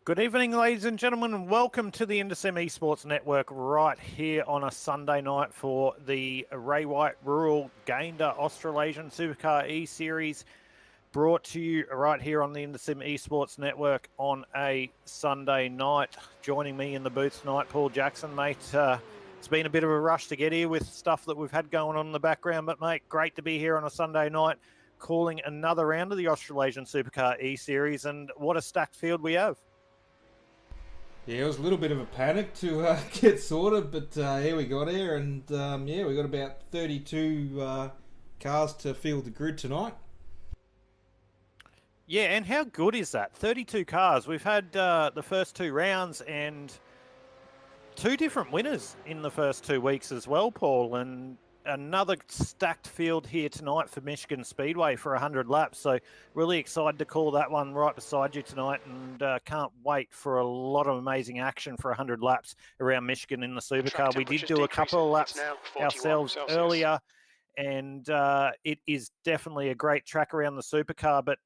Good evening, ladies and gentlemen, and welcome to the InterSim Esports Network right here on a Sunday night for the Ray White Rural Gander Australasian SUPERCAR eSeries, brought to you right here on the InterSim Esports Network on a Sunday night. Joining me in the booth tonight, Paul Jackson, mate. It's been a bit of a rush to get here with stuff that we've had going on in the background, but, mate, great to be here on a Sunday night calling another round of the Australasian SUPERCAR eSeries, and what a stacked field we have. Yeah, it was a little bit of a panic to get sorted, but here we got here, and yeah, we got about 32 cars to field the grid tonight. Yeah, and how good is that? 32 cars. We've had the first two rounds and two different winners in the first 2 weeks as well, Paul, and another stacked field here tonight for Michigan Speedway for 100 laps. So really excited to call that one right beside you tonight, and can't wait for a lot of amazing action for 100 laps around Michigan in the SUPERCAR. We did do a couple of laps ourselves earlier, and it is definitely a great track around the SUPERCAR, but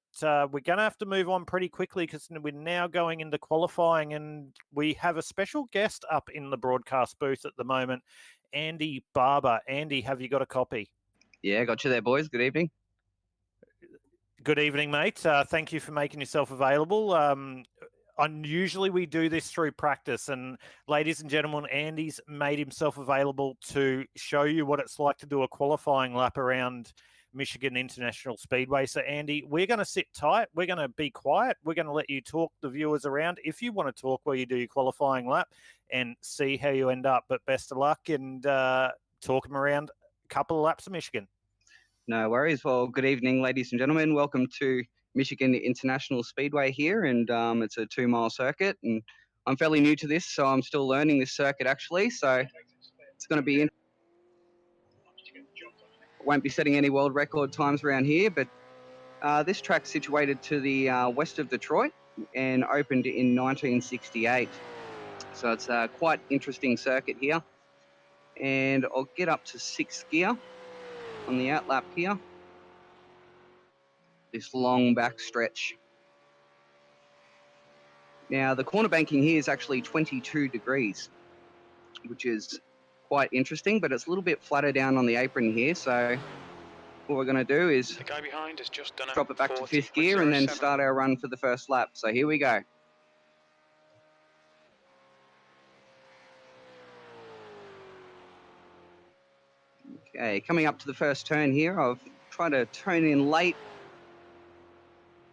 we're going to have to move on pretty quickly because we're now going into qualifying, and we have a special guest up in the broadcast booth at the moment, Andy Barber. Andy, have you got a copy? Yeah, got you there, boys. Good evening. Good evening, mate. Thank you for making yourself available. Unusually, we do this through practice, and ladies and gentlemen, Andy's made himself available to show you what it's like to do a qualifying lap around Michigan International Speedway. So, Andy, we're going to sit tight. We're going to be quiet. We're going to let you talk the viewers around if you want to talk while you do your qualifying lap and see how you end up. But best of luck, and talk them around a couple of laps of Michigan. No worries. Well, good evening, ladies and gentlemen. Welcome to Michigan International Speedway here, and it's a 2-mile circuit, and I'm fairly new to this, so I'm still learning this circuit actually, so it's going to be interesting. Won't be setting any world record times around here, but this track's situated to the west of Detroit and opened in 1968. So it's a quite interesting circuit here. And I'll get up to 6th gear on the outlap here. This long back stretch. Now the corner banking here is actually 22 degrees, which is quite interesting, but it's a little bit flatter down on the apron here, so what we're going to do is the guy behind has just done drop it back to 5th gear and then start our run for the first lap. So here we go. Okay, coming up to the first turn here, I've tried to turn in late.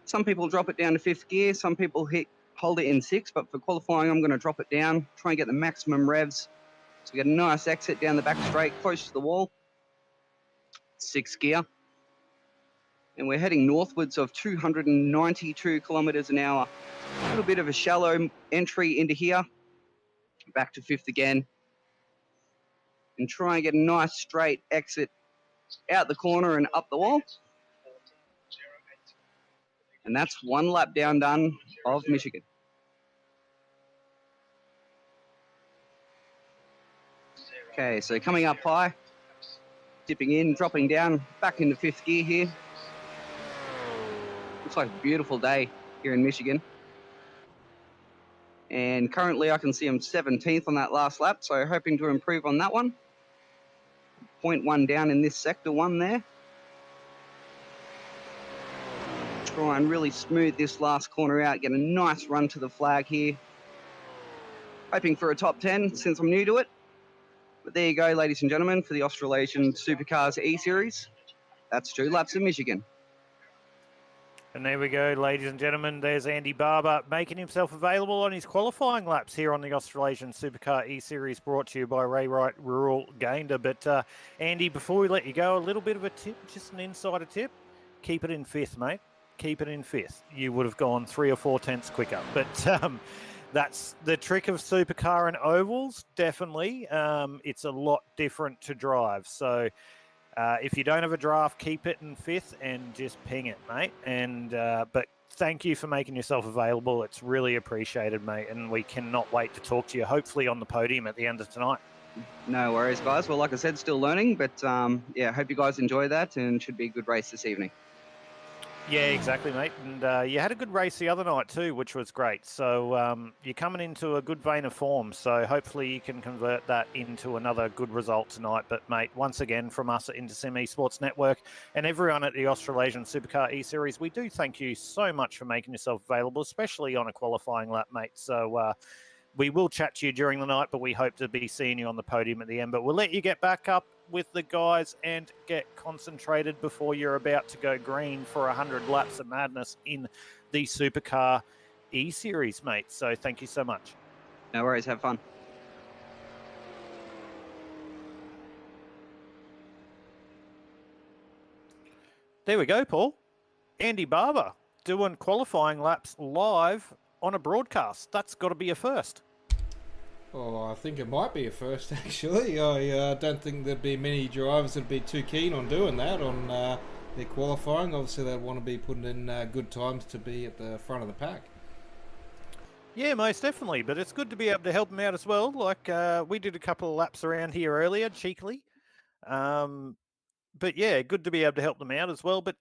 Some people drop it down to 5th gear, some people hold it in 6th, but for qualifying I'm going to drop it down, try and get the maximum revs. So we get a nice exit down the back straight, close to the wall. 6th gear. And we're heading northwards of 292 kilometres an hour. A little bit of a shallow entry into here. Back to 5th again. And try and get a nice straight exit out the corner and up the wall. And that's 1 lap down done of Michigan. Okay, so coming up high, dipping in, dropping down, back into 5th gear here. Looks like a beautiful day here in Michigan. And currently I can see I'm 17th on that last lap, so hoping to improve on that one. 0.1 down in this sector 1 there. Try and really smooth this last corner out, get a nice run to the flag here. Hoping for a top 10 since I'm new to it. But there you go, ladies and gentlemen, for the Australasian SUPERCARs eSeries. That's 2 laps of Michigan. And there we go, ladies and gentlemen. There's Andy Barber making himself available on his qualifying laps here on the Australasian SUPERCAR eSeries, brought to you by Ray White Rural Gander. But Andy, before we let you go, a little bit of a tip, just an insider tip. Keep it in 5th, mate. Keep it in 5th. You would have gone 3 or 4 tenths quicker. But that's the trick of SUPERCAR and ovals, definitely. It's a lot different to drive. So if you don't have a draft, keep it in 5th and just ping it, mate. And but thank you for making yourself available. It's really appreciated, mate. And we cannot wait to talk to you, hopefully on the podium at the end of tonight. No worries, guys. Well, like I said, still learning. But yeah, hope you guys enjoy that, and should be a good race this evening. Yeah, exactly, mate. And you had a good race the other night too, which was great. So you're coming into a good vein of form. So hopefully you can convert that into another good result tonight. But, mate, once again, from us at Intersim Esports Network and everyone at the Australasian SUPERCAR eSeries, we do thank you so much for making yourself available, especially on a qualifying lap, mate. So we will chat to you during the night, but we hope to be seeing you on the podium at the end. But we'll let you get back up with the guys and get concentrated before you're about to go green for 100 laps of madness in the Supercar eSeries, mate. So thank you so much. No worries. Have fun. There we go, Paul. Andy Barber doing qualifying laps live on a broadcast. That's got to be a first. Oh, I think it might be a first, actually. I don't think there'd be many drivers that'd be too keen on doing that on their qualifying. Obviously, they'd want to be putting in good times to be at the front of the pack. Yeah, most definitely. But it's good to be able to help them out as well. Like we did a couple of laps around here earlier, cheekily. But yeah, good to be able to help them out as well. But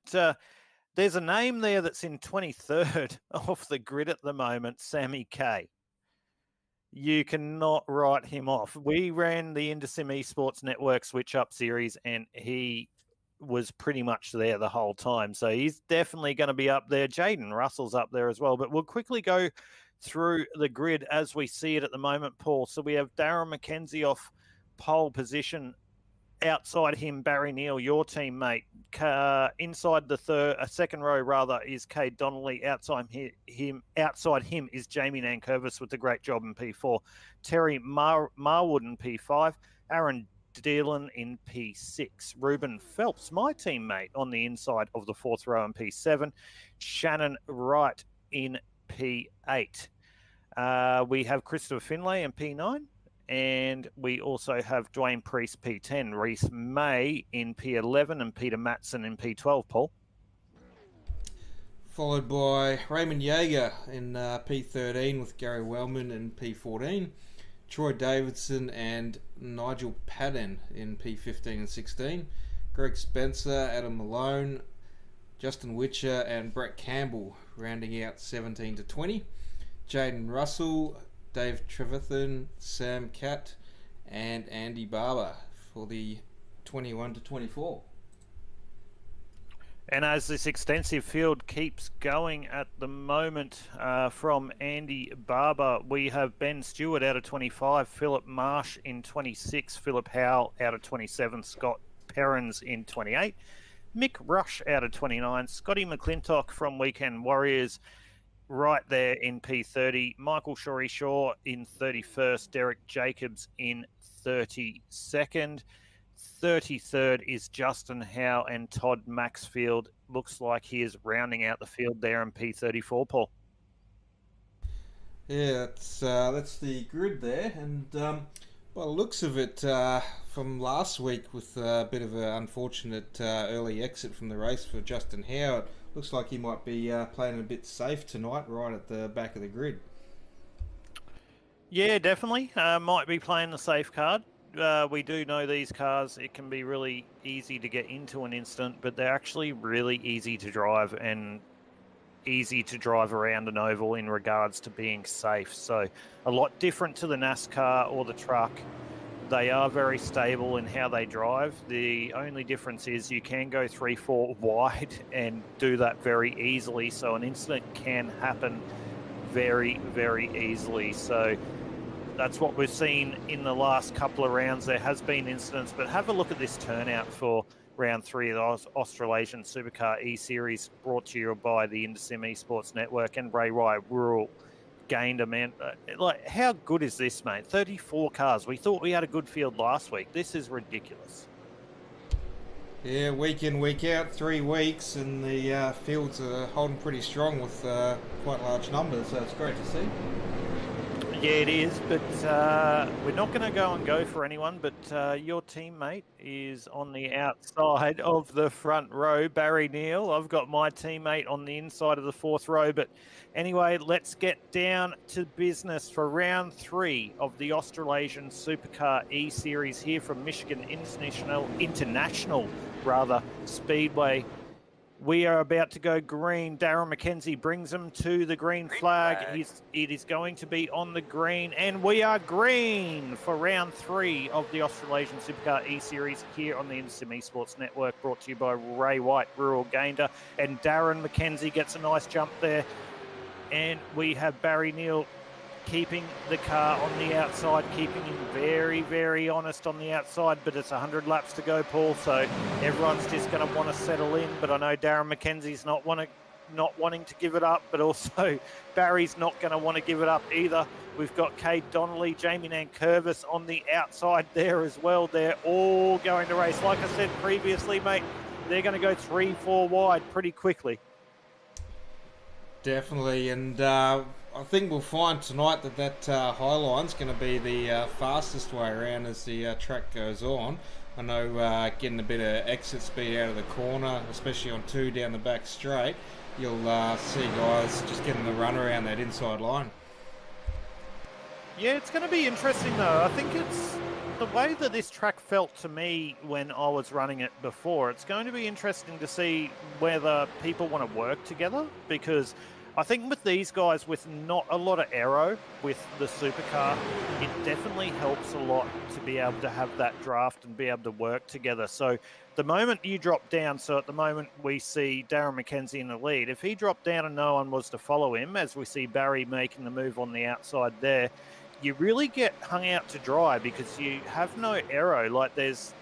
there's a name there that's in 23rd off the grid at the moment, Sammy K. You cannot write him off. We ran the Intersim Esports Network Switch Up series, and he was pretty much there the whole time. So he's definitely going to be up there. Jaden Russell's up there as well. But we'll quickly go through the grid as we see it at the moment, Paul. So we have Darren McKenzie off pole position. Outside him, Barry Neal, your teammate. Inside the second row, rather, is Cade Donnelly. Outside him is Jamie Nankervis with a great job in P4. Terry Marwood in P5. Aaron Dillon in P6. Ruben Phelps, my teammate, on the inside of the fourth row in P7. Shannon Wright in P8. We have Christopher Finlay in P9. And we also have Dwayne Priest P10, Reese May in P11 and Peter Matson in P12, Paul. Followed by Raymond Yeager in P13 with Gary Wellman in P14. Troy Davidson and Nigel Padden in P15 and 16. Greg Spencer, Adam Malone, Justin Witcher and Brett Campbell rounding out 17 to 20. Jaden Russell, Dave Trevethan, Sam Catt, and Andy Barber for the 21 to 24. And as this extensive field keeps going at the moment from Andy Barber, we have Ben Stewart out of 25, Philip Marsh in 26, Philip Howell out of 27, Scott Perrins in 28, Mick Rush out of 29, Scotty McClintock from Weekend Warriors right there in P30, Michael Shorey Shaw in 31st, Derek Jacobs in 32nd. 33rd is Justin Howe and Todd Maxfield. Looks like he is rounding out the field there in P34, Paul. Yeah, that's the grid there, and by the looks of it, from last week with a bit of an unfortunate early exit from the race for Justin Howe, it looks like he might be playing a bit safe tonight, right at the back of the grid. Yeah, definitely. Might be playing the safe card. We do know these cars, it can be really easy to get into an instant, but they're actually really easy to drive and easy to drive around an oval in regards to being safe. So a lot different to the NASCAR or the truck. They are very stable in how they drive. The only difference is you can go 3-4 wide and do that very easily. So an incident can happen very, very easily. So that's what we've seen in the last couple of rounds. There has been incidents, but have a look at this turnout for round 3 of the Australasian SUPERCAR eSeries, brought to you by the Intersim Esports Network and Ray Wyatt Rural gained a man. Like, how good is this, mate? 34 cars. We thought we had a good field last week. This is ridiculous. Yeah, week in, week out, 3 weeks, and the fields are holding pretty strong with quite large numbers, so it's great to see. Yeah, it is, but we're not going to go for anyone, but your teammate is on the outside of the front row, Barry Neal. I've got my teammate on the inside of the fourth row, but anyway, let's get down to business for round 3 of the Australasian SUPERCAR eSeries here from Michigan International Speedway. We are about to go green. Darren McKenzie brings them to the green flag. It is going to be on the green, and we are green for round 3 of the Australasian Supercar eSeries here on the InSim Esports Network, brought to you by Ray White, Rural Gander, and Darren McKenzie gets a nice jump there. And we have Barry Neal keeping the car on the outside, keeping him very, very honest on the outside, but it's 100 laps to go, Paul, so everyone's just going to want to settle in, but I know Darren McKenzie's not wanting to give it up, but also Barry's not going to want to give it up either. We've got Cade Donnelly, Jamie Nankervis on the outside there as well. They're all going to race. Like I said previously, mate, they're going to go 3-4 wide pretty quickly. Definitely, and I think we'll find tonight that high line's going to be the fastest way around as the track goes on. I know getting a bit of exit speed out of the corner, especially on 2 down the back straight, you'll see guys just getting the run around that inside line. Yeah, it's going to be interesting though. I think it's the way that this track felt to me when I was running it before. It's going to be interesting to see whether people want to work together, because I think with these guys, with not a lot of aero with the supercar, it definitely helps a lot to be able to have that draft and be able to work together. So the moment you drop down, so at the moment we see Darren McKenzie in the lead, if he dropped down and no one was to follow him, as we see Barry making the move on the outside there, you really get hung out to dry because you have no aero. Like there's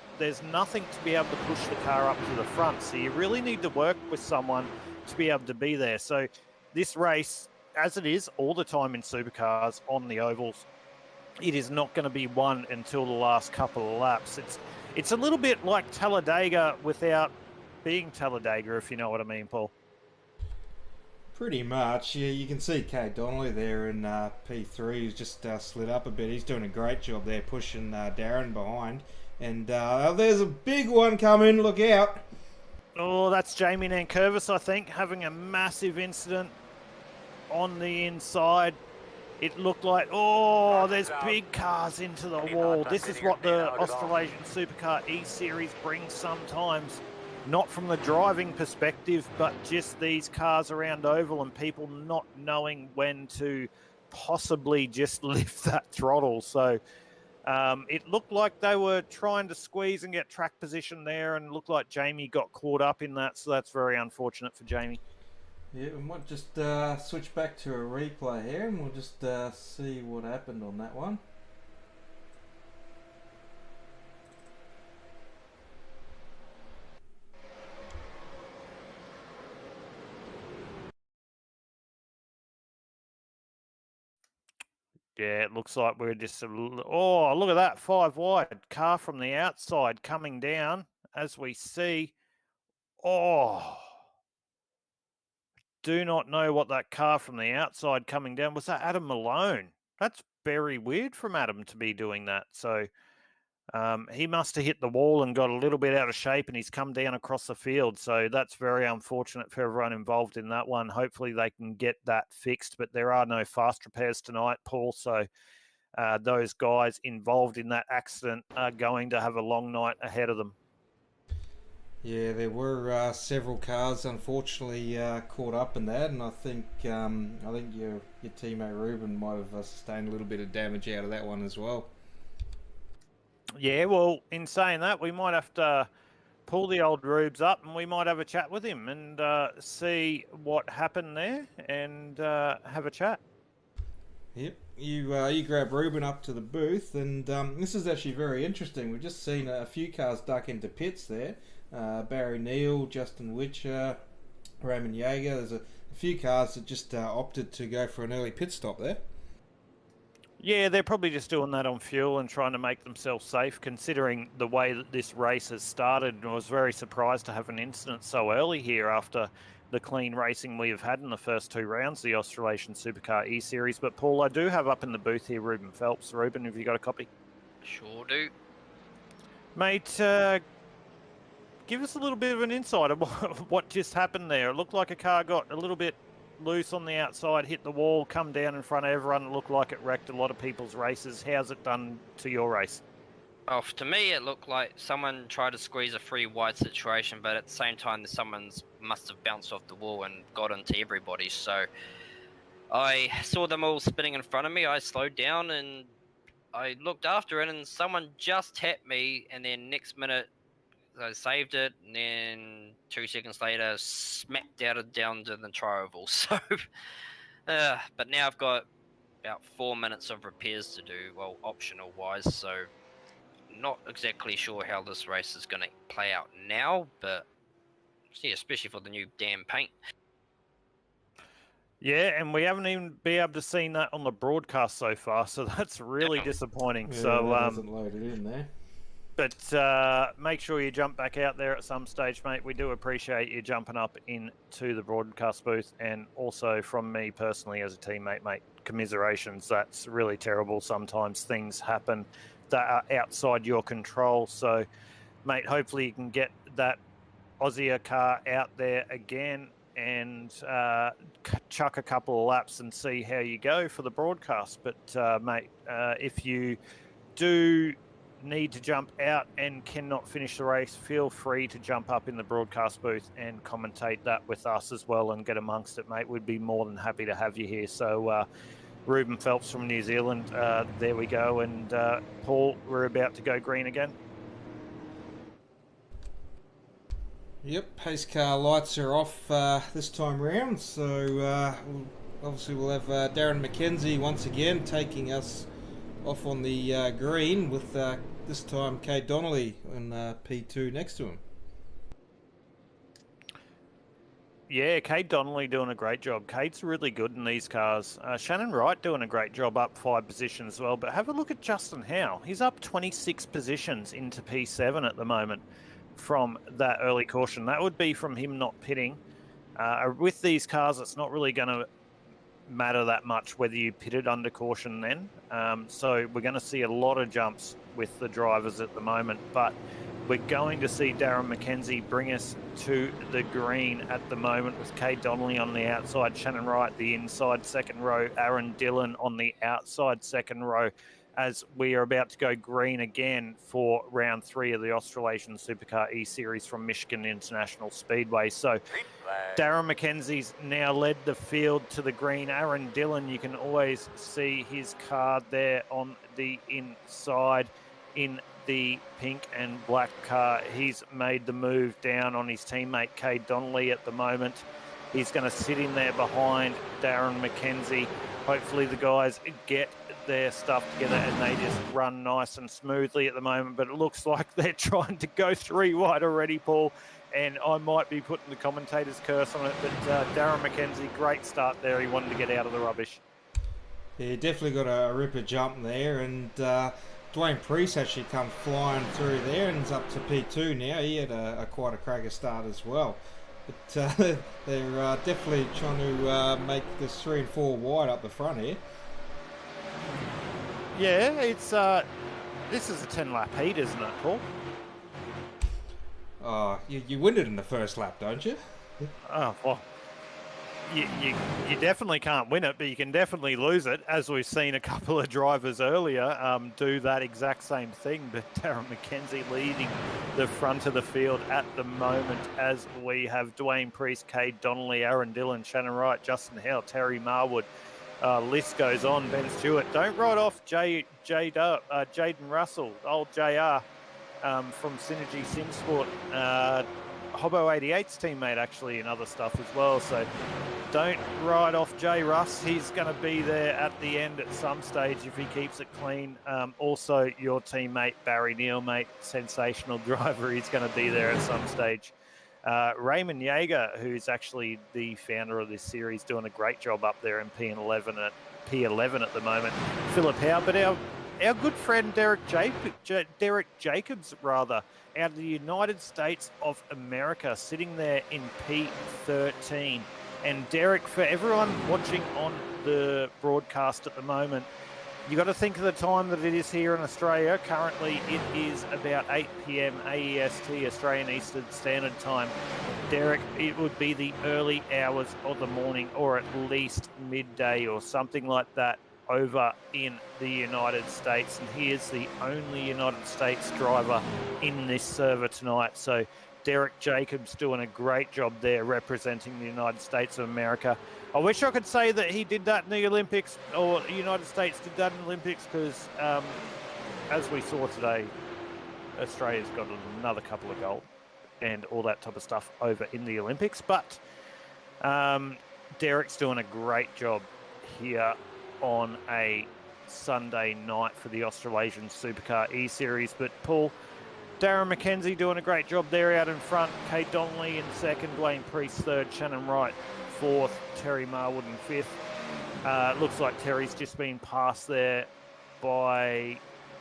nothing to be able to push the car up to the front. So you really need to work with someone to be able to be there. So this race, as it is all the time in supercars on the ovals, it is not going to be won until the last couple of laps. It's a little bit like Talladega without being Talladega, if you know what I mean, Paul. Pretty much. Yeah, you can see Cade Donnelly there in P3, who's just slid up a bit. He's doing a great job there, pushing Darren behind. And there's a big one coming. Look out. Oh, that's Jamie Nankervis, I think, having a massive incident on the inside. It looked like, there's big cars into the wall. This is what the Australasian Supercar eSeries brings sometimes. Not from the driving perspective, but just these cars around oval and people not knowing when to possibly just lift that throttle. So it looked like they were trying to squeeze and get track position there, and looked like Jamie got caught up in that. So that's very unfortunate for Jamie. Yeah, we might just switch back to a replay here, and we'll just see what happened on that one. Yeah, it looks like we're just look at that, 5 wide. Car from the outside coming down, as we see. Do not know what that car from the outside coming down. Was that Adam Malone? That's very weird from Adam to be doing that. So he must have hit the wall and got a little bit out of shape, and he's come down across the field. So that's very unfortunate for everyone involved in that one. Hopefully they can get that fixed, but there are no fast repairs tonight, Paul. So those guys involved in that accident are going to have a long night ahead of them. Yeah, there were several cars unfortunately caught up in that, and I think your teammate Ruben might have sustained a little bit of damage out of that one as well. Yeah, well, in saying that, we might have to pull the old Rubes up and we might have a chat with him and see what happened there and have a chat. Yep, you grab Ruben up to the booth, and this is actually very interesting. We've just seen a few cars duck into pits there. Barry Neal, Justin Witcher, Raymond Yeager. There's a few cars that just opted to go for an early pit stop there. Yeah, they're probably just doing that on fuel and trying to make themselves safe, considering the way that this race has started. And I was very surprised to have an incident so early here after the clean racing we have had in the first 2 rounds, the Australasian Supercar eSeries. But Paul, I do have up in the booth here Ruben Phelps. Ruben, have you got a copy? Sure do. Mate, give us a little bit of an insight of what just happened there. It looked like a car got a little bit loose on the outside, hit the wall, come down in front of everyone. It looked like it wrecked a lot of people's races. How's it done to your race? Oh, to me, it looked like someone tried to squeeze a free wide situation, but at the same time, someone's must have bounced off the wall and got into everybody. So I saw them all spinning in front of me. I slowed down and I looked after it, and someone just tapped me. And then next minute, I saved it, and then 2 seconds later, smacked down to the tri-oval. So, but now I've got about 4 minutes of repairs to do, well, optional wise. So not exactly sure how this race is going to play out now, but yeah, especially for the new damn paint. Yeah, and we haven't even been able to see that on the broadcast so far, so that's really disappointing. Yeah, so that hasn't loaded in there. But make sure you jump back out there at some stage, mate. We do appreciate you jumping up into the broadcast booth, and also from me personally as a teammate, mate, commiserations. That's really terrible. Sometimes things happen that are outside your control. So, mate, hopefully you can get that Aussie car out there again and chuck a couple of laps and see how you go for the broadcast. But, mate, if you do need to jump out and cannot finish the race, feel free to jump up in the broadcast booth and commentate that with us as well and get amongst it, mate. We'd be more than happy to have you here. So Ruben Phelps from New Zealand, there we go. And Paul, we're about to go green again. Yep, pace car lights are off this time round, so obviously we'll have Darren McKenzie once again taking us off on the green with this time Kate Donnelly in P2 next to him. Yeah, Kate Donnelly doing a great job. Kate's really good in these cars. Shannon Wright doing a great job up 5 positions as well. But have a look at Justin Howe. He's up 26 positions into P7 at the moment from that early caution. That would be from him not pitting. With these cars, it's not really going to matter that much whether you pitted under caution then. So we're going to see a lot of jumps with the drivers at the moment, but we're going to see Darren McKenzie bring us to the green at the moment with Kate Donnelly on the outside, Shannon Wright the inside second row, Aaron Dillon on the outside second row, as we are about to go green again for round 3 of the Australasian SUPERCAR eSeries from Michigan International Speedway. So Darren McKenzie's now led the field to the green. Aaron Dillon, you can always see his card there on the inside in the pink and black car. He's made the move down on his teammate Kate Donnelly at the moment. He's going to sit in there behind Darren McKenzie. Hopefully the guys get their stuff together and they just run nice and smoothly at the moment, but it looks like they're trying to go 3 wide already, Paul, and I might be putting the commentator's curse on it, but Darren McKenzie, great start there. He wanted to get out of the rubbish. Yeah, definitely got a ripper jump there, and Dwayne Priest actually come flying through there and is up to P2 now. He had quite a cracker start as well. But they're definitely trying to make this 3 and 4 wide up the front here. Yeah, it's this is a 10-lap heat, isn't it, Paul? Oh, you win it in the first lap, don't you? Oh, well, you definitely can't win it, but you can definitely lose it, as we've seen a couple of drivers earlier do that exact same thing. But Darren McKenzie leading the front of the field at the moment, as we have Dwayne Priest, Kate Donnelly, Aaron Dillon, Shannon Wright, Justin Howe, Terry Marwood. List goes on. Ben Stewart. Don't write off Jaden Russell, old JR from Synergy Sim Sport. Hobbo 88's teammate actually, and other stuff as well. So don't write off J Russ. He's going to be there at the end at some stage if he keeps it clean. Also, your teammate Barry Neal, mate, sensational driver. He's going to be there at some stage. Raymond Yeager, who's actually the founder of this series, doing a great job up there in P11 at the moment. Philip Howe, but our good friend Derek Jacobs, out of the United States of America, sitting there in P13. And Derek, for everyone watching on the broadcast at the moment, you got to think of the time that it is here in Australia. Currently, it is about 8 p.m. AEST, Australian Eastern Standard Time. Derek, it would be the early hours of the morning, or at least midday or something like that over in the United States, and he is the only United States driver in this server tonight. So Derek Jacobs doing a great job there representing the United States of America. I wish I could say that he did that in the Olympics, or the United States did that in the Olympics, because as we saw today, Australia's got another couple of gold and all that type of stuff over in the Olympics. But Derek's doing a great job here on a Sunday night for the Australasian SUPERCAR eSeries. But Paul, Darren McKenzie doing a great job there out in front. Kate Donnelly in second, Dwayne Priest third, Shannon Wright fourth, Terry Marwood in fifth. Looks like Terry's just been passed there by...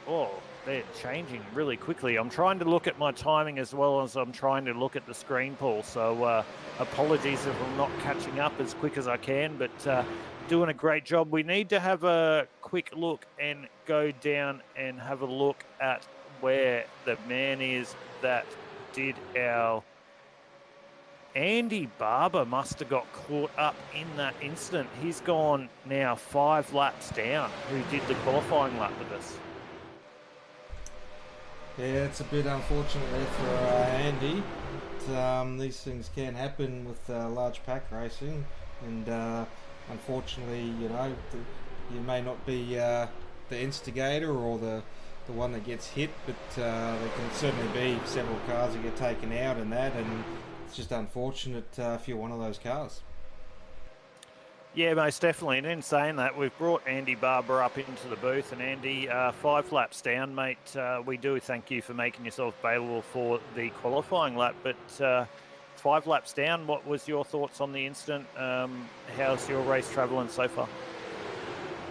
Oh, they're changing really quickly. I'm trying to look at my timing as well as I'm trying to look at the screen, Paul. So apologies if I'm not catching up as quick as I can, but doing a great job. We need to have a quick look and go down and have a look at where the man is that did our... Andy Barber must have got caught up in that incident. He's gone now 5 laps down, who did the qualifying lap with us. Yeah, it's a bit unfortunate there for Andy. These things can happen with large pack racing, and unfortunately, you know, you may not be the instigator or the one that gets hit, but there can certainly be several cars that get taken out in that, and it's just unfortunate if you're one of those cars. Yeah, most definitely. And in saying that, we've brought Andy Barber up into the booth. And Andy, 5 laps down, mate. We do thank you for making yourself available for the qualifying lap. But 5 laps down, what was your thoughts on the incident? How's your race travelling so far?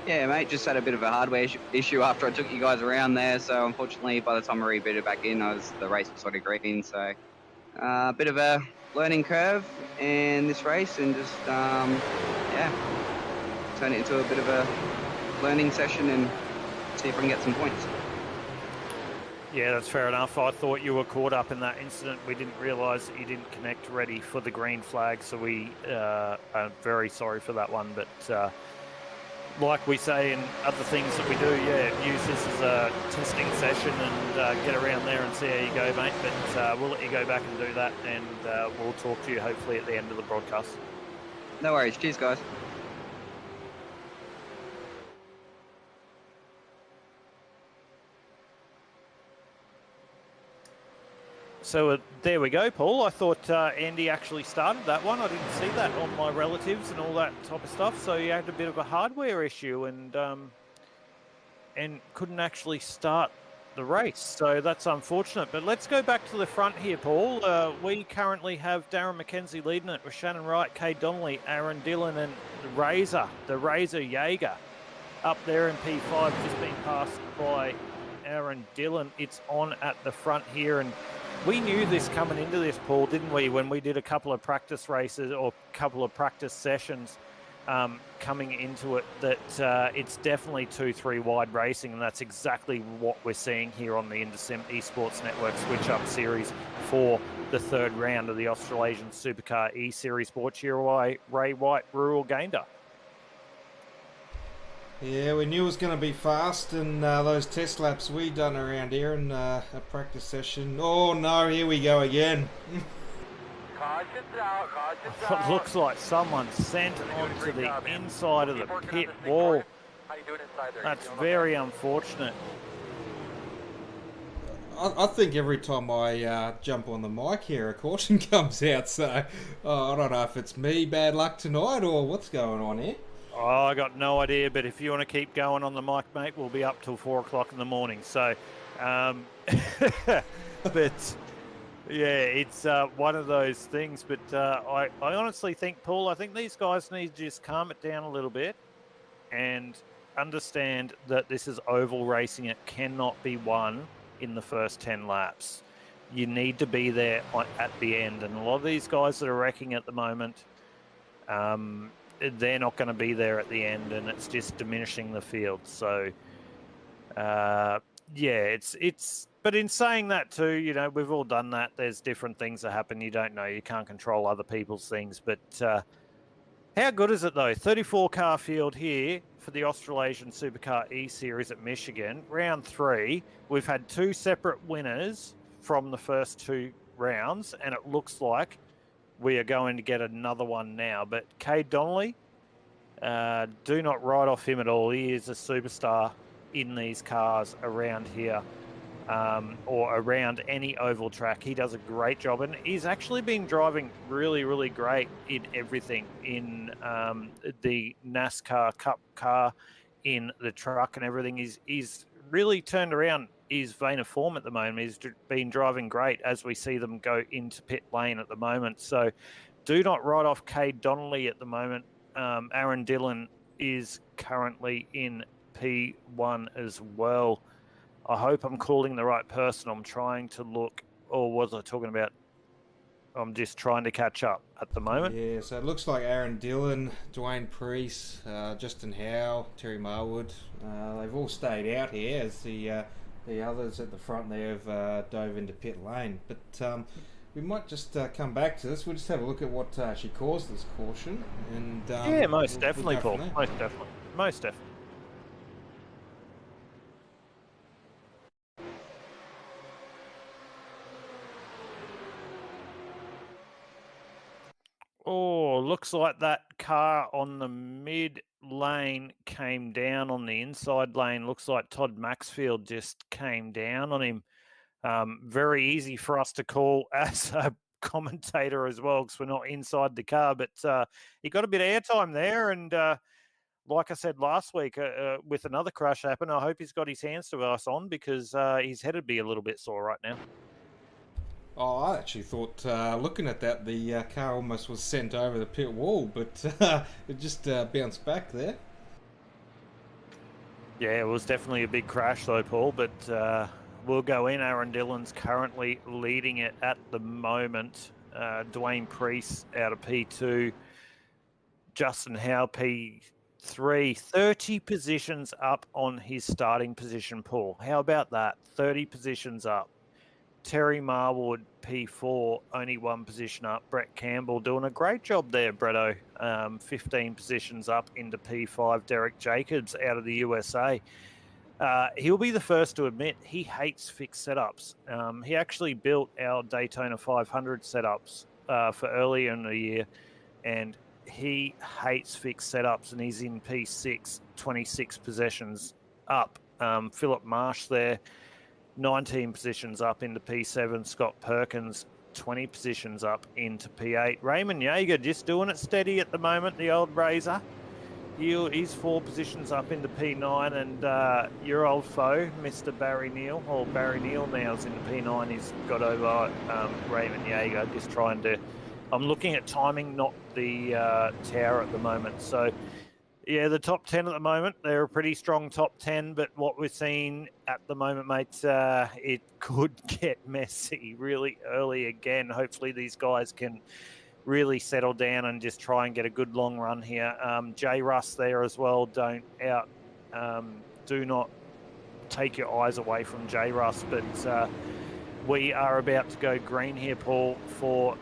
Yeah, mate, just had a bit of a hardware issue after I took you guys around there. So unfortunately, by the time I rebooted back in, the race was sort of green. So a bit of a learning curve in this race, and just yeah, turn it into a bit of a learning session and see if I can get some points. Yeah, that's fair enough. I thought you were caught up in that incident. We didn't realise that you didn't connect ready for the green flag, so we are very sorry for that one. But like we say in other things that we do, yeah, use this as a testing session and get around there and see how you go, mate. But we'll let you go back and do that, and we'll talk to you hopefully at the end of the broadcast. No worries. Cheers, guys. So there we go, Paul. I thought Andy actually started that one. I didn't see that on my relatives and all that type of stuff. So he had a bit of a hardware issue and couldn't actually start the race. So that's unfortunate. But let's go back to the front here, Paul. We currently have Darren McKenzie leading it with Shannon Wright, Kay Donnelly, Aaron Dillon, and the Razor Jaeger up there in P5, just being passed by Aaron Dillon. It's on at the front here, and we knew this coming into this, Paul, didn't we, when we did a couple of practice races or a couple of practice sessions coming into it, that it's definitely 2-3 wide racing, and that's exactly what we're seeing here on the Indecim Esports Network Switch Up Series for the third round of the Australasian SUPERCAR eSeries, brought to you by Ray White Rural Gander. Yeah, we knew it was going to be fast, and those test laps we done around here in a practice session. Oh no, here we go again. It looks like someone sent onto the inside of the pit wall. That's very unfortunate. I think every time I jump on the mic here, a caution comes out, so I don't know if it's me, bad luck tonight, or what's going on here. Oh, I got no idea, but if you want to keep going on the mic, mate, we'll be up till 4 o'clock in the morning. So, but yeah, it's one of those things. But I honestly think, Paul, I think these guys need to just calm it down a little bit and understand that this is oval racing. It cannot be won in the first 10 laps. You need to be there at the end. And a lot of these guys that are wrecking at the moment, they're not going to be there at the end, and it's just diminishing the field. So, yeah, it's. But in saying that too, you know, we've all done that. There's different things that happen. You don't know. You can't control other people's things. But How good is it though? 34 car field here for the Australasian SUPERCAR eSeries at Michigan. Round 3, we've had 2 separate winners from the first 2 rounds, and it looks like we are going to get another one now. But Cade Donnelly, do not write off him at all. He is a superstar in these cars around here. Or around any oval track. He does a great job, and he's actually been driving really, really great in everything, in the NASCAR Cup car, in the truck and everything. He's really turned around his vein of form at the moment. He's been driving great as we see them go into pit lane at the moment. So do not write off Cade Donnelly at the moment. Aaron Dillon is currently in P1 as well. I hope I'm calling the right person. I'm trying to look, or was I talking about? I'm just trying to catch up at the moment. Yeah, so it looks like Aaron Dillon, Dwayne Priest, Justin Howe, Terry Marwood, they've all stayed out here as the others at the front there have dove into pit lane. But we might just come back to this. We'll just have a look at what actually caused this caution. And yeah, most definitely, Paul. Most definitely. Most definitely. Oh, looks like that car on the mid lane came down on the inside lane. Looks like Todd Maxfield just came down on him. Very easy for us to call as a commentator as well, because we're not inside the car. But he got a bit of airtime there, and like I said last week, with another crash happen, I hope he's got his hands to us on, because his head would be a little bit sore right now. Oh, I actually thought, looking at that, the car almost was sent over the pit wall, but it just bounced back there. Yeah, it was definitely a big crash though, Paul, but we'll go in. Aaron Dillon's currently leading it at the moment. Dwayne Priest out of P2. Justin Howe, P3. 30 positions up on his starting position, Paul. How about that? 30 positions up. Terry Marwood, P4, only 1 position up. Brett Campbell doing a great job there, Bretto. 15 positions up into P5. Derek Jacobs out of the USA. He'll be the first to admit he hates fixed setups. He actually built our Daytona 500 setups for earlier in the year, and he hates fixed setups, and he's in P6, 26 possessions up. Philip Marsh there, 19 positions up into P7. Scott Perkins, 20 positions up into P8. Raymond Yeager just doing it steady at the moment, the old Razor. He's 4 positions up into P9, and your old foe, Mr. Barry Neal, or Barry Neal now is into P9. He's got over Raymond Yeager, just trying to... I'm looking at timing, not the tower at the moment. So, yeah, the top 10 at the moment, they're a pretty strong top 10, but what we're seeing at the moment, mate, it could get messy really early again. Hopefully these guys can really settle down and just try and get a good long run here. J. Russ there as well. Do not take your eyes away from J. Russ, but we are about to go green here, Paul, for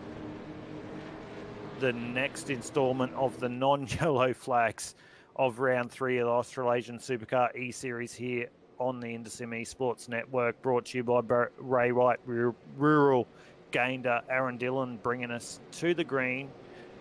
the next installment of the non-yellow flags of round 3 of the Australasian SUPERCAR eSeries here on the Indersim Esports Network, brought to you by Ray White Rural Gander. Aaron Dillon bringing us to the green.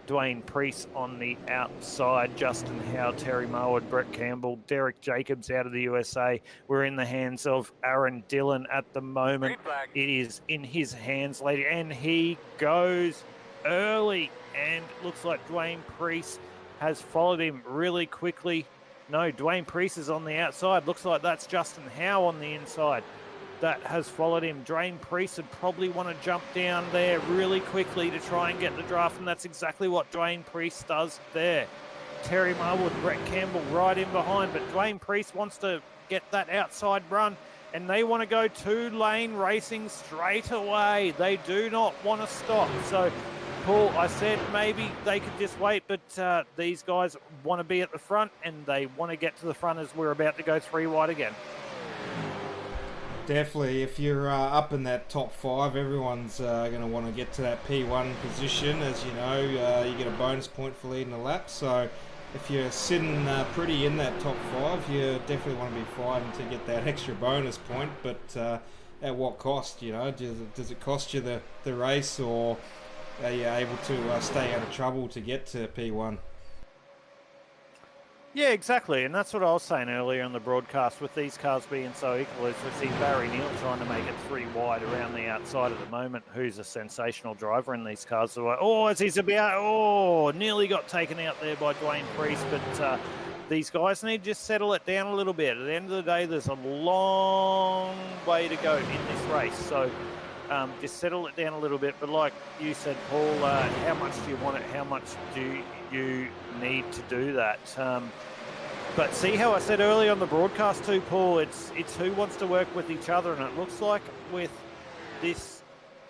Dwayne Priest on the outside. Justin Howe, Terry Marwood, Brett Campbell, Derek Jacobs out of the USA. We're in the hands of Aaron Dillon at the moment. It is in his hands, lady, and he goes early, and looks like Dwayne Priest has followed him really quickly. No, Dwayne Priest is on the outside. Looks like that's Justin Howe on the inside that has followed him. Dwayne Priest would probably want to jump down there really quickly to try and get the draft, and that's exactly what Dwayne Priest does there. Terry Marwood, Brett Campbell right in behind, but Dwayne Priest wants to get that outside run, and they want to go 2-lane racing straight away. They do not want to stop. So, Paul, I said maybe they could just wait, but these guys want to be at the front, and they want to get to the front as we're about to go 3 wide again. Definitely, if you're up in that top 5, everyone's going to want to get to that P1 position. As you know, you get a bonus point for leading a lap. So if you're sitting pretty in that top 5, you definitely want to be fighting to get that extra bonus point. But at what cost? You know, does it cost you the race, or are you able to stay out of trouble to get to P1? Yeah, exactly, and that's what I was saying earlier on the broadcast. With these cars being so equal, as we see Barry Neal trying to make it 3 wide around the outside at the moment, who's a sensational driver in these cars. Oh, as he's about, nearly got taken out there by Dwayne Priest, but these guys need to just settle it down a little bit. At the end of the day, there's a long way to go in this race, so just settle it down a little bit. But like you said, Paul, how much do you want it? How much do you need to do that? But see how I said earlier on the broadcast too, Paul, it's who wants to work with each other, and it looks like with this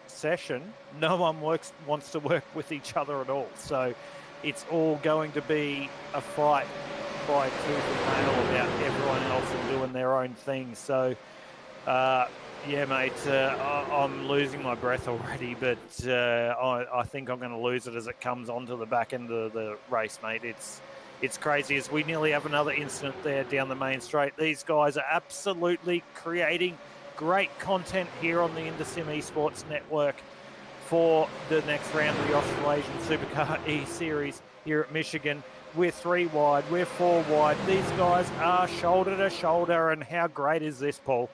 session, no one wants to work with each other at all. So it's all going to be a fight by tooth and nail about everyone else and doing their own thing. So yeah, mate, I'm losing my breath already, but I think I'm going to lose it as it comes onto the back end of the race, mate. It's crazy as we nearly have another incident there down the main straight. These guys are absolutely creating great content here on the IndySim Esports Network for the next round of the Australasian SUPERCAR eSeries here at Michigan. We're 3 wide, we're 4 wide. These guys are shoulder to shoulder, and how great is this, Paul?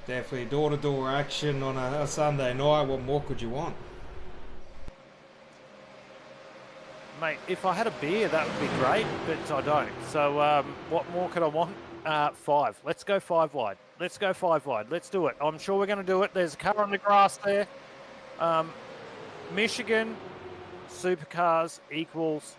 Definitely door-to-door action on a Sunday night. What more could you want? Mate, if I had a beer, that would be great, but I don't. So what more could I want? 5. Let's go 5 wide. Let's go 5 wide. Let's do it. I'm sure we're going to do it. There's a car on the grass there. Michigan SUPERCARs equals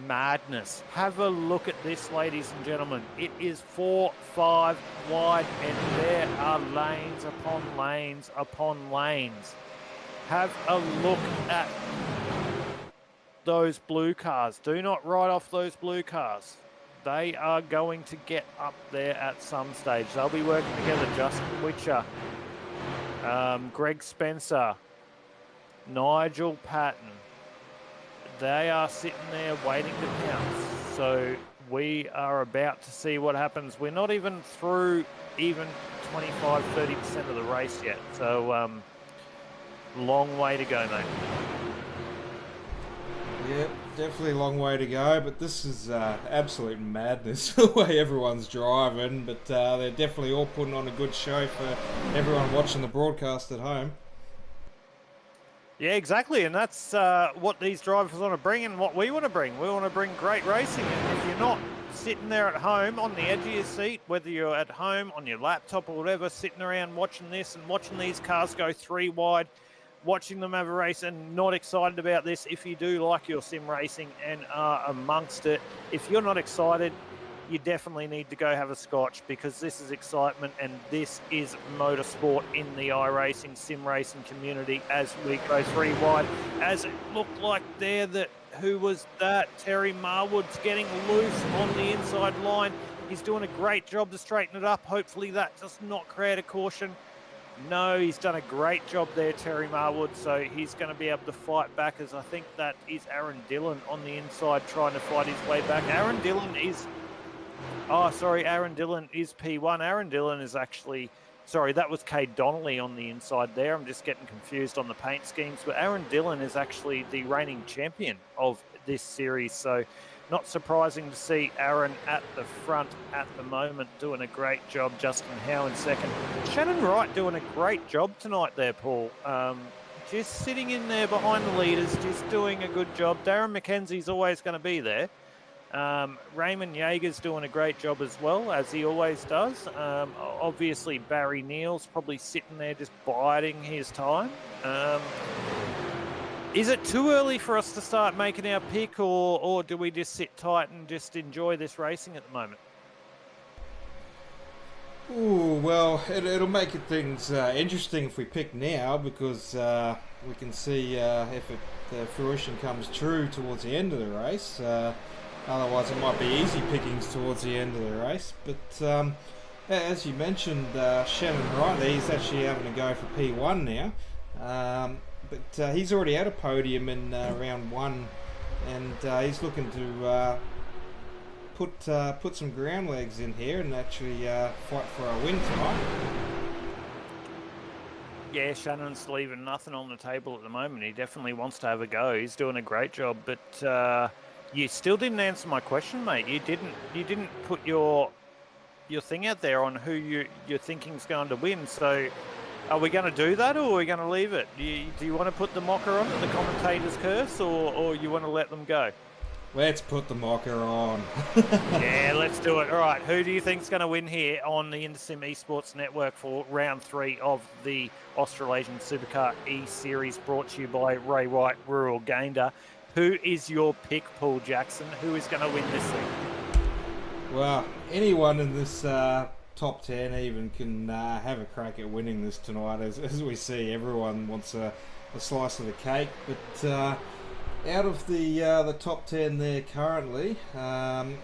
madness. Have a look at this, ladies and gentlemen. It is 4, 5 wide, and there are lanes upon lanes upon lanes. Have a look at those blue cars. Do not write off those blue cars. They are going to get up there at some stage. They'll be working together. Justin Witcher, Greg Spencer, Nigel Patton. They are sitting there waiting to pounce. So we are about to see what happens. We're not even through even 25-30% of the race yet. So long way to go, mate. Yeah, definitely a long way to go, but this is absolute madness the way everyone's driving, but they're definitely all putting on a good show for everyone watching the broadcast at home. Yeah, exactly, and that's what these drivers want to bring and what we want to bring. We want to bring great racing, and if you're not sitting there at home on the edge of your seat, whether you're at home on your laptop or whatever, sitting around watching this and watching these cars go 3 wide, watching them have a race and not excited about this, if you do like your sim racing and are amongst it, if you're not excited, you definitely need to go have a scotch, because this is excitement and this is motorsport in the iRacing, sim racing community as we go 3 wide. As it looked like there that, who was that? Terry Marwood's getting loose on the inside line. He's doing a great job to straighten it up. Hopefully that does not create a caution. No, he's done a great job there, Terry Marwood, so he's going to be able to fight back, as I think that is Aaron Dillon on the inside trying to fight his way back. Aaron Dillon is... Oh, sorry, Aaron Dillon is P1. Aaron Dillon is actually... Sorry, that was Cade Donnelly on the inside there. I'm just getting confused on the paint schemes, but Aaron Dillon is actually the reigning champion of this series, so... Not surprising to see Aaron at the front at the moment, doing a great job. Justin Howe in second. Shannon Wright doing a great job tonight there, Paul. Just sitting in there behind the leaders, just doing a good job. Darren McKenzie's always going to be there. Raymond Yeager's doing a great job as well, as he always does. Obviously, Barry Neal's probably sitting there just biding his time. Is it too early for us to start making our pick, or do we just sit tight and just enjoy this racing at the moment? Ooh, well, it'll make things interesting if we pick now, because we can see if the fruition comes true towards the end of the race. Otherwise, it might be easy pickings towards the end of the race. But As you mentioned, Shannon Wright, he's actually having to go for P1 now. But he's already had a podium in round 1, and he's looking to put some ground legs in here and actually fight for a win tonight. Yeah, Shannon's leaving nothing on the table at the moment. He definitely wants to have a go. He's doing a great job, but you still didn't answer my question, mate. You didn't put your thing out there on who you're thinking's going to win. So, are we going to do that, or are we going to leave it? Do you want to put the mocker on at the commentator's curse, or you want to let them go? Let's put the mocker on. Yeah, let's do it. All right, who do you think's going to win here on the Intersim Esports Network for round 3 of the Australasian SUPERCAR eSeries, brought to you by Ray White Rural Gander? Who is your pick, Paul Jackson? Who is going to win this thing? Well, anyone in this top 10 even can have a crack at winning this tonight. As we see, everyone wants a slice of the cake. But out of the top 10 there currently, who am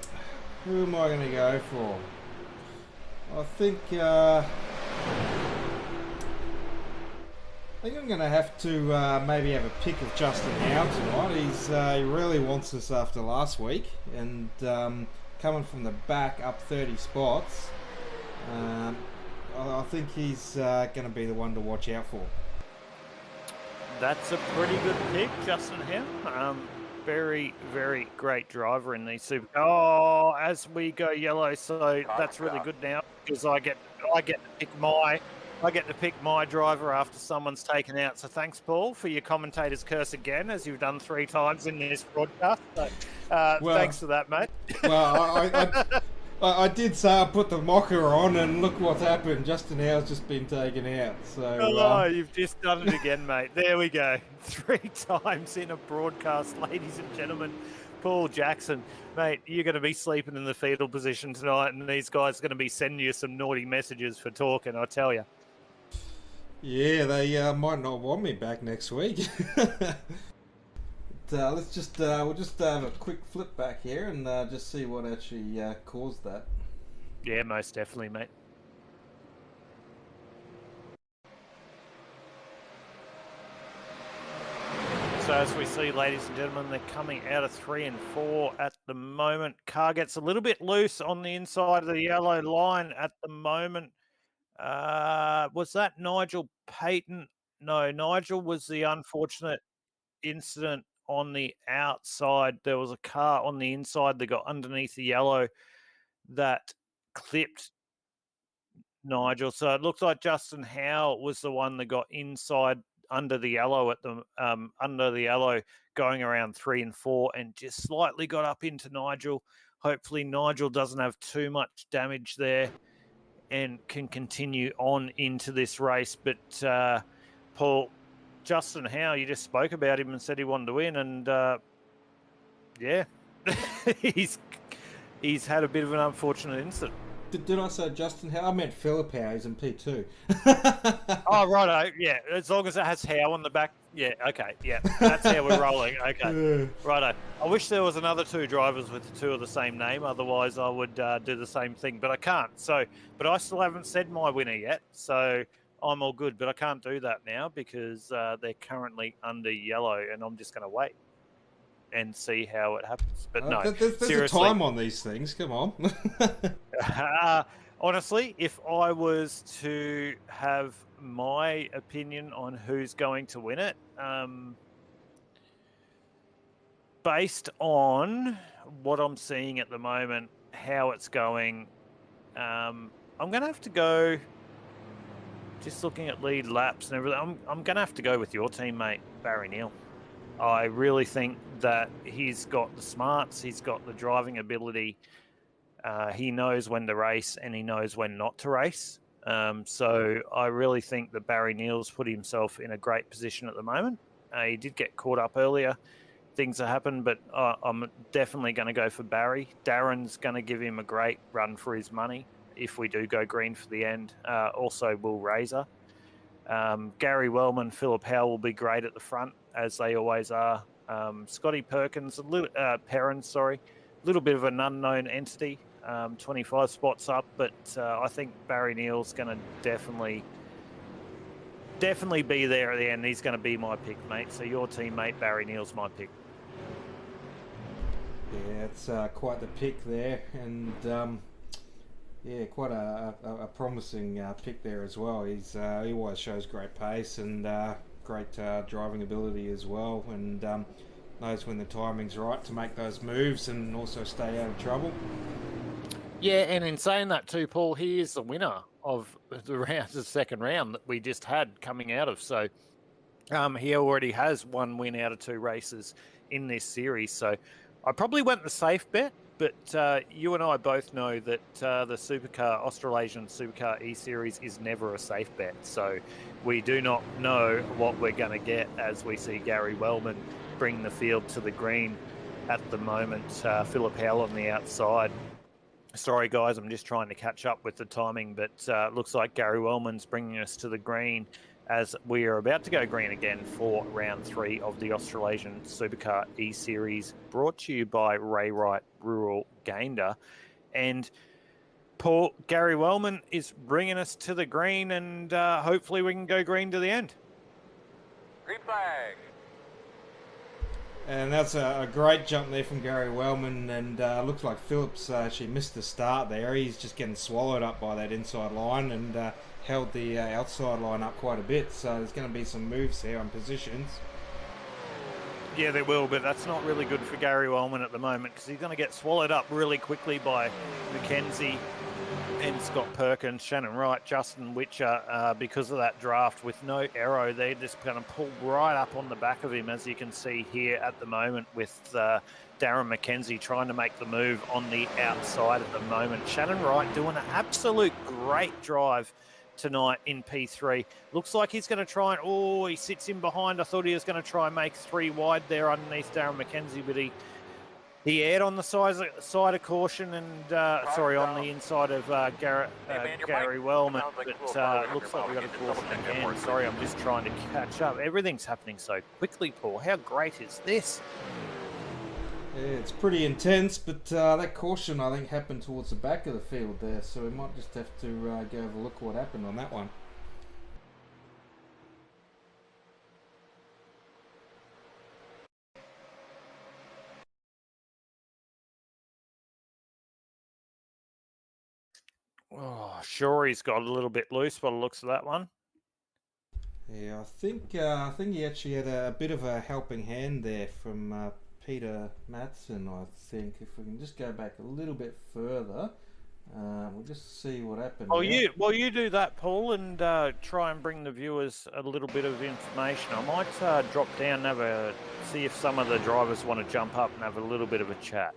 I going to go for? I think I'm going to have to maybe have a pick of Justin Howe tonight. He really wants this after last week, and coming from the back up 30 spots, I think he's going to be the one to watch out for. That's a pretty good pick, Justin Howe. Very, very great driver in these super. Oh, as we go yellow, so that's really good now because I get to pick my driver after someone's taken out. So thanks, Paul, for your commentator's curse again, as you've done 3 times in this broadcast. So, thanks for that, mate. Well, I did say I put the mocker on, and look what's happened. Justin Howe's just been taken out. So you've just done it again, mate. There we go. 3 times in a broadcast, ladies and gentlemen. Paul Jackson, mate, you're going to be sleeping in the fetal position tonight, and these guys are going to be sending you some naughty messages for talking, I tell you. Yeah, they might not want me back next week. We'll just have a quick flip back here and just see what actually caused that. Yeah, most definitely, mate. So as we see, ladies and gentlemen, they're coming out of 3 and 4 at the moment. Car gets a little bit loose on the inside of the yellow line at the moment. Was that Nigel Payton? No, Nigel was the unfortunate incident on the outside. There was a car on the inside that got underneath the yellow that clipped Nigel. So it looks like Justin Howe was the one that got inside under the yellow going around 3 and 4 and just slightly got up into Nigel. Hopefully Nigel doesn't have too much damage there and can continue on into this race. But Paul, Justin Howe, you just spoke about him and said he wanted to win, and yeah, he's had a bit of an unfortunate incident. Did I say Justin Howe? I meant Philip Howe. He's in P2. Oh, righto. Yeah, as long as it has Howe on the back. Yeah, okay. Yeah, that's how we're rolling. Okay, righto. I wish there was another 2 drivers with 2 of the same name. Otherwise, I would do the same thing. But I can't. So, but I still haven't said my winner yet. So I'm all good. But I can't do that now because they're currently under yellow, and I'm just going to wait and see how it happens. But no, there's seriously, a time on these things. Come on. Honestly, if I was to have my opinion on who's going to win it, based on what I'm seeing at the moment, how it's going, I'm going to have to go, just looking at lead laps and everything, I'm going to have to go with your teammate, Barry Neal. I really think that he's got the smarts, he's got the driving ability, he knows when to race and he knows when not to race. So I really think that Barry Neal's put himself in a great position at the moment. He did get caught up earlier. Things have happened, but I'm definitely going to go for Barry. Darren's going to give him a great run for his money if we do go green for the end. Also, Will Razor. Gary Wellman, Philip Howe will be great at the front, as they always are. Scotty Perkins, Perrin, sorry. Little bit of an unknown entity. 25 spots up, but I think Barry Neal's going to definitely be there at the end. He's going to be my pick, mate. So your teammate Barry Neal's my pick. Yeah, it's quite the pick there, and yeah, quite a promising pick there as well. He always shows great pace and great driving ability as well, and knows when the timing's right to make those moves and also stay out of trouble. Yeah, and in saying that too, Paul, he is the winner of the second round that we just had coming out of. So he already has one win out of 2 races in this series. So I probably went the safe bet, but you and I both know that the Australasian SUPERCAR eSeries is never a safe bet. So we do not know what we're going to get as we see Gary Wellman bring the field to the green at the moment. Philip Howell on the outside. Sorry, guys, I'm just trying to catch up with the timing, but looks like Gary Wellman's bringing us to the green as we are about to go green again for round 3 of the Australasian SUPERCAR eSeries, brought to you by Ray Wright Rural Gander. And Paul, Gary Wellman is bringing us to the green, and hopefully we can go green to the end. Green flag. And that's a great jump there from Gary Wellman, and looks like Phillips actually missed the start there. He's just getting swallowed up by that inside line and held the outside line up quite a bit, so there's going to be some moves here on positions. Yeah, there will, but that's not really good for Gary Wellman at the moment because he's going to get swallowed up really quickly by Mackenzie and Scott Perkins, Shannon Wright, Justin Witcher. Because of that draft with no arrow, they're just going to pull right up on the back of him, as you can see here at the moment with Darren Mackenzie trying to make the move on the outside at the moment. Shannon Wright doing an absolute great drive tonight in P3. Looks like he's going to try and, he sits in behind. I thought he was going to try and make 3 wide there underneath Darren Mackenzie, but he aired on the side of caution and, on the inside of Gary Wellman, but looks like we got a caution again. Sorry, I'm just trying to catch up. Everything's happening so quickly, Paul. How great is this? Yeah, it's pretty intense, but that caution, I think, happened towards the back of the field there, so we might just have to go have a look what happened on that one. Oh, sure, he's got a little bit loose by the looks of that one. Yeah, I think he actually had a bit of a helping hand there from Peter Matson, I think. If we can just go back a little bit further, we'll just see what happened. You do that, Paul, and try and bring the viewers a little bit of information. I might drop down and see if some of the drivers want to jump up and have a little bit of a chat.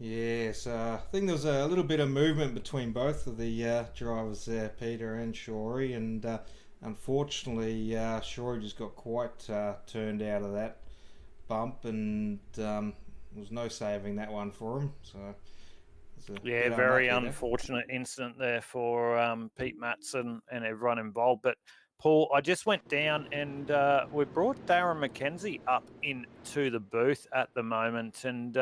Yes, I think there was a little bit of movement between both of the drivers there, Peter and Shorey, and unfortunately Shorey just got quite turned out of that bump, and there was no saving that one for him. So yeah, very unfortunate incident there for Pete Matson and everyone involved. But Paul, I just went down and we brought Darren Mackenzie up into the booth at the moment, and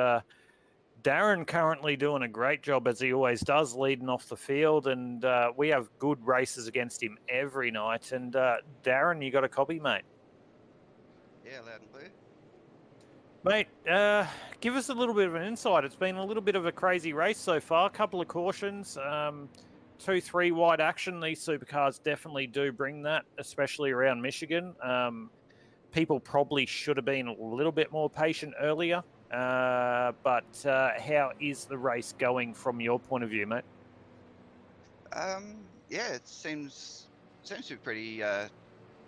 Darren currently doing a great job, as he always does, leading off the field, and we have good races against him every night. And Darren, you got a copy, mate? Yeah, loud and clear. Mate, give us a little bit of an insight. It's been a little bit of a crazy race so far. A couple of cautions, 2-3 wide action. These supercars definitely do bring that, especially around Michigan. People probably should have been a little bit more patient earlier. But how is the race going from your point of view, mate? Yeah, it seems to be pretty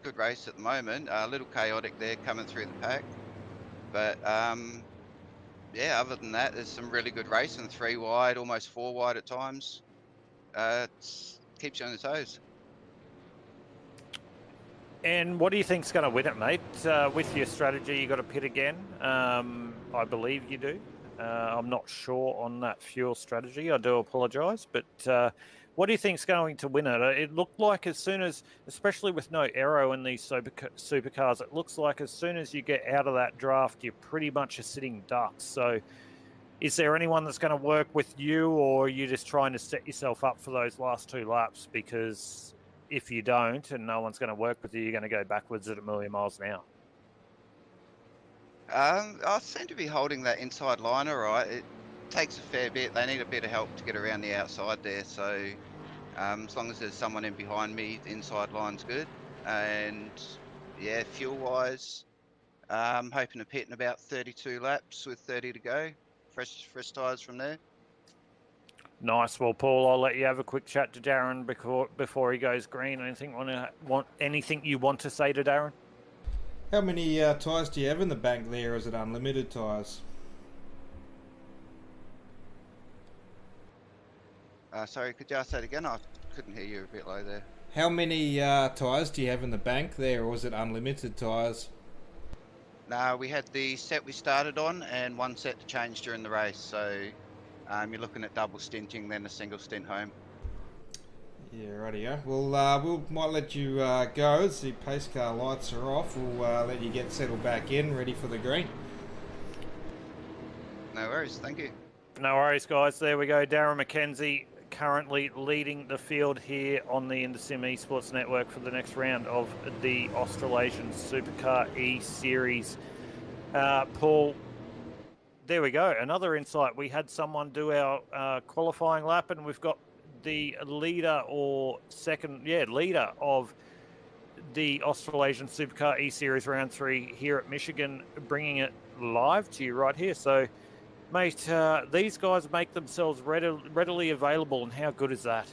good race at the moment. A little chaotic there coming through the pack, but yeah, other than that, there's some really good racing. 3 wide, almost 4 wide at times. It keeps you on your toes. And what do you think's going to win it, mate? With your strategy, you got to pit again. I believe you do. I'm not sure on that fuel strategy. I do apologise, but What do you think's going to win it? It looked like as soon as, especially with no aero in these supercars, it looks like as soon as you get out of that draft, you're pretty much a sitting duck. So is there anyone that's going to work with you, or are you just trying to set yourself up for those last 2 laps? Because if you don't and no one's going to work with you, you're going to go backwards at 1,000,000 miles an hour. I seem to be holding that inside line all right. It takes a fair bit. They need a bit of help to get around the outside there. So as long as there's someone in behind me, the inside line's good. And yeah, fuel-wise, I'm hoping to pit in about 32 laps with 30 to go. Fresh tyres from there. Nice. Well, Paul, I'll let you have a quick chat to Darren before he goes green. Anything you want to say to Darren? How many tyres do you have in the bank there? Is it unlimited tyres? Sorry, could you ask that again? I couldn't hear you a bit low there. How many tyres do you have in the bank there, or is it unlimited tyres? No, we had the set we started on and one set to change during the race. So you're looking at double stinting, then a single stint home. Yeah, rightio. Well, might let you go as the pace car lights are off. We'll let you get settled back in, ready for the green. No worries, thank you. No worries, guys. There we go. Darren McKenzie currently leading the field here on the Indosim Esports Network for the next round of the Australasian SUPERCAR eSeries. Paul, there we go. Another insight. We had someone do our qualifying lap, and we've got the leader leader of the Australasian SUPERCAR eSeries Round 3 here at Michigan, bringing it live to you right here. So, mate, these guys make themselves readily available, and how good is that?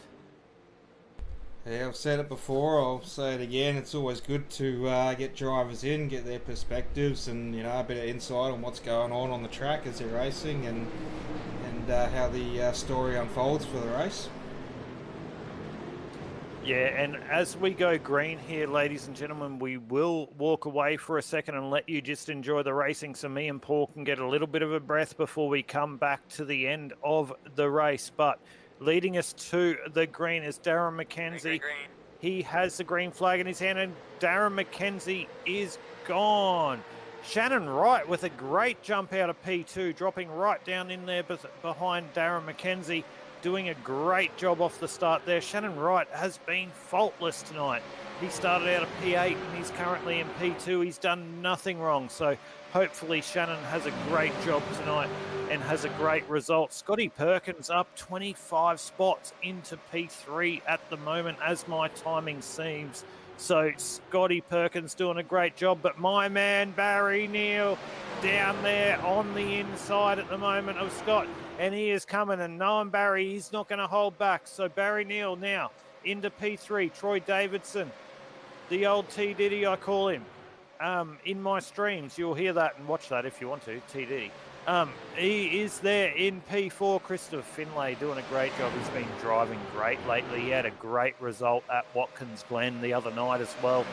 Yeah, I've said it before, I'll say it again. It's always good to get drivers in, get their perspectives, and a bit of insight on what's going on the track as they're racing, and how the story unfolds for the race. Yeah, and as we go green here, ladies and gentlemen, we will walk away for a second and let you just enjoy the racing so me and Paul can get a little bit of a breath before we come back to the end of the race. But leading us to the green is Darren McKenzie. He has the green flag in his hand, and Darren McKenzie is gone. Shannon Wright with a great jump out of P2, dropping right down in there behind Darren McKenzie. Doing a great job off the start there. Shannon Wright has been faultless tonight. He started out of P8 and he's currently in P2. He's done nothing wrong. So hopefully Shannon has a great job tonight and has a great result. Scotty Perkins up 25 spots into P3 at the moment as my timing seems. So Scotty Perkins doing a great job. But my man Barry Neal down there on the inside at the moment of Scott. And he is coming, and knowing Barry, he's not going to hold back. So Barry Neal now into P3. Troy Davidson, the old T Diddy, I call him. In my streams, you'll hear that and watch that if you want to, T Diddy. He is there in P4. Christopher Finlay doing a great job. He's been driving great lately. He had a great result at Watkins Glen the other night as well.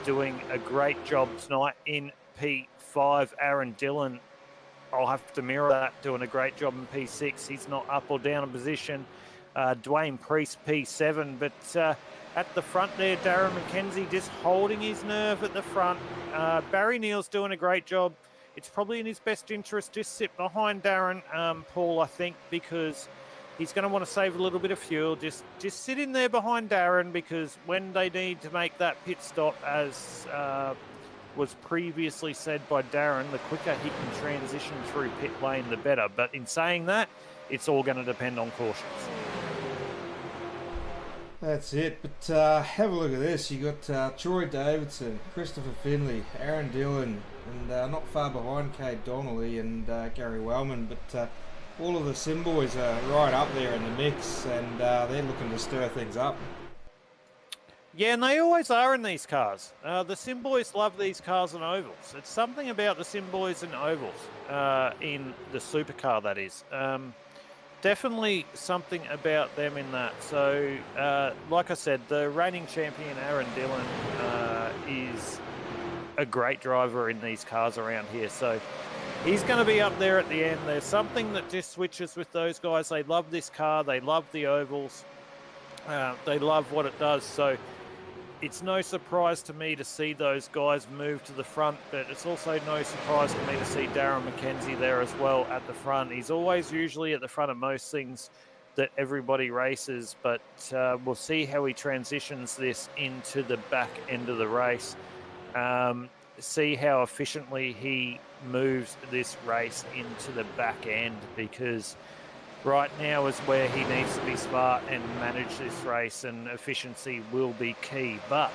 Doing a great job tonight in P5. Aaron Dillon, I'll have to mirror that, doing a great job in P6. He's not up or down a position. Dwayne Priest, P7. But at the front there, Darren McKenzie just holding his nerve at the front. Barry Neal's doing a great job. It's probably in his best interest to sit behind Darren, Paul, I think, because he's going to want to save a little bit of fuel. Just sit in there behind Darren, because when they need to make that pit stop, as was previously said by Darren, the quicker he can transition through pit lane, the better. But in saying that, it's all going to depend on cautions. That's it. But have a look at this. You got Troy Davidson, Christopher Finlay, Aaron Dillon, and not far behind Cade Donnelly and Gary Wellman. But all of the Sim boys are right up there in the mix, and they're looking to stir things up. Yeah, and they always are in these cars. The Sim boys love these cars and ovals. It's something about the Sim boys and ovals in the supercar, that is. Definitely something about them in that. So, like I said, the reigning champion, Aaron Dillon, is a great driver in these cars around here. So he's going to be up there at the end. There's something that just switches with those guys. They love this car. They love the ovals. They love what it does. So it's no surprise to me to see those guys move to the front, but it's also no surprise to me to see Darren McKenzie there as well at the front. He's always usually at the front of most things that everybody races, but we'll see how he transitions this into the back end of the race. See how efficiently he moves this race into the back end, because right now is where he needs to be smart and manage this race, and efficiency will be key. But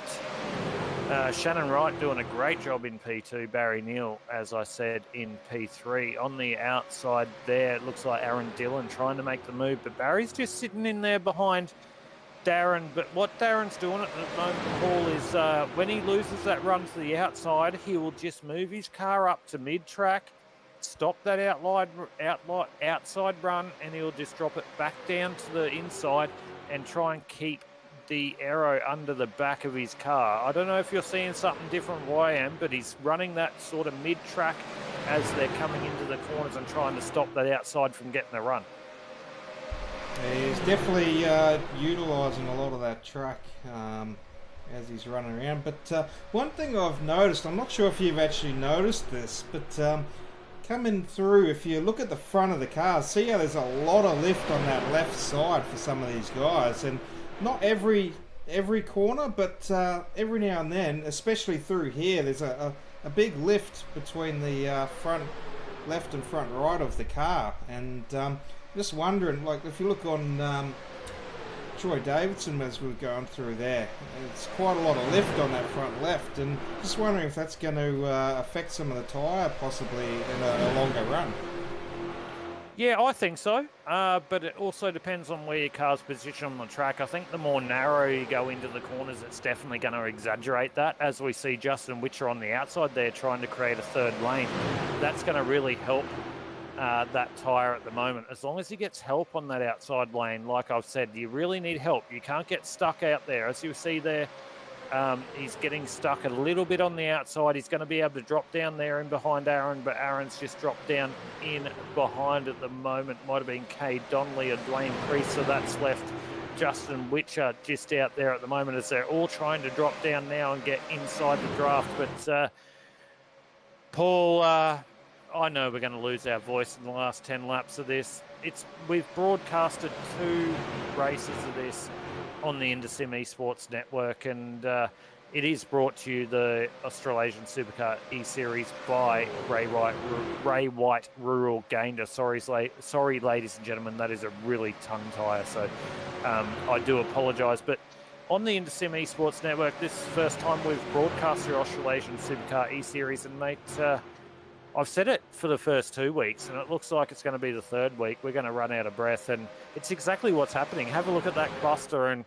Shannon Wright doing a great job in P2, Barry Neal, as I said, in P3. On the outside there, it looks like Aaron Dillon trying to make the move, but Barry's just sitting in there behind Darren. But what Darren's doing at the moment, Paul, is when he loses that run to the outside, he will just move his car up to mid-track, stop that outside run, and he'll just drop it back down to the inside and try and keep the aero under the back of his car. I don't know if you're seeing something different from I am, but he's running that sort of mid-track as they're coming into the corners and trying to stop that outside from getting a run. Yeah, he's definitely utilising a lot of that track as he's running around. But one thing I've noticed, I'm not sure if you've actually noticed this, but coming through, if you look at the front of the car, see how there's a lot of lift on that left side for some of these guys, and not every corner, but every now and then, especially through here, there's a big lift between the front left and front right of the car. And just wondering, like if you look on Troy Davidson as we were going through there, it's quite a lot of lift on that front left, and just wondering if that's going to affect some of the tyre possibly in a longer run. Yeah, I think so, but it also depends on where your car's positioned on the track. I think the more narrow you go into the corners, it's definitely going to exaggerate that, as we see Justin Witcher on the outside there trying to create a third lane. That's going to really help that tyre at the moment. As long as he gets help on that outside lane, like I've said, you really need help. You can't get stuck out there. As you see there, he's getting stuck a little bit on the outside. He's going to be able to drop down there in behind Aaron, but Aaron's just dropped down in behind at the moment. Might have been Kay Donnelly or Dwayne Priest, so that's left Justin Witcher just out there at the moment as they're all trying to drop down now and get inside the draft. But Paul, I know we're going to lose our voice in the last 10 laps of this. We've broadcasted 2 races of this on the InterSim Esports Network, and it is brought to you, the Australasian SUPERCAR eSeries, by Ray White Rural Gander. Sorry, ladies and gentlemen, that is a really tongue-tire, so I do apologise. But on the InterSim Esports Network, this is the first time we've broadcast the Australasian SUPERCAR eSeries, and mate, I've said it for the first 2 weeks, and it looks like it's going to be the third week. We're going to run out of breath, and it's exactly what's happening. Have a look at that cluster, and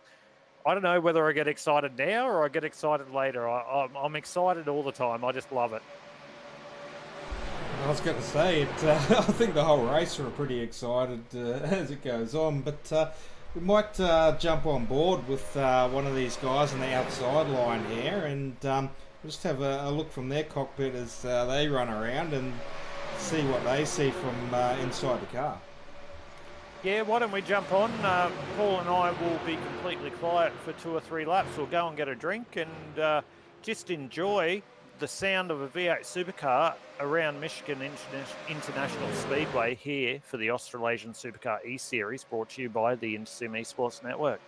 I don't know whether I get excited now or I get excited later. I'm excited all the time. I just love it. I was going to say, I think the whole race are pretty excited as it goes on, but we might jump on board with one of these guys on the outside line here, and just have a look from their cockpit as they run around and see what they see from inside the car. Yeah, why don't we jump on? Paul and I will be completely quiet for 2 or 3 laps. We'll go and get a drink and just enjoy the sound of a V8 supercar around Michigan International Speedway here for the Australasian SUPERCAR eSeries, brought to you by the InterSim Esports Network.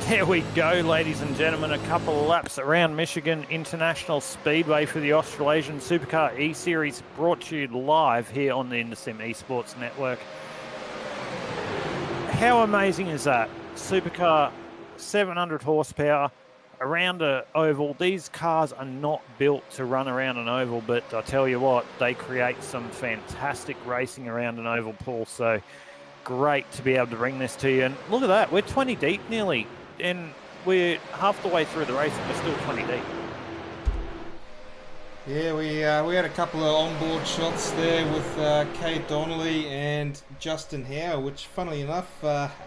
There we go, ladies and gentlemen. A couple of laps around Michigan International Speedway for the Australasian SUPERCAR eSeries, brought to you live here on the InterSim Esports Network. How amazing is that? SUPERCAR, 700 horsepower, around an oval. These cars are not built to run around an oval, but I tell you what, they create some fantastic racing around an oval, Paul. So great to be able to bring this to you. And look at that, we're 20 deep nearly, and we're half the way through the race and we're still 20 deep. Yeah, we had a couple of onboard shots there with Kate Donnelly and Justin Howe, which, funnily enough,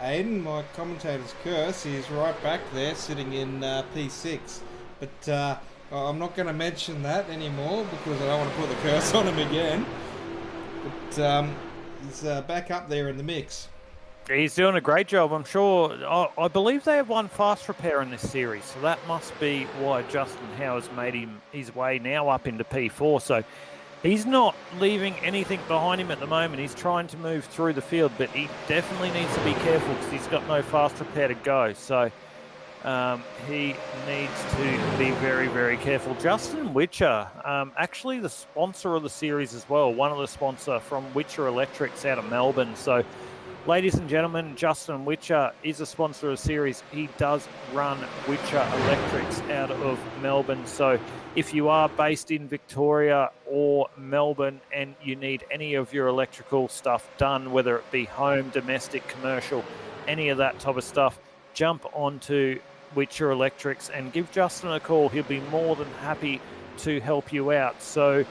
Aidan, my commentator's curse, is right back there sitting in P6. But I'm not going to mention that anymore because I don't want to put the curse on him again. But he's back up there in the mix. He's doing a great job, I'm sure. I believe they have won fast repair in this series, so that must be why Justin Howe has made his way now up into P4. So he's not leaving anything behind him at the moment. He's trying to move through the field, but he definitely needs to be careful because he's got no fast repair to go. So he needs to be very, very careful. Justin Witcher, actually the sponsor of the series as well, one of the sponsors from Witcher Electrics out of Melbourne. So ladies and gentlemen, Justin Witcher is a sponsor of the series. He does run Witcher Electrics out of Melbourne. So if you are based in Victoria or Melbourne and you need any of your electrical stuff done, whether it be home, domestic, commercial, any of that type of stuff, jump onto Witcher Electrics and give Justin a call. He'll be more than happy to help you out. So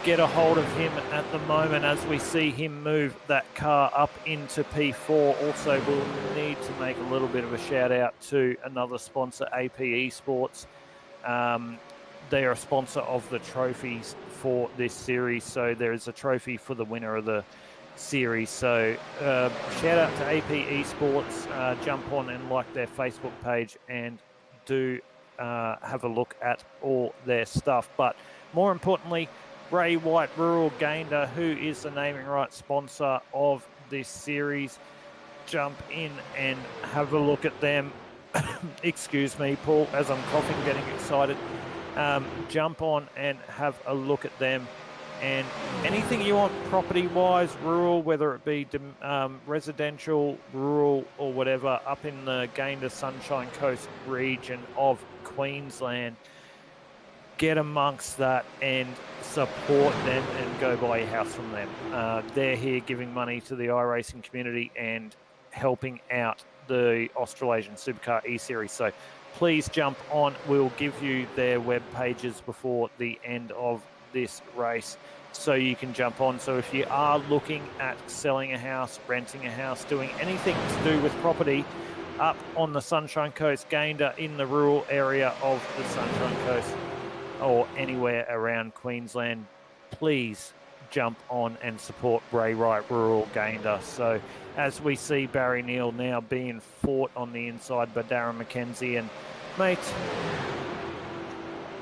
get a hold of him at the moment as we see him move that car up into P4. Also, we'll need to make a little bit of a shout out to another sponsor, AP Esports. They are a sponsor of the trophies for this series. So there is a trophy for the winner of the series. So shout out to AP Esports. Jump on and like their Facebook page and do have a look at all their stuff. But more importantly, Ray White Rural Gander, who is the naming rights sponsor of this series. Jump in and have a look at them. Excuse me, Paul, as I'm coughing, getting excited. Jump on and have a look at them. And anything you want property-wise, rural, whether it be residential, rural, or whatever, up in the Gander Sunshine Coast region of Queensland, get amongst that and support them and go buy a house from them. They're here giving money to the iRacing community and helping out the Australasian SUPERCAR eSeries. So please jump on. We'll give you their web pages before the end of this race so you can jump on. So if you are looking at selling a house, renting a house, doing anything to do with property up on the Sunshine Coast, Gander, in the rural area of the Sunshine Coast, or anywhere around Queensland, please jump on and support Ray Wright Rural Gander. So as we see Barry Neal now being fought on the inside by Darren McKenzie, and mate,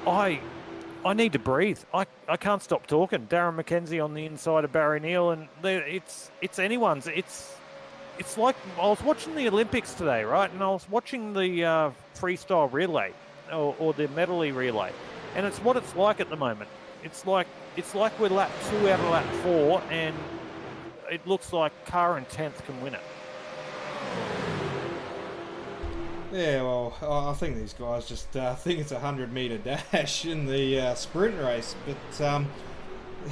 I need to breathe. I can't stop talking. Darren McKenzie on the inside of Barry Neal, and it's anyone's. It's like I was watching the Olympics today, right? And I was watching the freestyle relay or the medley relay. And it's what it's like at the moment. It's like we're lap 2 out of lap 4, and it looks like car in 10th can win it. Yeah, well, I think these guys just think it's a 100-metre dash in the sprint race, but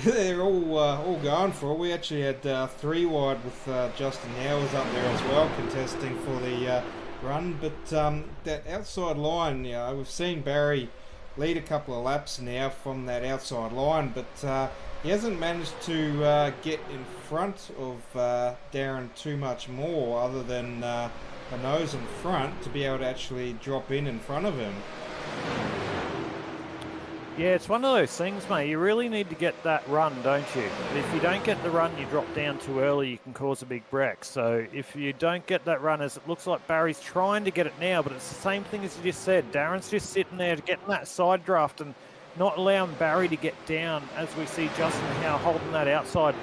they're all going for it. We actually had 3 wide with Justin Howard up there as well, contesting for the run. But that outside line, we've seen Barry lead a couple of laps now from that outside line, but he hasn't managed to get in front of Darren too much more, other than a nose in front, to be able to actually drop in front of him. Yeah, it's one of those things, mate. You really need to get that run, don't you? If you don't get the run, you drop down too early, you can cause a big wreck. So if you don't get that run, as it looks like Barry's trying to get it now, but it's the same thing as you just said. Darren's just sitting there getting that side draft and not allowing Barry to get down, as we see Justin Howe holding that outside.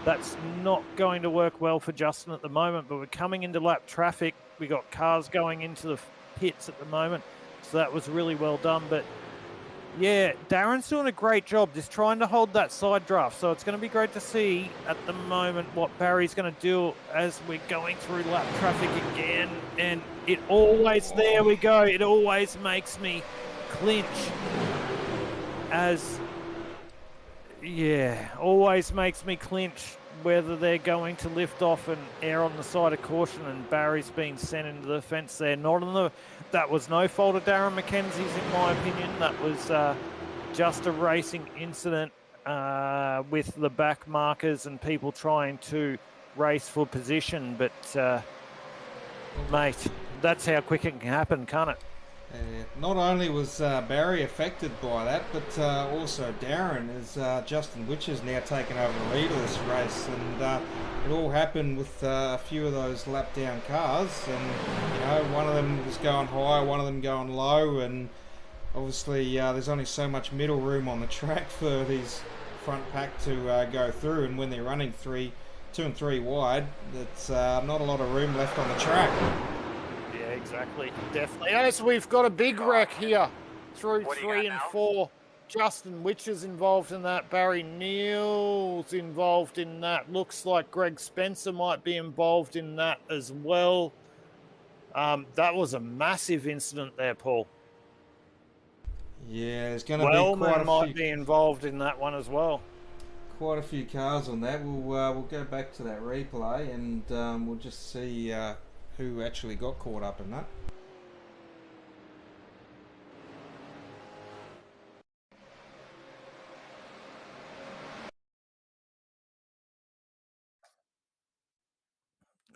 That's not going to work well for Justin at the moment, but we're coming into lap traffic. We got cars going into the pits at the moment. So that was really well done. But yeah, Darren's doing a great job just trying to hold that side draft. So it's going to be great to see at the moment what Barry's going to do as we're going through lap traffic again. And it always, there we go, it always makes me clinch as, yeah, always makes me clinch whether they're going to lift off and err on the side of caution, and Barry's been sent into the fence there. Not on the, that was no fault of Darren McKenzie's in my opinion. That was just a racing incident with the back markers and people trying to race for position. But mate, that's how quick it can happen, can't it? Not only was Barry affected by that, but also Darren, as Justin Witch has now taken over the lead of this race, and it all happened with a few of those lap down cars, and you know, one of them was going high, one of them going low, and obviously there's only so much middle room on the track for these front pack to go through, and when they're running 2 and 3 wide, it's not a lot of room left on the track. Exactly, definitely. As we've got a big wreck here through 3 and 4. Justin Witch is involved in that. Barry Neal's involved in that. Looks like Greg Spencer might be involved in that as well. That was a massive incident there, Paul. Yeah, there's going to be quite a few... might be involved in that one as well. Quite a few cars on that. We'll go back to that replay and we'll just see who actually got caught up in that.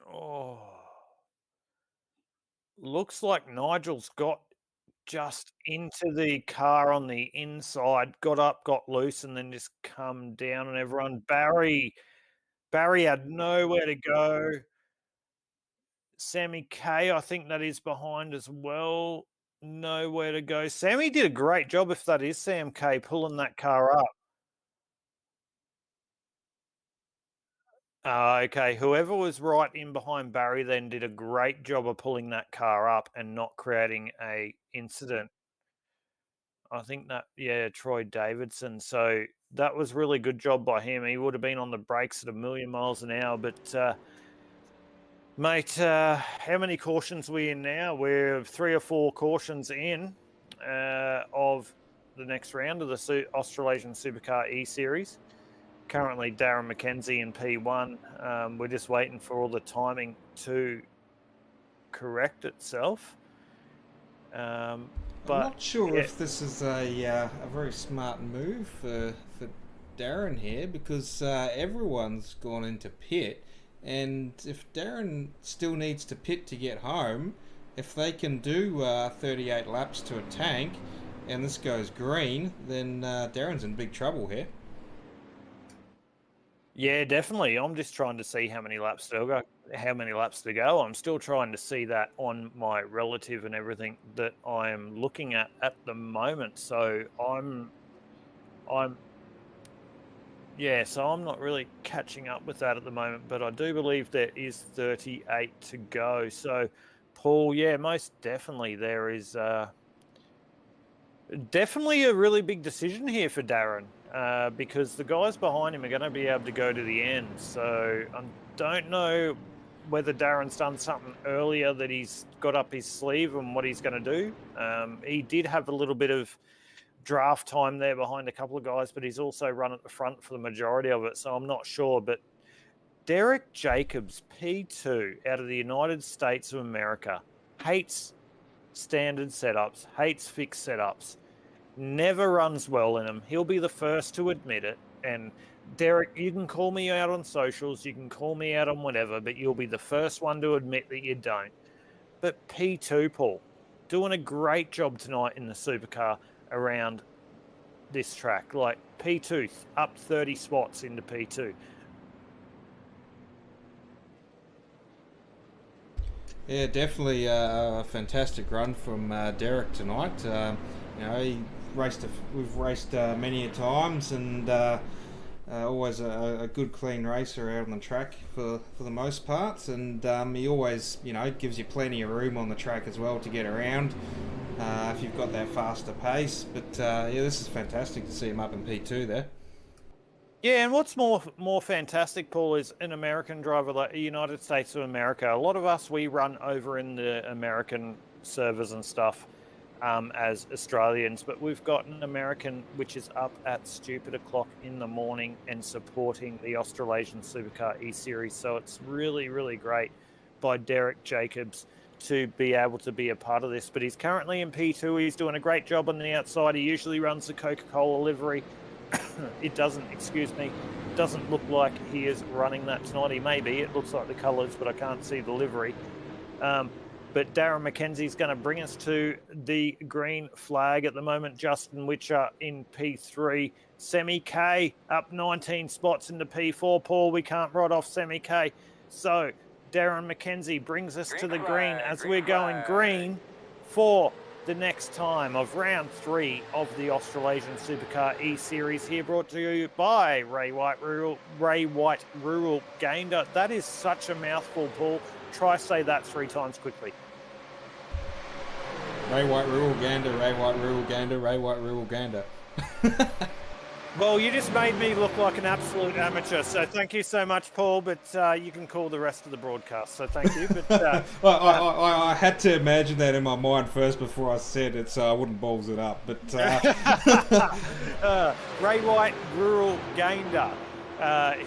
Oh, looks like Nigel's got just into the car on the inside, got up, got loose, and then just come down on everyone. Barry had nowhere to go. Sammy K, I think that is behind as well. Nowhere to go. Sammy did a great job, if that is Sam K, pulling that car up. Okay, whoever was right in behind Barry then did a great job of pulling that car up and not creating a incident. I think that, yeah, Troy Davidson. So that was really good job by him. He would have been on the brakes at 1,000,000 miles an hour, but mate, how many cautions are we in now? We're 3 or 4 cautions in of the next round of the Australasian Supercar eSeries. Currently, Darren McKenzie in P1. We're just waiting for all the timing to correct itself. But I'm not sure if this is a very smart move for Darren here, because everyone's gone into pit. And if Darren still needs to pit to get home, if they can do 38 laps to a tank and this goes green, then Darren's in big trouble here. Yeah, definitely. I'm just trying to see how many laps to go. I'm still trying to see that on my relative and everything that I am looking at the moment. So I'm not really catching up with that at the moment, but I do believe there is 38 to go. So, Paul, yeah, most definitely there is definitely a really big decision here for Darren, because the guys behind him are going to be able to go to the end. So I don't know whether Darren's done something earlier that he's got up his sleeve and what he's going to do. He did have a little bit of draft time there behind a couple of guys, but he's also run at the front for the majority of it, so I'm not sure. But Derek Jacobs, P2 out of the United States of America, hates standard setups, hates fixed setups, never runs well in them. He'll be the first to admit it. And Derek, you can call me out on socials, you can call me out on whatever, but you'll be the first one to admit that you don't. But P2, Paul, doing a great job tonight in the supercar around this track. Like P2 up 30 spots into P2. Yeah, definitely a fantastic run from Derek tonight. We've raced many a times, and Always a good clean racer out on the track for the most part, and he always, gives you plenty of room on the track as well to get around if you've got that faster pace. But yeah, this is fantastic to see him up in P2 there. Yeah, and what's more fantastic, Paul, is an American driver like the United States of America. A lot of us, we run over in the American servers and stuff as Australians, but we've got an American which is up at stupid o'clock in the morning and supporting the Australasian SUPERCAR eSeries. So it's really, really great by Derek Jacobs to be able to be a part of this. But he's currently in P2. He's doing a great job on the outside. He usually runs the Coca-Cola livery. It doesn't look like he is running that tonight. He may be. It looks like the colours, but I can't see the livery. But Darren McKenzie's going to bring us to the green flag at the moment. Justin Witcher in P3. Semi K up 19 spots into P4. Paul, we can't ride off Semi K. So Darren McKenzie brings us to the green as we're going green for the next time of round 3 of the Australasian SUPERCAR eSeries, here brought to you by Ray White Rural Gander. That is such a mouthful, Paul. Try say that 3 times quickly. Ray White Rural Gander, Ray White Rural Gander, Ray White Rural Gander. Well, you just made me look like an absolute amateur, so thank you so much, Paul, but you can call the rest of the broadcast, so thank you. But I had to imagine that in my mind first before I said it, so I wouldn't balls it up. But Ray White Rural Gander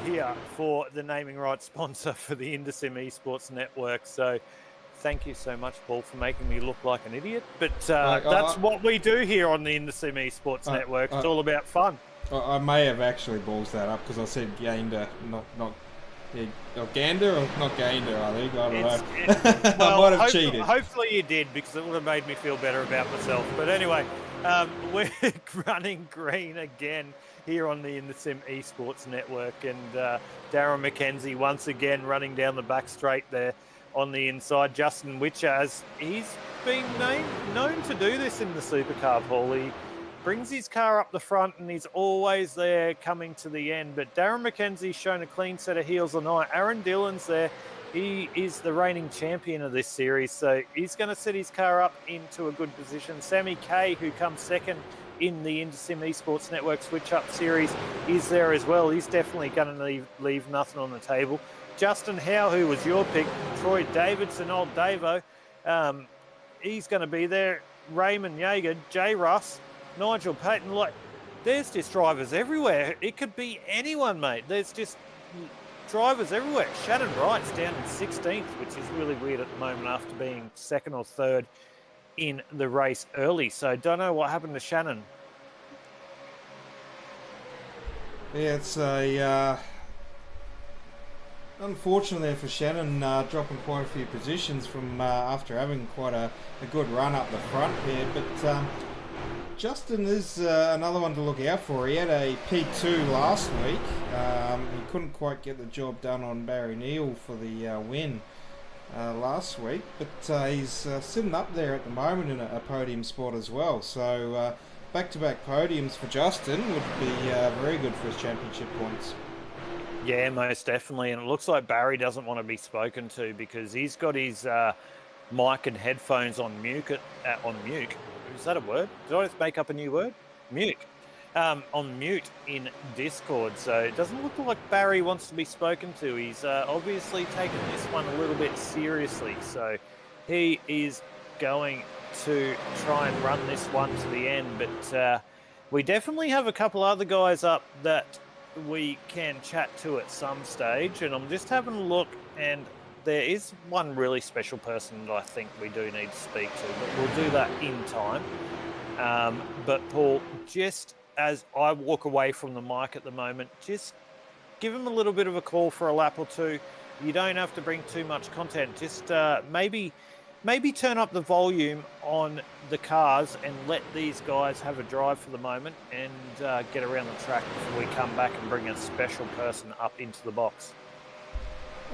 here for the naming rights sponsor for the Indosim Esports Network, so thank you so much, Paul, for making me look like an idiot. But that's what we do here on the Indosim Esports Network. It's all about fun. I may have actually balls that up because I said Gander, not Gander or not Gander, I think. I don't know. Well, I might have cheated. Hopefully you did, because it would have made me feel better about myself. But anyway, we're running green again here on the Indosim Esports Network, and Darren McKenzie once again running down the back straight there on the inside. Justin Witcher, as he's been known to do this in the supercar, Paul. He brings his car up the front and he's always there coming to the end. But Darren McKenzie's shown a clean set of heels tonight. Aaron Dillon's there. He is the reigning champion of this series, so he's going to set his car up into a good position. Sammy Kay, who comes second in the Indosim Esports Network Switch Up Series, is there as well. He's definitely going to leave nothing on the table. Justin Howe, who was your pick, Troy Davidson, old Davo, he's going to be there. Raymond Yeager, Jay Russ, Nigel Patton, there's just drivers everywhere. It could be anyone, mate. There's just drivers everywhere. Shannon Wright's down in 16th, which is really weird at the moment after being second or third in the race early. So don't know what happened to Shannon. Yeah, it's unfortunately for Shannon, dropping quite a few positions from after having quite a good run up the front here. But Justin is another one to look out for. He had a P2 last week. He couldn't quite get the job done on Barry Neal for the win last week, but he's sitting up there at the moment in a podium spot as well. So back-to-back podiums for Justin would be very good for his championship points. Yeah, most definitely. And it looks like Barry doesn't want to be spoken to because he's got his mic and headphones on mute. On mute. Is that a word? Did I just make up a new word? Mute. On mute in Discord. So it doesn't look like Barry wants to be spoken to. He's obviously taken this one a little bit seriously. So he is going to try and run this one to the end. But we definitely have a couple other guys up that we can chat to at some stage. And I'm just having a look, and there is one really special person that I think we do need to speak to, but we'll do that in time. But Paul, just as I walk away from the mic at the moment, just give him a little bit of a call for a lap or two. You don't have to bring too much content. Just maybe turn up the volume on the cars and let these guys have a drive for the moment and get around the track before we come back and bring a special person up into the box.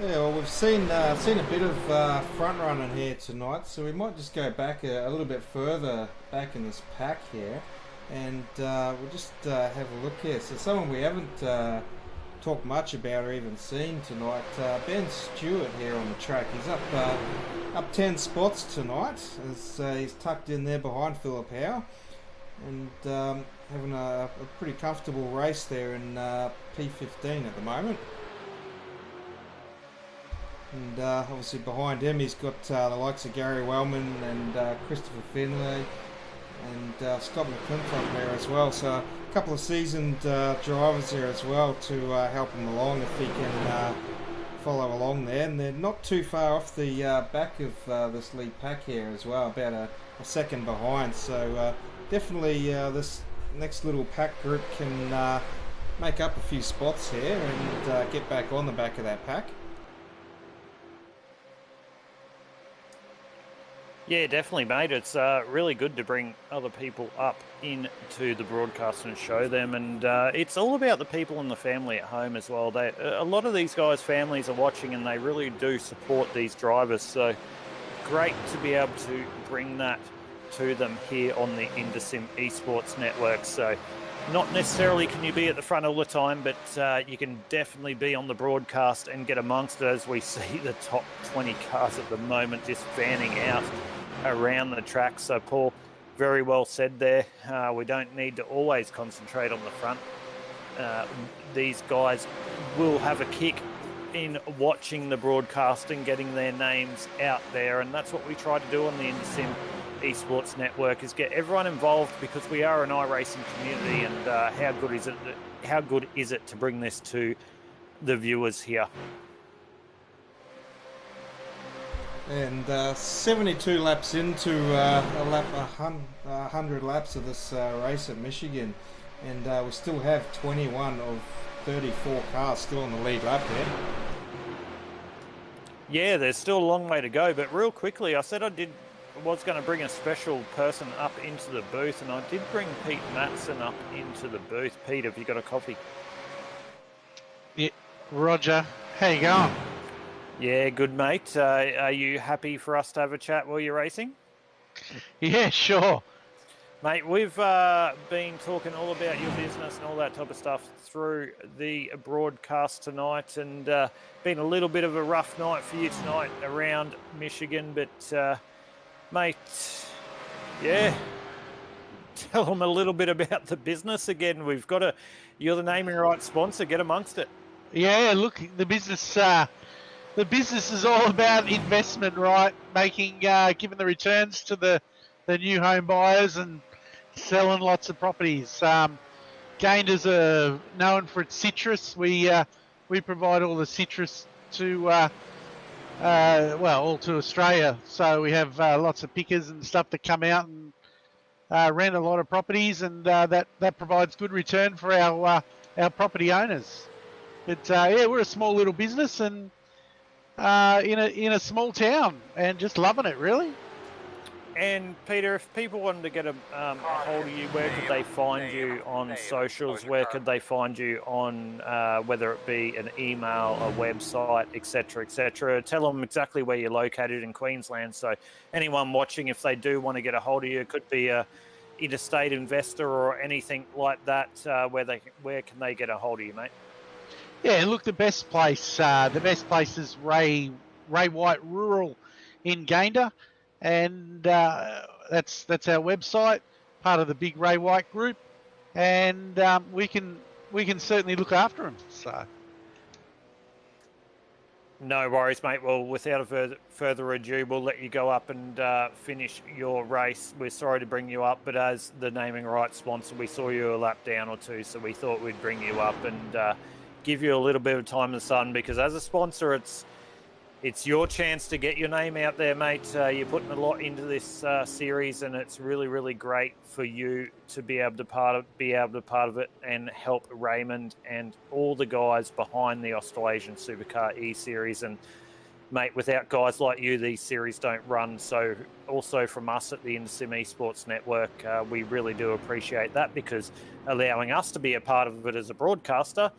Yeah, well, we've seen a bit of front running here tonight, so we might just go back a little bit further back in this pack here. And we'll just have a look here. So someone we haven't talked much about or even seen tonight, Ben Stewart here on the track. He's up 10 spots tonight as he's tucked in there behind Philip Howe, and having a pretty comfortable race there in P15 at the moment. And obviously behind him he's got the likes of Gary Wellman and Christopher Finlay and Scott McClintock there as well. So a couple of seasoned drivers there as well to help him along if he can follow along there. And they're not too far off the back of this lead pack here as well, about a second behind. So definitely this next little pack group can make up a few spots here and get back on the back of that pack. Yeah, definitely, mate. It's really good to bring other people up into the broadcast and show them. And it's all about the people and the family at home as well. A lot of these guys' families are watching and they really do support these drivers. So great to be able to bring that to them here on the IndySim Esports Network. So not necessarily can you be at the front all the time, but you can definitely be on the broadcast and get amongst it as we see the top 20 cars at the moment just fanning out around the track. So Paul, very well said there. We don't need to always concentrate on the front. These guys will have a kick in watching the broadcast and getting their names out there, and that's what we try to do on the IndySim Esports Network, is get everyone involved, because we are an iRacing community, and how good is it to bring this to the viewers here. And 72 laps into 100 laps of this race at Michigan, and we still have 21 of 34 cars still on the lead lap there. Yeah, there's still a long way to go, but real quickly, I said I was going to bring a special person up into the booth, and I did bring Pete Matson up into the booth. Pete, have you got a coffee? Yeah, Roger. How you going? Yeah, good, mate. Are you happy for us to have a chat while you're racing? Yeah, sure. Mate, we've been talking all about your business and all that type of stuff through the broadcast tonight, and been a little bit of a rough night for you tonight around Michigan, but mate, yeah, tell them a little bit about the business again. You're the naming rights sponsor, get amongst it. Yeah, look, the business is all about investment, right? Giving the returns to the new home buyers and selling lots of properties. Gainders are known for its citrus. We provide all the citrus to all to Australia. So we have lots of pickers and stuff that come out and rent a lot of properties, and that provides good return for our property owners. But yeah, we're a small little business and in a small town, and just loving it, really. And Peter, if people wanted to get a hold of you, where could they find you on socials? Where could they find you on whether it be an email, a website, etc., etc.? Tell them exactly where you're located in Queensland. So anyone watching, if they do want to get a hold of you, it could be a interstate investor or anything like that. Where can they get a hold of you, mate? Yeah, look, the best place is Ray White Rural in Gayndah. And that's our website, part of the big Ray White group, and we can certainly look after them. So, no worries, mate. Well, without further ado, we'll let you go up and finish your race. We're sorry to bring you up, but as the naming rights sponsor, we saw you a lap down or two, so we thought we'd bring you up and give you a little bit of time in the sun, because as a sponsor, it's your chance to get your name out there, mate. You're putting a lot into this series, and it's really, really great for you to be able to part of it and help Raymond and all the guys behind the Australasian SUPERCAR eSeries. And mate, without guys like you, these series don't run. So also from us at the IndySim Esports Network, we really do appreciate that, because allowing us to be a part of it as a broadcaster,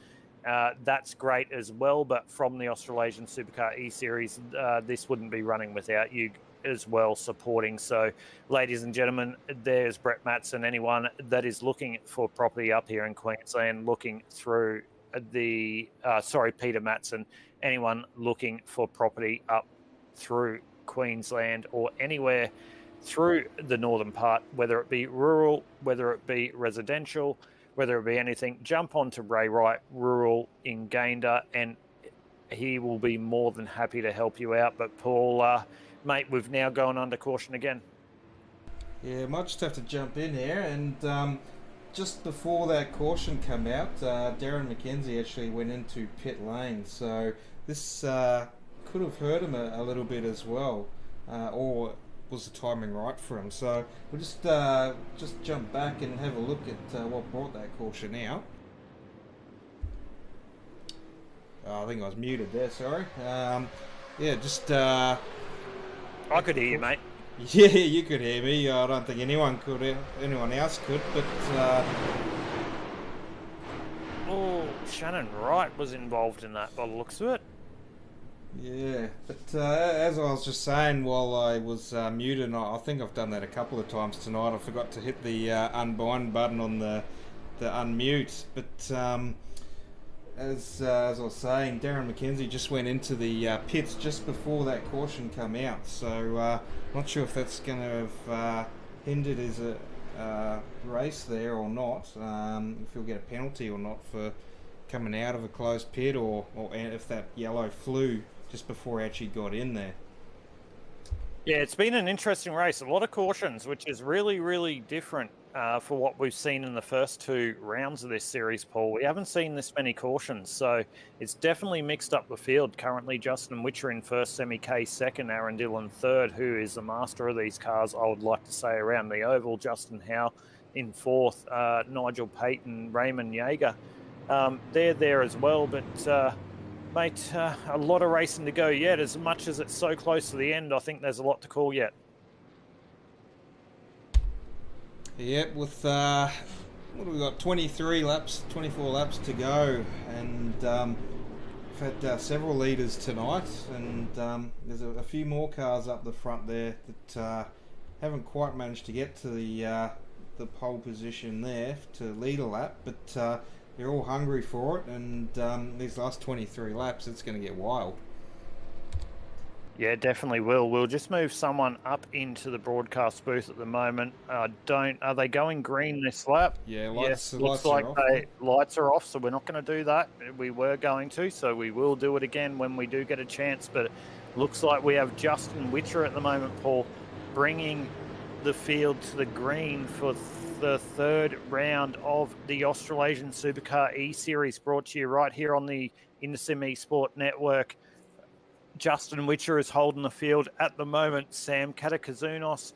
that's great as well. But from the Australasian SUPERCAR eSeries, this wouldn't be running without you as well supporting. So, ladies and gentlemen, there's Brett Matson. Anyone that is looking for property up here in Queensland, looking through the Peter Matson. Anyone looking for property up through Queensland or anywhere through the northern part, whether it be rural, whether it be residential, whether it be anything, jump on to Ray Wright Rural in Gayndah, and he will be more than happy to help you out. But Paul, mate, we've now gone under caution again. Yeah, might just have to jump in here. And just before that caution come out, Darren McKenzie actually went into pit lane. So this could have hurt him a little bit as well. Or was the timing right for him? So we'll just jump back and have a look at what brought that caution out. I think I was muted there, sorry. Yeah, just... I could hear you, mate. Yeah, you could hear me. I don't think anyone else could, but... Oh, Shannon Wright was involved in that by the looks of it. Yeah, but as I was just saying while I was muted, I think I've done that a couple of times tonight. I forgot to hit the unbind button on the unmute, but... As I was saying, Darren McKenzie just went into the pits just before that caution come out, so not sure if that's going to have hindered his race there or not, if he'll get a penalty or not for coming out of a closed pit, or if that yellow flew just before he actually got in there. Yeah, it's been an interesting race. A lot of cautions, which is really, really different for what we've seen in the first two rounds of this series, Paul. We haven't seen this many cautions, so it's definitely mixed up the field. Currently, Justin Witcher in first, Semi K second, Aaron Dillon third, who is the master of these cars, I would like to say, around the oval. Justin Howe in fourth, Nigel Payton, Raymond Yeager. They're there as well, but... mate, a lot of racing to go yet. As much as it's so close to the end, I think there's a lot to call yet. Yep, with what have we got? 24 laps to go, and we've had several leaders tonight, and there's a few more cars up the front there that haven't quite managed to get to the pole position there to lead a lap, but they're all hungry for it, and these last 23 laps, it's going to get wild. Yeah, definitely will. We'll just move someone up into the broadcast booth at the moment. Are they going green this lap? Yeah, lights are off. Lights are off, so we're not going to do that. We were going to, so we will do it again when we do get a chance. But it looks like we have Justin Witcher at the moment, Paul, bringing the field to the green for the third round of the Australasian SUPERCAR eSeries, brought to you right here on the Indocim Esport Network. Justin Witcher is holding the field at the moment. Sam Katakazunos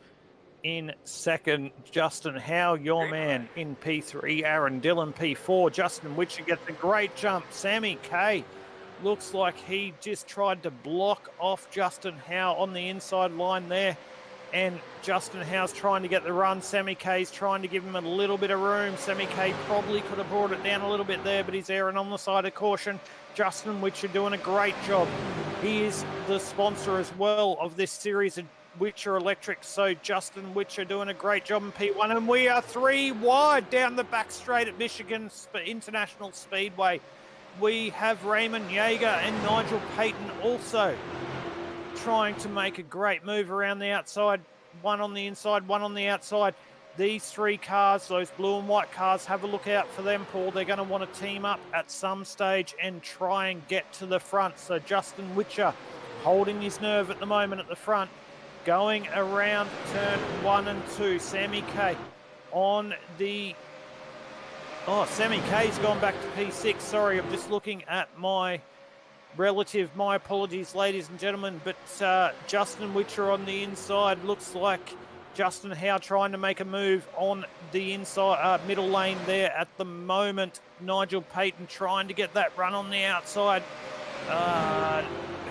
in second. Justin Howe, your man, in P3. Aaron Dillon, P4. Justin Witcher gets a great jump. Sammy K looks like he just tried to block off Justin Howe on the inside line there. And Justin Howe's trying to get the run. Sammy K's trying to give him a little bit of room. Sammy K probably could have brought it down a little bit there, but he's erring on the side of caution. Justin Witcher doing a great job. He is the sponsor as well of this series of Witcher Electric. So Justin Witcher doing a great job in P1. And we are 3 wide down the back straight at Michigan International Speedway. We have Raymond Yeager and Nigel Payton also trying to make a great move around the outside. One on the inside, one on the outside. These three cars, those blue and white cars, have a look out for them, Paul. They're going to want to team up at some stage and try and get to the front. So Justin Witcher holding his nerve at the moment at the front, going around turn 1 and 2. Sammy K on the... Oh, Sammy K's gone back to P6. Sorry, I'm just looking at my relative. My apologies, ladies and gentlemen. But Justin Witcher on the inside. Looks like Justin Howe trying to make a move on the inside middle lane there at the moment. Nigel Payton trying to get that run on the outside.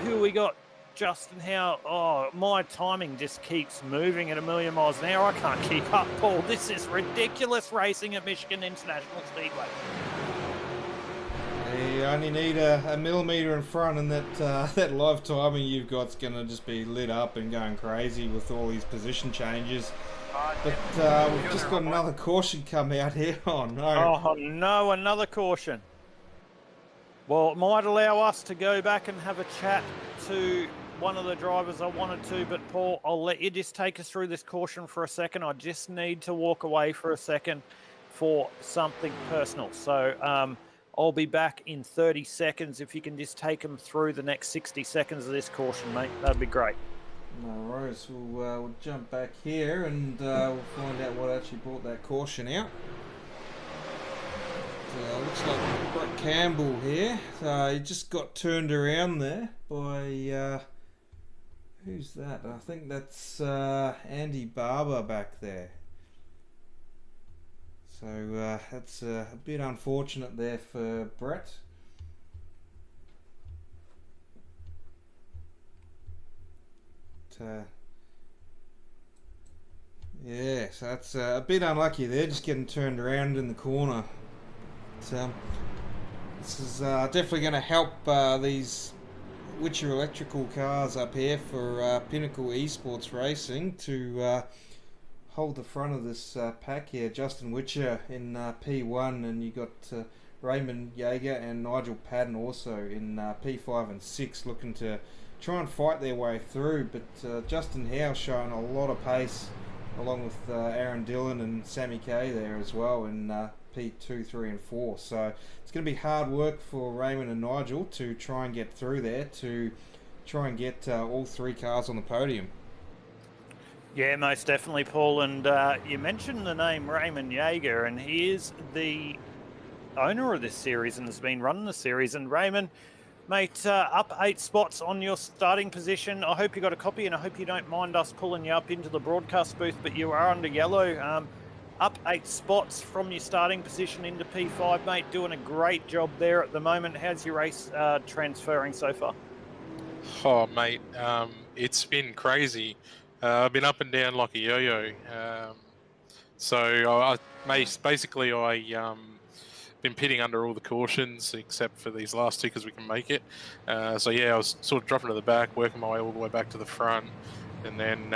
Who we got? Justin Howe. Oh, my timing just keeps moving at a million miles an hour. I can't keep up, Paul. This is ridiculous racing at Michigan International Speedway. Yeah, I only need a millimetre in front, and that that live timing you've got's going to just be lit up and going crazy with all these position changes. But we've just got another caution come out here. Oh no. Oh no, another caution. Well, it might allow us to go back and have a chat to one of the drivers I wanted to, but Paul, I'll let you just take us through this caution for a second. I just need to walk away for a second for something personal. So I'll be back in 30 seconds. If you can just take them through the next 60 seconds of this caution, mate, that'd be great. No worries. We'll jump back here and we'll find out what actually brought that caution out. Looks like Brett Campbell here. He just got turned around there by who's that? I think that's Andy Barber back there. So that's a bit unfortunate there for Brett. Yeah, so that's a bit unlucky there, just getting turned around in the corner. But, this is definitely going to help these Witcher electrical cars up here for Pinnacle Esports Racing to hold the front of this pack here. Justin Witcher in P1, and you got Raymond Jaeger and Nigel Padden also in P5 and 6 looking to try and fight their way through. But Justin Howe showing a lot of pace along with Aaron Dillon and Sammy Kay there as well in P2, 3 and 4. So it's going to be hard work for Raymond and Nigel to try and get through there to try and get all three cars on the podium. Yeah, most definitely, Paul. And you mentioned the name Raymond Jaeger, and he is the owner of this series and has been running the series. And Raymond, mate, up 8 spots on your starting position. I hope you got a copy, and I hope you don't mind us pulling you up into the broadcast booth, but you are under yellow. Up 8 spots from your starting position into P5, mate. Doing a great job there at the moment. How's your race transferring so far? Oh, mate, it's been crazy. I've been up and down like a yo-yo. So basically I been pitting under all the cautions except for these last 2 because we can make it. So yeah, I was sort of dropping to the back, working my way all the way back to the front, and then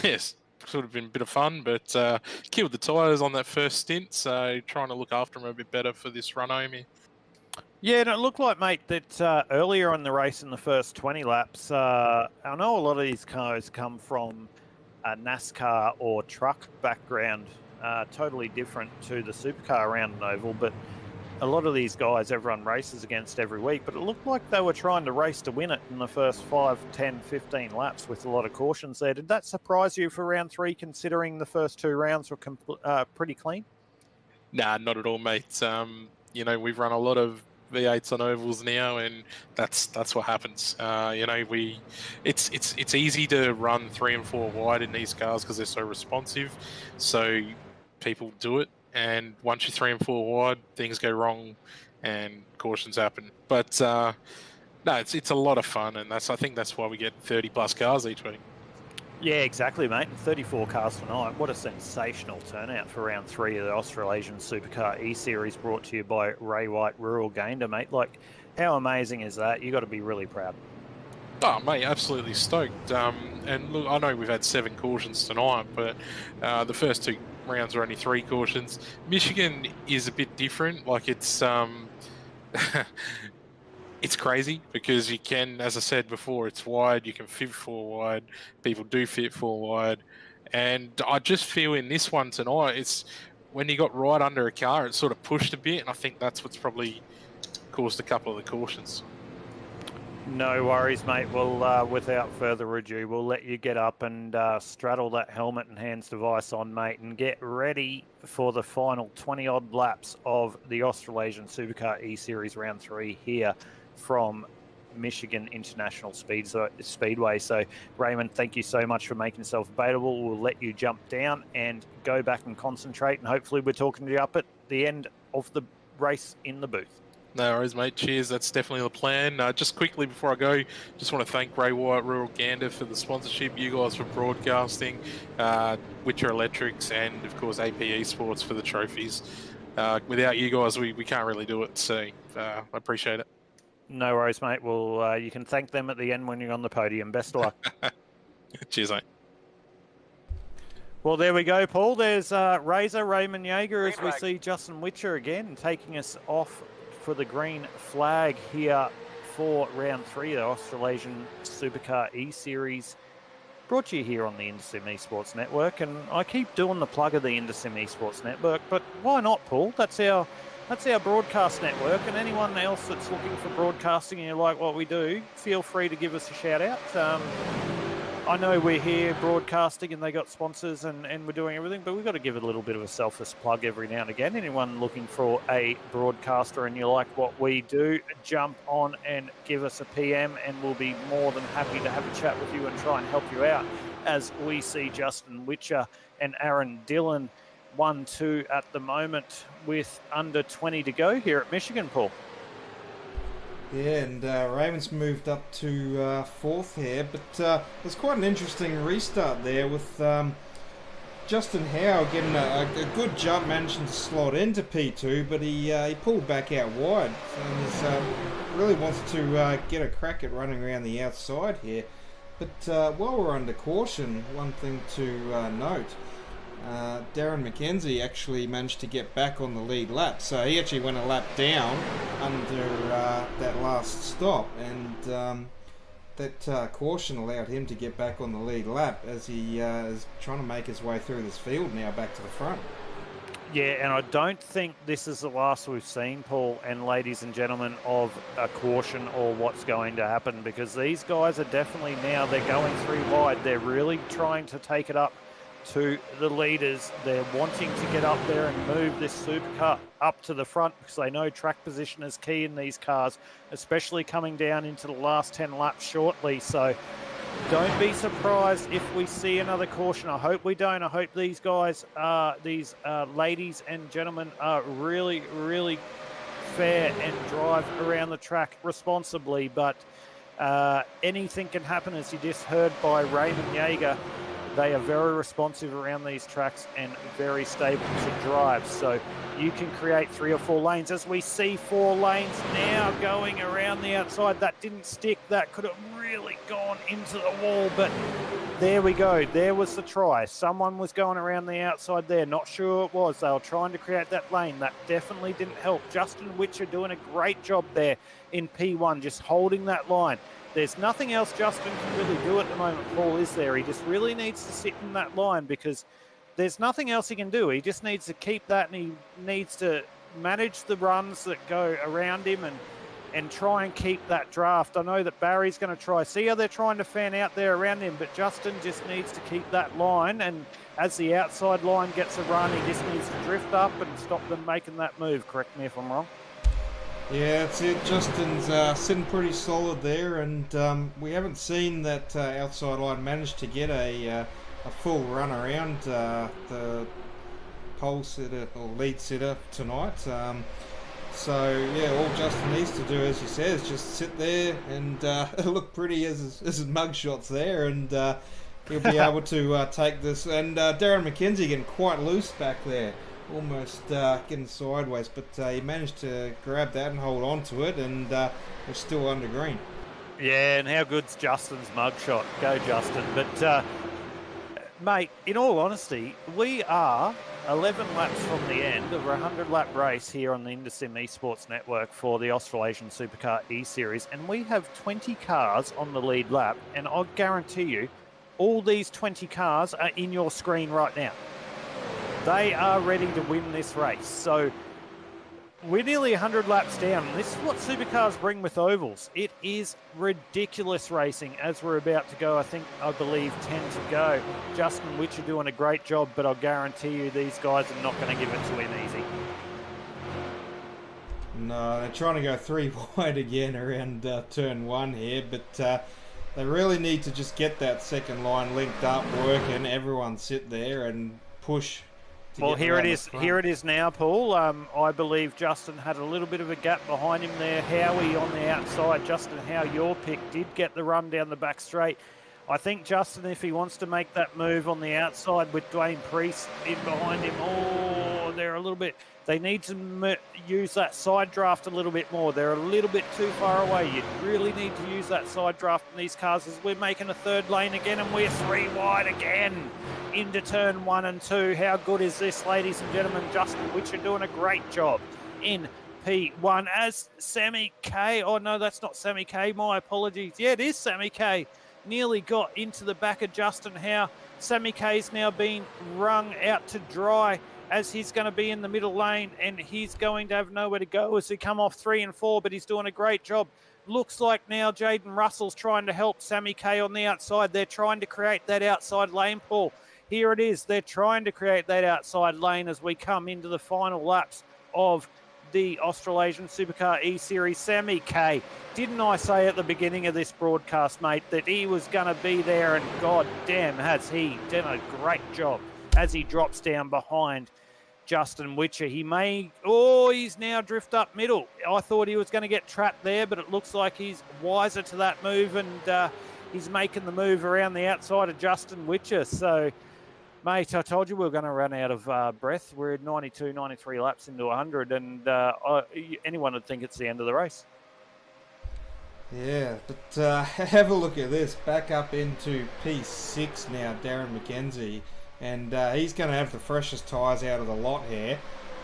yes, sort of been a bit of fun, but killed the tyres on that first stint, so trying to look after them a bit better for this run home here. Yeah, and it looked like, mate, that earlier in the race in the first 20 laps, I know a lot of these cars come from a NASCAR or truck background, totally different to the supercar around an oval, but a lot of these guys everyone races against every week, but it looked like they were trying to race to win it in the first 5, 10, 15 laps with a lot of cautions there. Did that surprise you for round 3, considering the first 2 rounds were pretty clean? Nah, not at all, mate. You know, we've run a lot of V8s on ovals now, and that's what happens. You know, it's easy to run 3 and 4 wide in these cars because they're so responsive. So people do it, and once you're 3 and 4 wide, things go wrong, and cautions happen. But no, it's a lot of fun, and I think that's why we get 30+ cars each week. Yeah, exactly, mate. 34 cars tonight. What a sensational turnout for round 3 of the Australasian SUPERCAR eSeries, brought to you by Ray White Rural Gander, mate. Like, how amazing is that? You got to be really proud. Oh, mate, absolutely stoked. And look, I know we've had 7 cautions tonight, but the first 2 rounds were only 3 cautions. Michigan is a bit different. Like, it's it's crazy because you can, as I said before, it's wide. You can fit 4 wide. People do fit 4 wide. And I just feel in this one tonight, it's when you got right under a car, it sort of pushed a bit. And I think that's what's probably caused a couple of the cautions. No worries, mate. Well, without further ado, we'll let you get up and straddle that helmet and hands device on, mate, and get ready for the final 20-odd laps of the Australasian SUPERCAR eSeries Round 3 here from Michigan International Speedway. So, Raymond, thank you so much for making yourself available. We'll let you jump down and go back and concentrate, and hopefully we're talking to you up at the end of the race in the booth. No worries, mate. Cheers. That's definitely the plan. Just quickly before I go, just want to thank Ray White Rural Gander for the sponsorship, you guys for broadcasting, Witcher Electrics, and of course AP Esports for the trophies. without you guys, we can't really do it. So I appreciate it. No worries, mate. Well, you can thank them at the end when you're on the podium. Best of luck. Cheers, mate. Well, there we go, Paul. There's Razor Raymond Yeager as we flag. see Justin Witcher again taking us off for the green flag here for round 3 of the Australasian SUPERCAR eSeries. Brought to you here on the Indocim Esports Network, and I keep doing the plug of the Indocim Esports Network, but why not, Paul? That's our broadcast network, and anyone else that's looking for broadcasting and you like what we do, feel free to give us a shout out. I know we're here broadcasting and they got sponsors and we're doing everything, but we've got to give it a little bit of a selfish plug every now and again. Anyone looking for a broadcaster and you like what we do, jump on and give us a PM and we'll be more than happy to have a chat with you and try and help you out as we see Justin Witcher and Aaron Dillon 1-2 at the moment with under 20 to go here at Michigan, Paul. Yeah, and Raymond's moved up to 4th here, but there's quite an interesting restart there with Justin Howe getting a good jump, managing to slot into P2, but he pulled back out wide, and he's, really wants to get a crack at running around the outside here. But while we're under caution, one thing to note, Darren McKenzie actually managed to get back on the lead lap, so he actually went a lap down under that last stop, and that caution allowed him to get back on the lead lap as he is trying to make his way through this field now back to the front. Yeah, and I don't think this is the last we've seen, Paul, and ladies and gentlemen, of a caution or what's going to happen, because these guys are definitely now, they're going 3 wide. They're really trying to take it up to the leaders. They're wanting to get up there and move this supercar up to the front because they know track position is key in these cars, especially coming down into the last 10 laps shortly. So don't be surprised if we see another caution. I hope we don't. I hope these guys, these ladies and gentlemen are really, really fair and drive around the track responsibly. But anything can happen, as you just heard by Raymond Yeager. They are very responsive around these tracks and very stable to drive. So you can create 3 or 4 lanes. As we see 4 lanes now going around the outside. That didn't stick. That could have really gone into the wall. But there we go. There was the try. Someone was going around the outside there. Not sure who it was. They were trying to create that lane. That definitely didn't help. Justin Witcher doing a great job there in P1, just holding that line. There's nothing else Justin can really do at the moment, Paul, is there? He just really needs to sit in that line because there's nothing else he can do. He just needs to keep that, and he needs to manage the runs that go around him and try and keep that draft. I know that Barry's going to try. See how they're trying to fan out there around him, but Justin just needs to keep that line, and as the outside line gets a run, he just needs to drift up and stop them making that move. Correct me if I'm wrong. Yeah, that's it. Justin's sitting pretty solid there, and we haven't seen that outside line manage to get a full run around the pole sitter or lead sitter tonight. So yeah, all Justin needs to do, as you say, is just sit there and look pretty as his mug shots there, and he'll be able to take this. And Darren McKenzie getting quite loose back there. Almost getting sideways, but he managed to grab that and hold on to it, and we're still under green. Yeah, and how good's Justin's mugshot? Go, Justin. But, mate, in all honesty, we are 11 laps from the end of a 100-lap race here on the Indocim Esports Network for the Australasian SUPERCAR eSeries, and we have 20 cars on the lead lap, and I'll guarantee you all these 20 cars are in your screen right now. They are ready to win this race. So we're nearly 100 laps down. This is what supercars bring with ovals. It is ridiculous racing as we're about to go. I believe 10 to go. Justin Witcher doing a great job, but I'll guarantee you these guys are not going to give it to him easy. No, they're trying to go 3 wide again around turn 1 here, but they really need to just get that second line linked up, working. Everyone sit there and push. Well, here it is. Here it is now, Paul. I believe Justin had a little bit of a gap behind him there. Howie on the outside. Justin Howe, your pick, did get the run down the back straight. I think Justin, if he wants to make that move on the outside with Dwayne Priest in behind him, they're a little bit. They need to use that side draft a little bit more. They're a little bit too far away. You really need to use that side draft in these cars as we're making a third lane again, and we're 3 wide again into turn 1 and 2. How good is this, ladies and gentlemen? Justin Witcher doing a great job in P1 as Sammy K. Oh, no, that's not Sammy K. My apologies. Yeah, it is Sammy K. Nearly got into the back of Justin Howe. Sammy K's now been wrung out to dry as he's going to be in the middle lane, and he's going to have nowhere to go as he come off 3 and 4, but he's doing a great job. Looks like now Jaden Russell's trying to help Sammy K on the outside. They're trying to create that outside lane, Paul. Here it is. They're trying to create that outside lane as we come into the final laps of the Australasian Supercar eSeries. Sammy K, didn't I say at the beginning of this broadcast, mate, that he was going to be there, and god damn has he done a great job as he drops down behind Justin Witcher. He may, he's now drift up middle. I thought he was going to get trapped there, but it looks like he's wiser to that move, and he's making the move around the outside of Justin Witcher. So, mate, I told you we were going to run out of breath. We're 92, 93 laps into 100, and anyone would think it's the end of the race. Yeah, but have a look at this. Back up into P6 now, Darren McKenzie. And he's going to have the freshest tyres out of the lot here.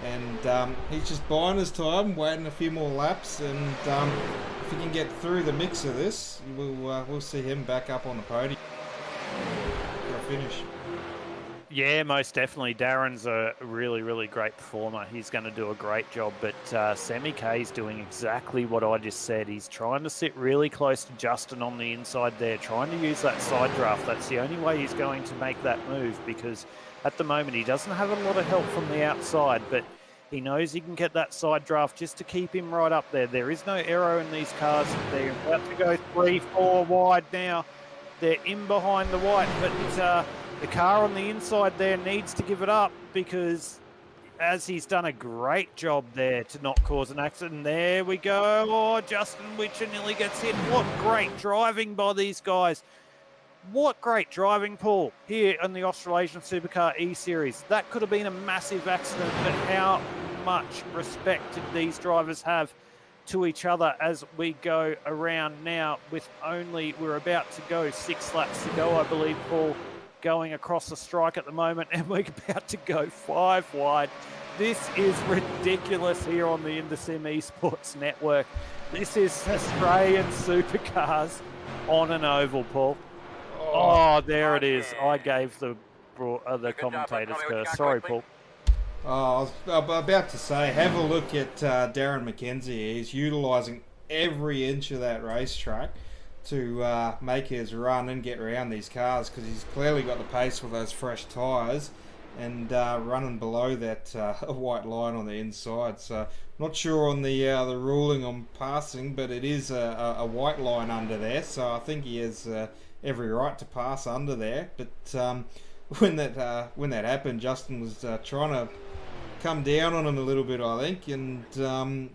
And he's just buying his time, waiting a few more laps. And if he can get through the mix of this, we'll see him back up on the podium for a finish. Yeah, most definitely. Darren's a really, really great performer. He's going to do a great job. But Sammy K's doing exactly what I just said. He's trying to sit really close to Justin on the inside there, trying to use that side draft. That's the only way he's going to make that move, because at the moment he doesn't have a lot of help from the outside, but he knows he can get that side draft just to keep him right up there. There is no aero in these cars. They're about to go 3, 4 wide now. They're in behind the white, but the car on the inside there needs to give it up, because as he's done a great job there to not cause an accident. There we go. Oh, Justin Witcher nearly gets hit. What great driving by these guys. What great driving, Paul, here on the Australasian Supercar eSeries. That could have been a massive accident, but how much respect did these drivers have to each other as we go around now with we're about to go 6 laps to go, I believe, Paul, going across the strike at the moment, and we're about to go 5 wide. This is ridiculous here on the InterSim Esports Network. This is Australian Supercars on an oval, Paul. Oh, there it is. I gave the commentators curse. Sorry, Paul. I was about to say, have a look at Darren McKenzie. He's utilising every inch of that racetrack to make his run and get around these cars, because he's clearly got the pace with those fresh tyres and running below that white line on the inside. So not sure on the ruling on passing, but it is a white line under there, so I think he has every right to pass under there. But when that happened, Justin was trying to come down on him a little bit, I think, and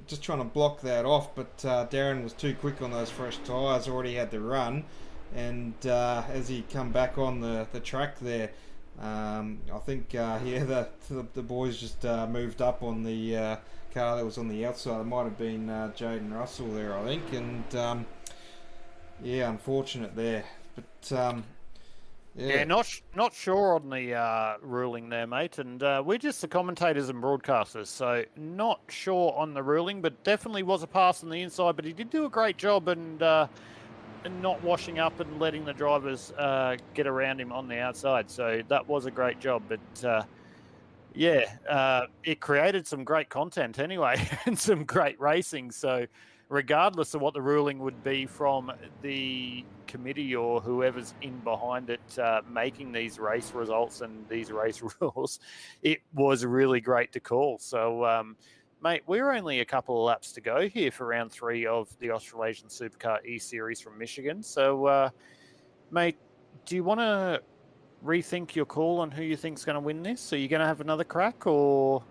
just trying to block that off, but Darren was too quick on those fresh tyres, already had the run, and as he come back on the track there, I think the boys just moved up on the car that was on the outside. It might have been Jaden Russell there, I think, and yeah, unfortunate there, but yeah, not sure on the ruling there, mate. And we're just the commentators and broadcasters, so not sure on the ruling, but definitely was a pass on the inside. But he did do a great job and not washing up and letting the drivers get around him on the outside. So that was a great job. But it created some great content anyway and some great racing. So regardless of what the ruling would be from the committee or whoever's in behind it making these race results and these race rules, it was really great to call. So, mate, we're only a couple of laps to go here for round 3 of the Australasian Supercar eSeries from Michigan. So, mate, do you want to rethink your call on who you think's going to win this? Are you going to have another crack, or?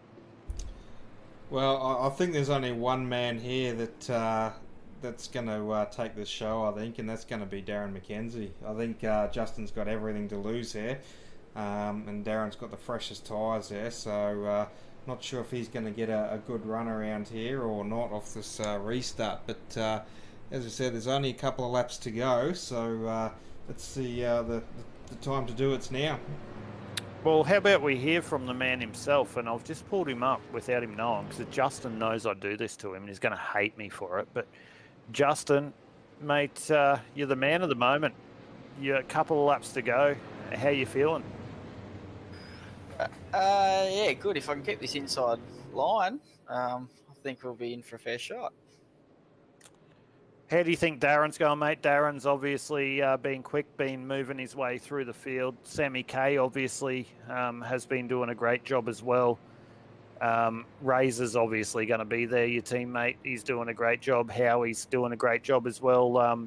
Well, I think there's only one man here that that's going to take this show, I think, and that's going to be Darren McKenzie. I think Justin's got everything to lose here, and Darren's got the freshest tyres there, so not sure if he's going to get a good run around here or not off this restart. But as I said, there's only a couple of laps to go, so it's the time to do it's now. Well, how about we hear from the man himself? And I've just pulled him up without him knowing, because Justin knows I do this to him and he's going to hate me for it. But Justin, mate, you're the man of the moment. You're a couple of laps to go. How you feeling? Yeah, good. If I can keep this inside line, I think we'll be in for a fair shot. How do you think Darren's going, mate? Darren's obviously been quick, been moving his way through the field. Sammy K obviously has been doing a great job as well. Razor's obviously going to be there, your teammate. He's doing a great job. Howie's doing a great job as well.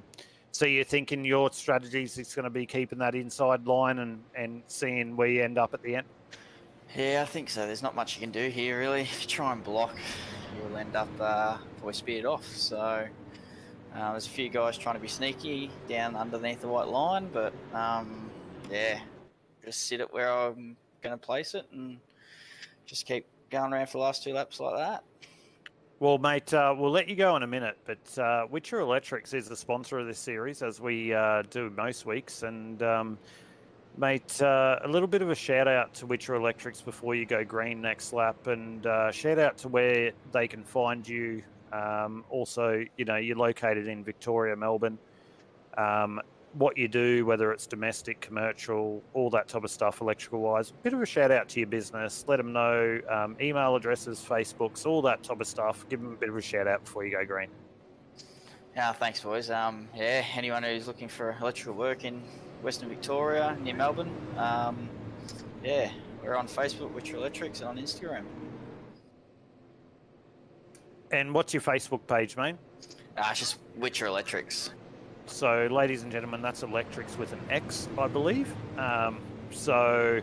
So you're thinking your strategies is going to be keeping that inside line and seeing where you end up at the end? Yeah, I think so. There's not much you can do here, really. If you try and block, you'll end up probably speared off. So there's a few guys trying to be sneaky down underneath the white line, but yeah, just sit it where I'm going to place it and just keep going around for the last 2 laps like that. Well, mate, we'll let you go in a minute, but Witcher Electrics is the sponsor of this series, as we do most weeks. And, mate, a little bit of a shout-out to Witcher Electrics before you go green next lap, and shout-out to where they can find you. Also, you know, you're located in Victoria, Melbourne. What you do, whether it's domestic, commercial, all that type of stuff, electrical-wise. Bit of a shout-out to your business. Let them know, email addresses, Facebooks, all that type of stuff. Give them a bit of a shout-out before you go green. Yeah, thanks, boys. Yeah, anyone who's looking for electrical work in Western Victoria, near Melbourne, yeah, we're on Facebook, Witcher Electrics, and on Instagram. And what's your Facebook page, mate? It's just Witcher Electrics. So, ladies and gentlemen, that's Electrics with an X, I believe. So,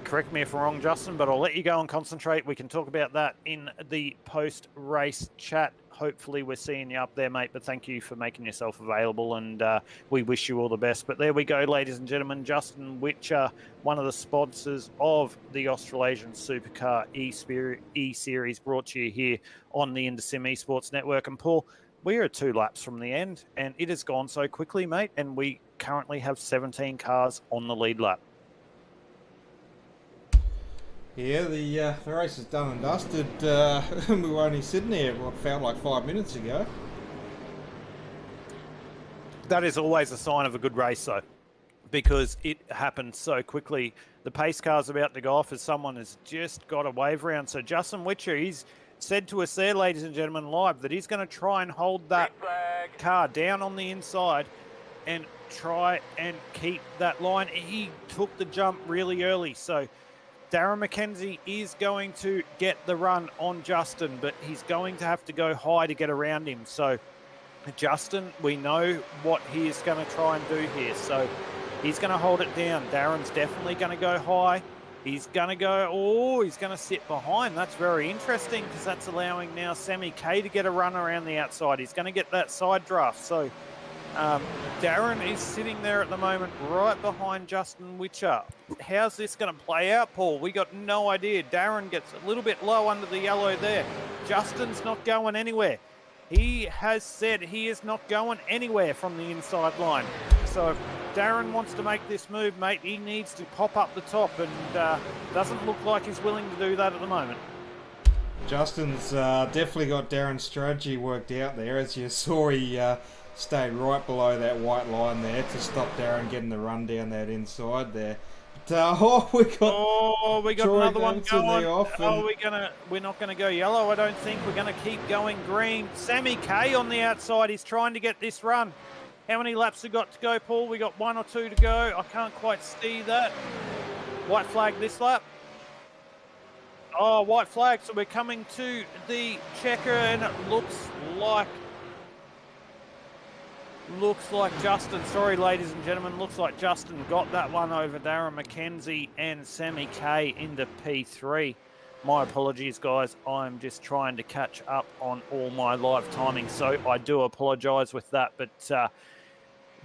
correct me if I'm wrong, Justin, but I'll let you go and concentrate. We can talk about that in the post-race chat. Hopefully we're seeing you up there, mate, but thank you for making yourself available, and we wish you all the best. But there we go, ladies and gentlemen. Justin Witcher, one of the sponsors of the Australasian SUPERCAR eSeries, brought to you here on the InterSim Esports Network. And Paul, we are 2 laps from the end, and it has gone so quickly, mate, and we currently have 17 cars on the lead lap. Yeah, the race is done and dusted. We were only sitting there, what felt like 5 minutes ago. That is always a sign of a good race, though, because it happened so quickly. The pace car's about to go off as someone has just got a wave round. So Justin Witcher, he's said to us there, ladies and gentlemen, live, that he's going to try and hold that car down on the inside and try and keep that line. He took the jump really early, so Darren McKenzie is going to get the run on Justin, but he's going to have to go high to get around him. So Justin, we know what he is going to try and do here. So he's going to hold it down. Darren's definitely going to go high. He's going to go, he's going to sit behind. That's very interesting, because that's allowing now Sammy K to get a run around the outside. He's going to get that side draft. So Darren is sitting there at the moment right behind Justin Witcher. How's this going to play out, Paul? We got no idea. Darren gets a little bit low under the yellow there. Justin's not going anywhere. He has said he is not going anywhere from the inside line. So if Darren wants to make this move, mate, he needs to pop up the top, and doesn't look like he's willing to do that at the moment. Justin's definitely got Darren's strategy worked out there. As you saw, he stayed right below that white line there to stop Darren getting the run down that inside there. But, we got Troy another one Davidson going. off, and We're not gonna go yellow, I don't think. We're gonna keep going green. Sammy K on the outside. He's trying to get this run. How many laps we got to go, Paul? We got 1 or 2 to go. I can't quite see that. White flag this lap. Oh, white flag. So we're coming to the checker, and it looks like Justin, sorry ladies and gentlemen, looks like Justin got that one over Darren McKenzie and Sammy K into P3. My apologies, guys. I'm just trying to catch up on all my live timing, so I do apologise with that. But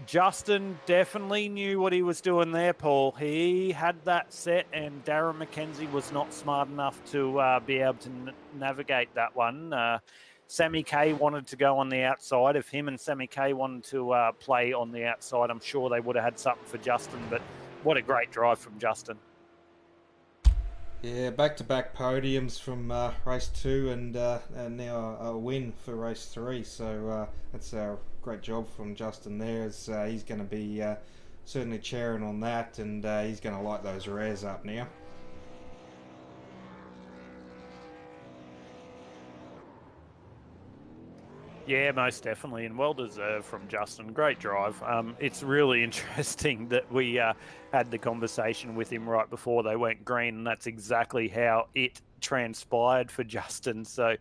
Justin definitely knew what he was doing there, Paul. He had that set, and Darren McKenzie was not smart enough to be able to navigate that one. Sammy Kay wanted to go on the outside. If him and Sammy Kay wanted to play on the outside, I'm sure they would have had something for Justin. But what a great drive from Justin. Yeah, back-to-back podiums from race 2 and now a win for race 3. So that's a great job from Justin there. As he's going to be certainly cheering on that, and he's going to light those rares up now. Yeah, most definitely, and well deserved from Justin. Great drive. It's really interesting that we had the conversation with him right before they went green, and that's exactly how it transpired for Justin. So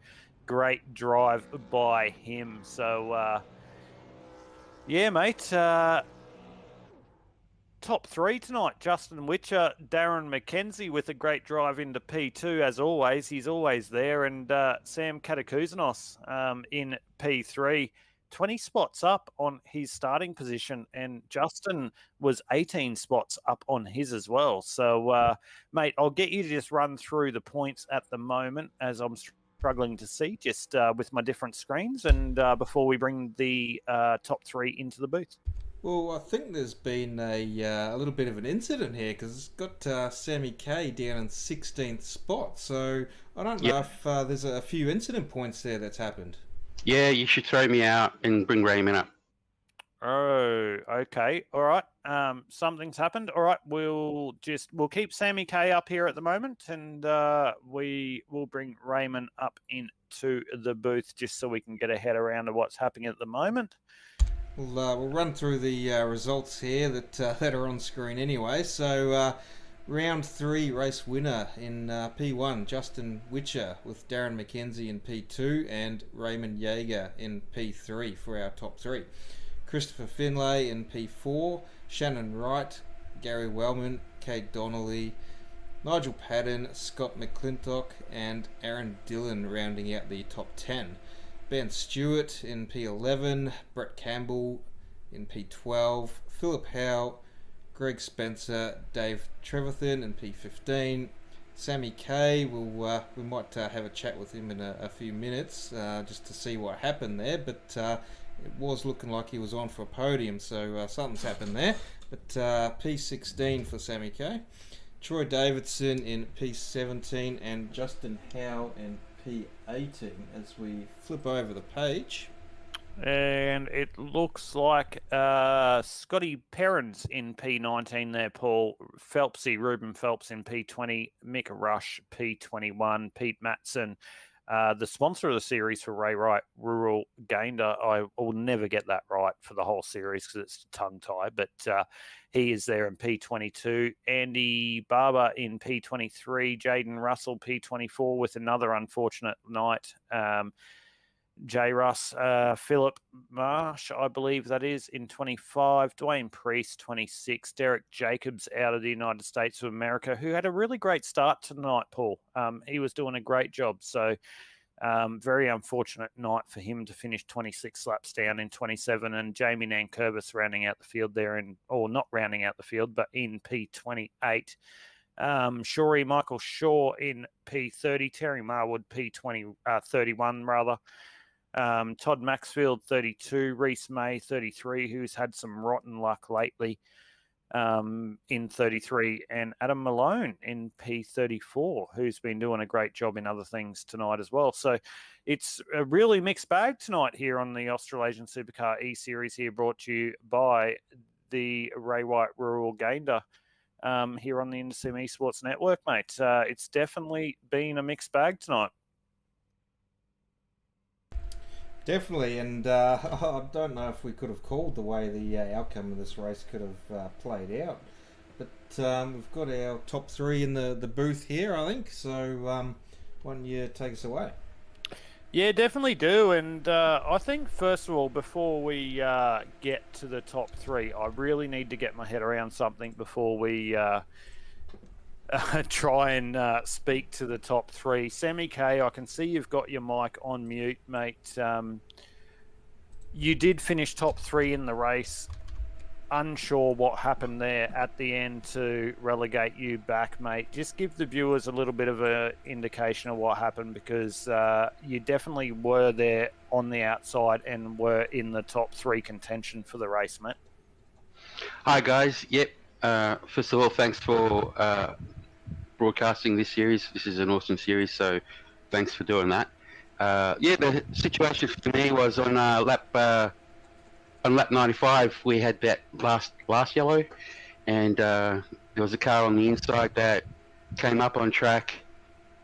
great drive by him. So yeah, mate. Top 3 tonight, Justin Witcher, Darren McKenzie with a great drive into P2 as always. He's always there. And Sam Katakouzanos in P3, 20 spots up on his starting position. And Justin was 18 spots up on his as well. So, mate, I'll get you to just run through the points at the moment as I'm struggling to see just with my different screens and before we bring the top 3 into the booth. Well, I think there's been a little bit of an incident here because it's got Sammy Kay down in 16th spot. So I don't know if there's a few incident points there that's happened. Yeah, you should throw me out and bring Raymond up. Oh, okay. All right. Something's happened. All right. We'll keep Sammy Kay up here at the moment, and we will bring Raymond up into the booth just so we can get a head around of what's happening at the moment. We'll run through the results here that are on screen anyway. So round 3 race winner in P1, Justin Witcher with Darren McKenzie in P2 and Raymond Yeager in P3 for our top 3. Christopher Finlay in P4, Shannon Wright, Gary Wellman, Kate Donnelly, Nigel Padden, Scott McClintock and Aaron Dillon rounding out the top 10. Ben Stewart in P11, Brett Campbell in P12, Philip Howe, Greg Spencer, Dave Trevathan in P15, Sammy Kay. We might have a chat with him in a few minutes just to see what happened there, but it was looking like he was on for a podium, so something's happened there. But P16 for Sammy Kay, Troy Davidson in P17 and Justin Howe in P18 as we flip over the page. And it looks like Scotty Perrins in P19 there, Paul. Ruben Phelps in P20, Mick Rush P21, Pete Matson, the sponsor of the series for Ray Wright Rural Gander. I will never get that right for the whole series because it's a tongue tie, but he is there in P22. Andy Barber in P23, Jaden Russell P24 with another unfortunate night. J. Russ, Philip Marsh, I believe that is, in 25. Dwayne Priest, 26. Derek Jacobs out of the United States of America, who had a really great start tonight, Paul. He was doing a great job. So very unfortunate night for him to finish 26 laps down in 27. And Jamie Nankervis rounding out the field there, or not rounding out the field, but in P28. Michael Shaw in P30. Terry Marwood, P31 rather. Todd Maxfield, 32, Reese May, 33, who's had some rotten luck lately, in 33, and Adam Malone in P34, who's been doing a great job in other things tonight as well. So it's a really mixed bag tonight here on the Australasian Supercar eSeries here, brought to you by the Ray White Rural Gander here on the Industry Esports Network, mate. It's definitely been a mixed bag tonight. Definitely, and I don't know if we could have called the way the outcome of this race could have played out. But we've got our top 3 in the booth here, I think. So why don't you take us away? Yeah, definitely do. And I think, first of all, before we get to the top 3, I really need to get my head around something before we try and speak to the top three. Semi K, I can see you've got your mic on mute, mate. You did finish top three in the race. Unsure what happened there at the end to relegate you back, mate. Just give the viewers a little bit of an indication of what happened, because you definitely were there on the outside and were in the top three contention for the race, mate. Hi guys. Yep. First of all, thanks for broadcasting this series. This is an awesome series, so thanks for doing that. Yeah, the situation for me was on lap 95. We had that last yellow, and there was a car on the inside that came up on track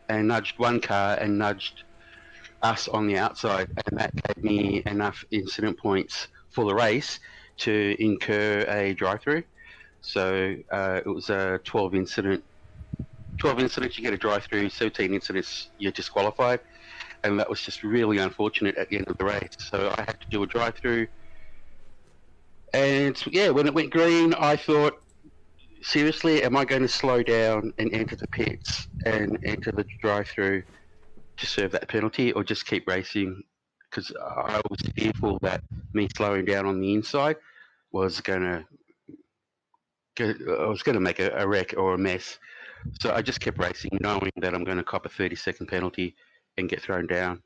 and nudged one car and nudged us on the outside, and that gave me enough incident points for the race to incur a drive-through. So it was a 12 incidents you get a drive-through, 17 incidents you're disqualified, and that was just really unfortunate at the end of the race. So I had to do a drive-through, and yeah, when it went green, I thought, seriously, am I going to slow down and enter the pits and enter the drive-through to serve that penalty, or just keep racing? Because I was fearful that me slowing down on the inside was going to make a wreck or a mess. So I just kept racing, knowing that I'm going to cop a 30-second penalty and get thrown down.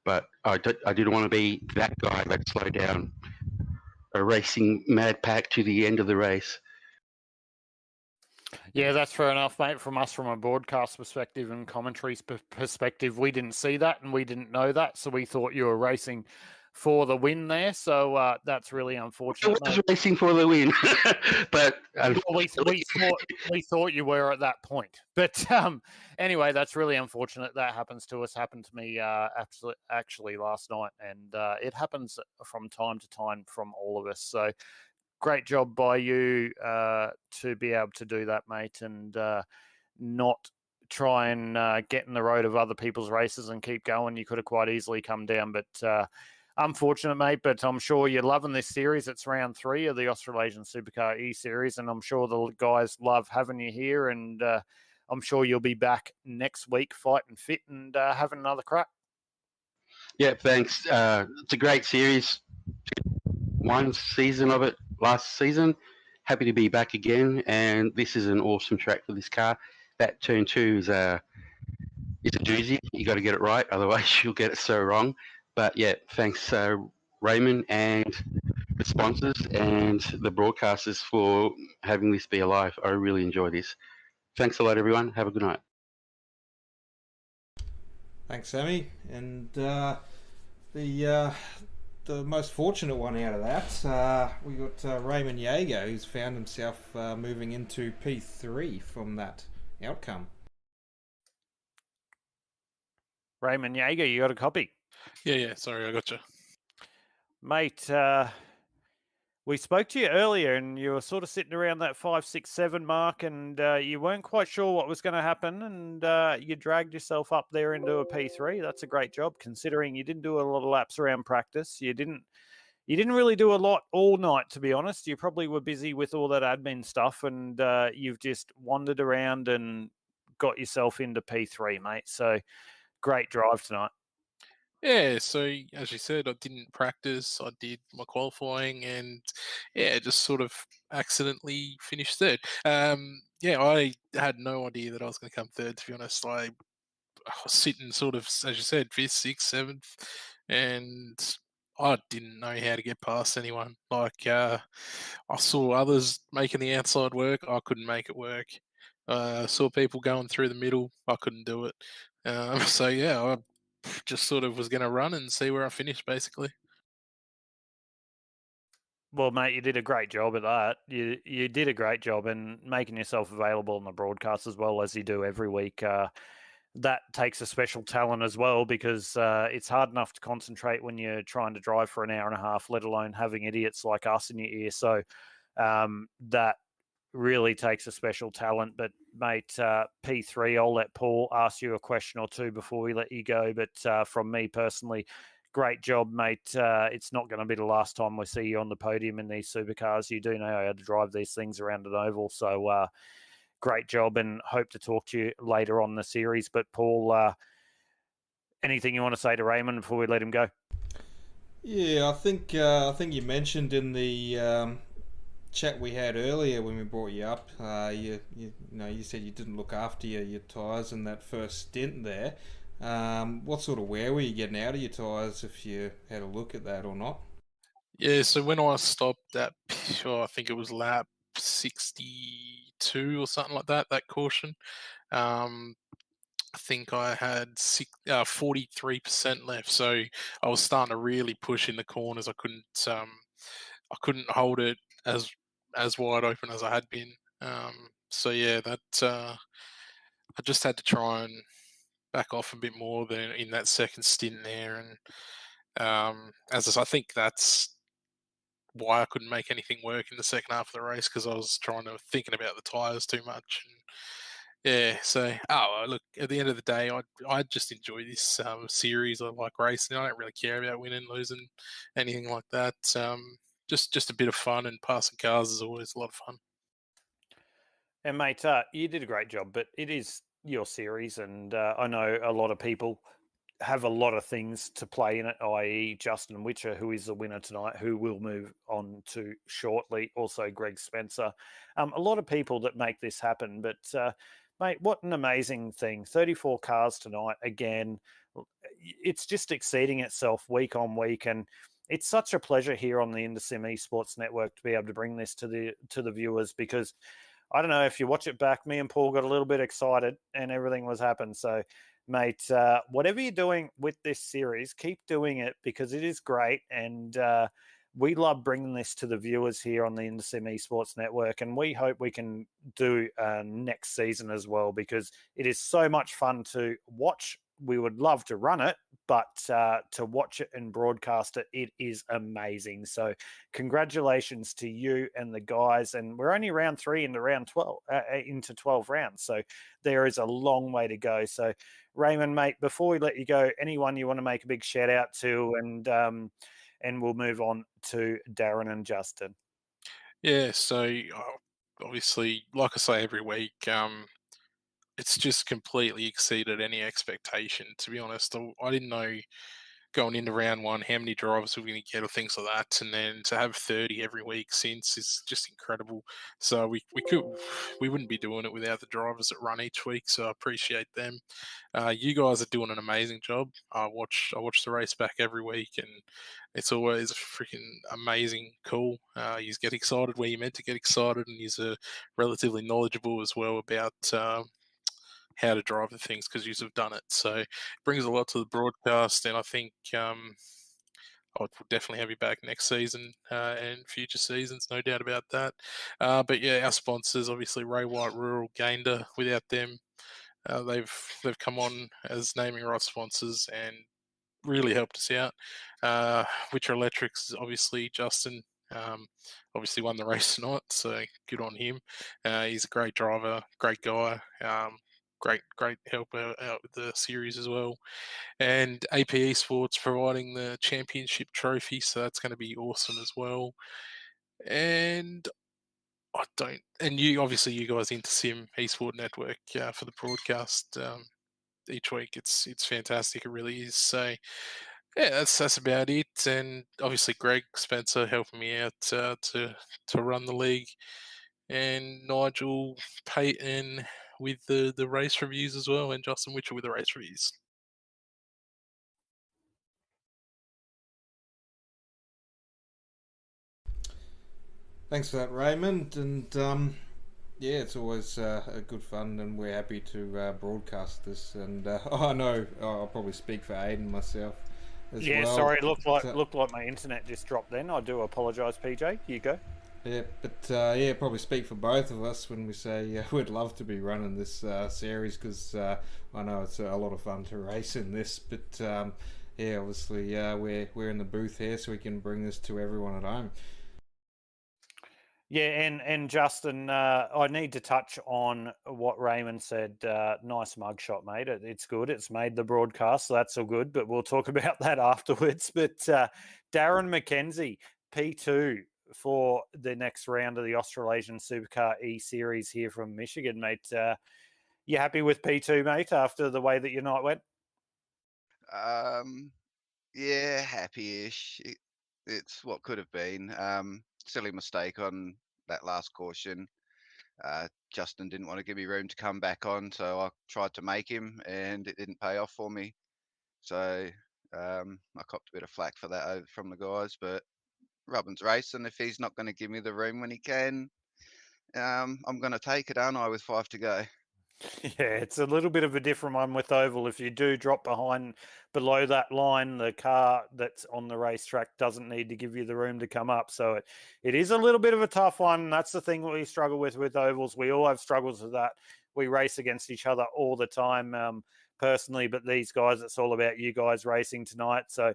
But I didn't want to be that guy that slowed down a racing mad pack to the end of the race. Yeah, that's fair enough, mate. From a broadcast perspective and commentary perspective, we didn't see that and we didn't know that, so we thought you were racing for the win there. So that's really unfortunate. I was racing for the win, but we thought you were at that point. But anyway, that's really unfortunate. That happens to us. Happened to me actually last night, and it happens from time to time from all of us. So great job by you to be able to do that, mate, and not try and get in the road of other people's races and keep going. You could have quite easily come down, but unfortunate, mate. But I'm sure you're loving this series. It's round 3 of the Australasian SUPERCAR eSeries, and I'm sure the guys love having you here, and I'm sure you'll be back next week fighting fit and having another crack. Yeah, thanks. It's a great series. One season of it last season. Happy to be back again, and this is an awesome track for this car. That turn 2 is a doozy. You got to get it right, otherwise you'll get it so wrong. But yeah, thanks Raymond and the sponsors and the broadcasters for having this be alive. I really enjoy this. Thanks a lot, everyone. Have a good night. Thanks, Sammy. And the most fortunate one out of that, we got Raymond Yeager, who's found himself moving into P3 from that outcome. Raymond Yeager, you got a copy? Yeah. Sorry, I got you. Mate, we spoke to you earlier and you were sort of sitting around that 5, 6, 7 mark, and you weren't quite sure what was going to happen, and you dragged yourself up there into a P3. That's a great job, considering you didn't do a lot of laps around practice. You didn't really do a lot all night, to be honest. You probably were busy with all that admin stuff, and you've just wandered around and got yourself into P3, mate. So great drive tonight. Yeah, so as you said, I didn't practice. I did my qualifying, and yeah, just sort of accidentally finished third. Yeah, I had no idea that I was going to come third. To be honest, I was sitting sort of, as you said, 5th, 6th, 7th, and I didn't know how to get past anyone. Like I saw others making the outside work. I couldn't make it work. Saw people going through the middle. I couldn't do it. So yeah, I just sort of was going to run and see where I finished, basically. Well, mate, you did a great job at that. You did a great job in making yourself available on the broadcast as well, as you do every week. That takes a special talent as well, because it's hard enough to concentrate when you're trying to drive for an hour and a half, let alone having idiots like us in your ear. So that really takes a special talent. But, mate, P3, I'll let Paul ask you a question or two before we let you go. But from me personally, great job, mate. It's not going to be the last time we see you on the podium in these supercars. You do know how to drive these things around an oval. So great job, and hope to talk to you later on the series. But Paul, anything you want to say to Raymond before we let him go? Yeah, I think you mentioned in the chat we had earlier when we brought you up, you said you didn't look after your tyres in that first stint there. What sort of wear were you getting out of your tyres, if you had a look at that or not? Yeah, so when I stopped at, I think it was lap 62 or something like that, that caution, I think I had 43% left. So I was starting to really push in the corners. I couldn't hold it as wide open as I had been. So yeah, that I just had to try and back off a bit more than in that second stint there. And I think that's why I couldn't make anything work in the second half of the race, because I was thinking about the tyres too much. And yeah, so look, at the end of the day, I just enjoy this series. I like racing. I don't really care about winning, losing, anything like that. Just a bit of fun, and passing cars is always a lot of fun. And mate, you did a great job, but it is your series, and I know a lot of people have a lot of things to play in it, i.e. Justin Witcher, who is the winner tonight, who will move on to shortly. Also, Greg Spencer. A lot of people that make this happen. But, mate, what an amazing thing. 34 cars tonight. Again, it's just exceeding itself week on week. And it's such a pleasure here on the InterSim Esports Network to be able to bring this to the viewers, because I don't know if you watch it back, me and Paul got a little bit excited and everything was happening. So, mate, whatever you're doing with this series, keep doing it, because it is great. And we love bringing this to the viewers here on the InterSim Esports Network. And we hope we can do next season as well, because it is so much fun to watch. We would love to run it, but to watch it and broadcast it, it is amazing. So congratulations to you and the guys. And we're only round 3 into round 12, into 12 rounds. So there is a long way to go. So Raymond, mate, before we let you go, anyone you want to make a big shout out to, and we'll move on to Darren and Justin. Yeah, so obviously, like I say every week, it's just completely exceeded any expectation, to be honest. I didn't know going into round 1 how many drivers we're going to get or things like that, and then to have 30 every week since is just incredible. So we wouldn't be doing it without the drivers that run each week, so I appreciate them. You guys are doing an amazing job. I watch the race back every week, and it's always freaking amazing, cool. You get excited where you're meant to get excited, and you're relatively knowledgeable as well about how to drive the things, because you have done it. So it brings a lot to the broadcast, and I think I will definitely have you back next season and future seasons, no doubt about that. But yeah, our sponsors, obviously Ray White Rural, Gander. Without them, they've come on as naming rights sponsors and really helped us out. Witcher Electrics, obviously Justin. Obviously won the race tonight, so good on him. He's a great driver, great guy. Great help out with the series as well. And APE Sports providing the championship trophy, so that's going to be awesome as well. And you obviously, you guys InterSim Esport Network for the broadcast each week. It's fantastic, it really is. So yeah, that's about it. And obviously Greg Spencer helping me out to run the league, and Nigel Payton with the race reviews as well, and Justin Witcher with the race reviews. Thanks for that, Raymond. And yeah, it's always a good fun, and we're happy to broadcast this. And I know I'll probably speak for Aiden myself as well. Yeah, sorry, looked like my internet just dropped then. I do apologise, PJ. You go. Yeah, but yeah, probably speak for both of us when we say we'd love to be running this series, because I know it's a lot of fun to race in this. But yeah, obviously we're in the booth here, so we can bring this to everyone at home. Yeah, and Justin, I need to touch on what Raymond said. Nice mugshot, mate. It's good. It's made the broadcast, so that's all good. But we'll talk about that afterwards. But Darren McKenzie, P2, for the next round of the Australasian Supercar eSeries here from Michigan, mate. You happy with P2, mate, after the way that your night went? Yeah, happy-ish. It's what could have been. Silly mistake on that last caution. Justin didn't want to give me room to come back on, so I tried to make him, and it didn't pay off for me. So I copped a bit of flack for that from the guys, but Robin's racing. If he's not going to give me the room when he can, I'm going to take it, aren't I, with 5 to go? Yeah, it's a little bit of a different one with Oval. If you do drop below that line, the car that's on the racetrack doesn't need to give you the room to come up. So it is a little bit of a tough one. That's the thing we struggle with Ovals. We all have struggles with that. We race against each other all the time personally, but these guys, it's all about you guys racing tonight. So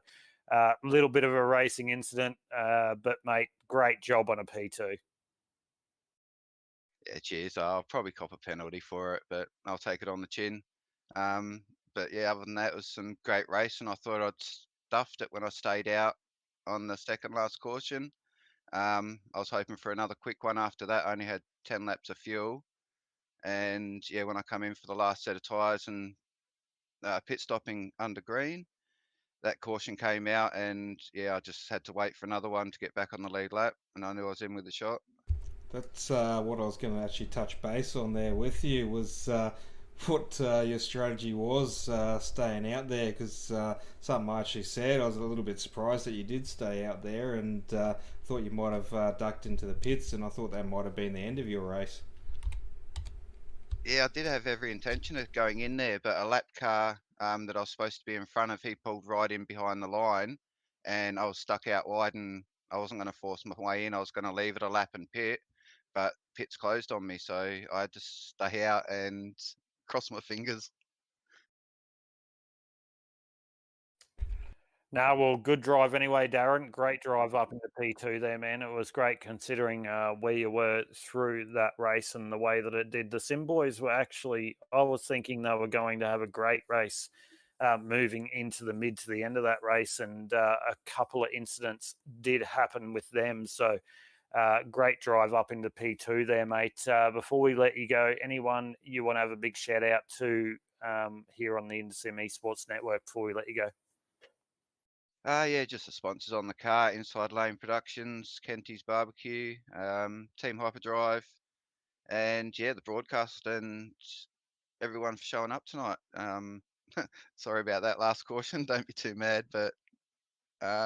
a little bit of a racing incident, but mate, great job on a P2. Yeah, cheers. I'll probably cop a penalty for it, but I'll take it on the chin. But yeah, other than that, it was some great racing. I thought I'd stuffed it when I stayed out on the second last caution. I was hoping for another quick one after that. I only had 10 laps of fuel. And yeah, when I come in for the last set of tyres and pit stopping under green, that caution came out, and yeah, I just had to wait for another one to get back on the lead lap, and I knew I was in with the shot. That's what I was going to actually touch base on there with you, was what your strategy was staying out there, because something I actually said, I was a little bit surprised that you did stay out there, and thought you might have ducked into the pits, and I thought that might have been the end of your race. Yeah, I did have every intention of going in there, but a lap car that I was supposed to be in front of, he pulled right in behind the line, and I was stuck out wide, and I wasn't going to force my way in. I was going to leave it a lap and pit, but pit's closed on me, so I had to stay out and cross my fingers. No, well, good drive anyway, Darren. Great drive up into P2 there, man. It was great considering where you were through that race and the way that it did. The Sim boys were actually, I was thinking they were going to have a great race moving into the mid to the end of that race, and a couple of incidents did happen with them. So great drive up into P2 there, mate. Before we let you go, anyone you want to have a big shout out to here on the InSim Esports Network before we let you go? Yeah, just the sponsors on the car: Inside Lane Productions, Kenty's Barbecue, Team Hyperdrive, and yeah, the broadcast, and everyone for showing up tonight. Sorry about that last caution. Don't be too mad, but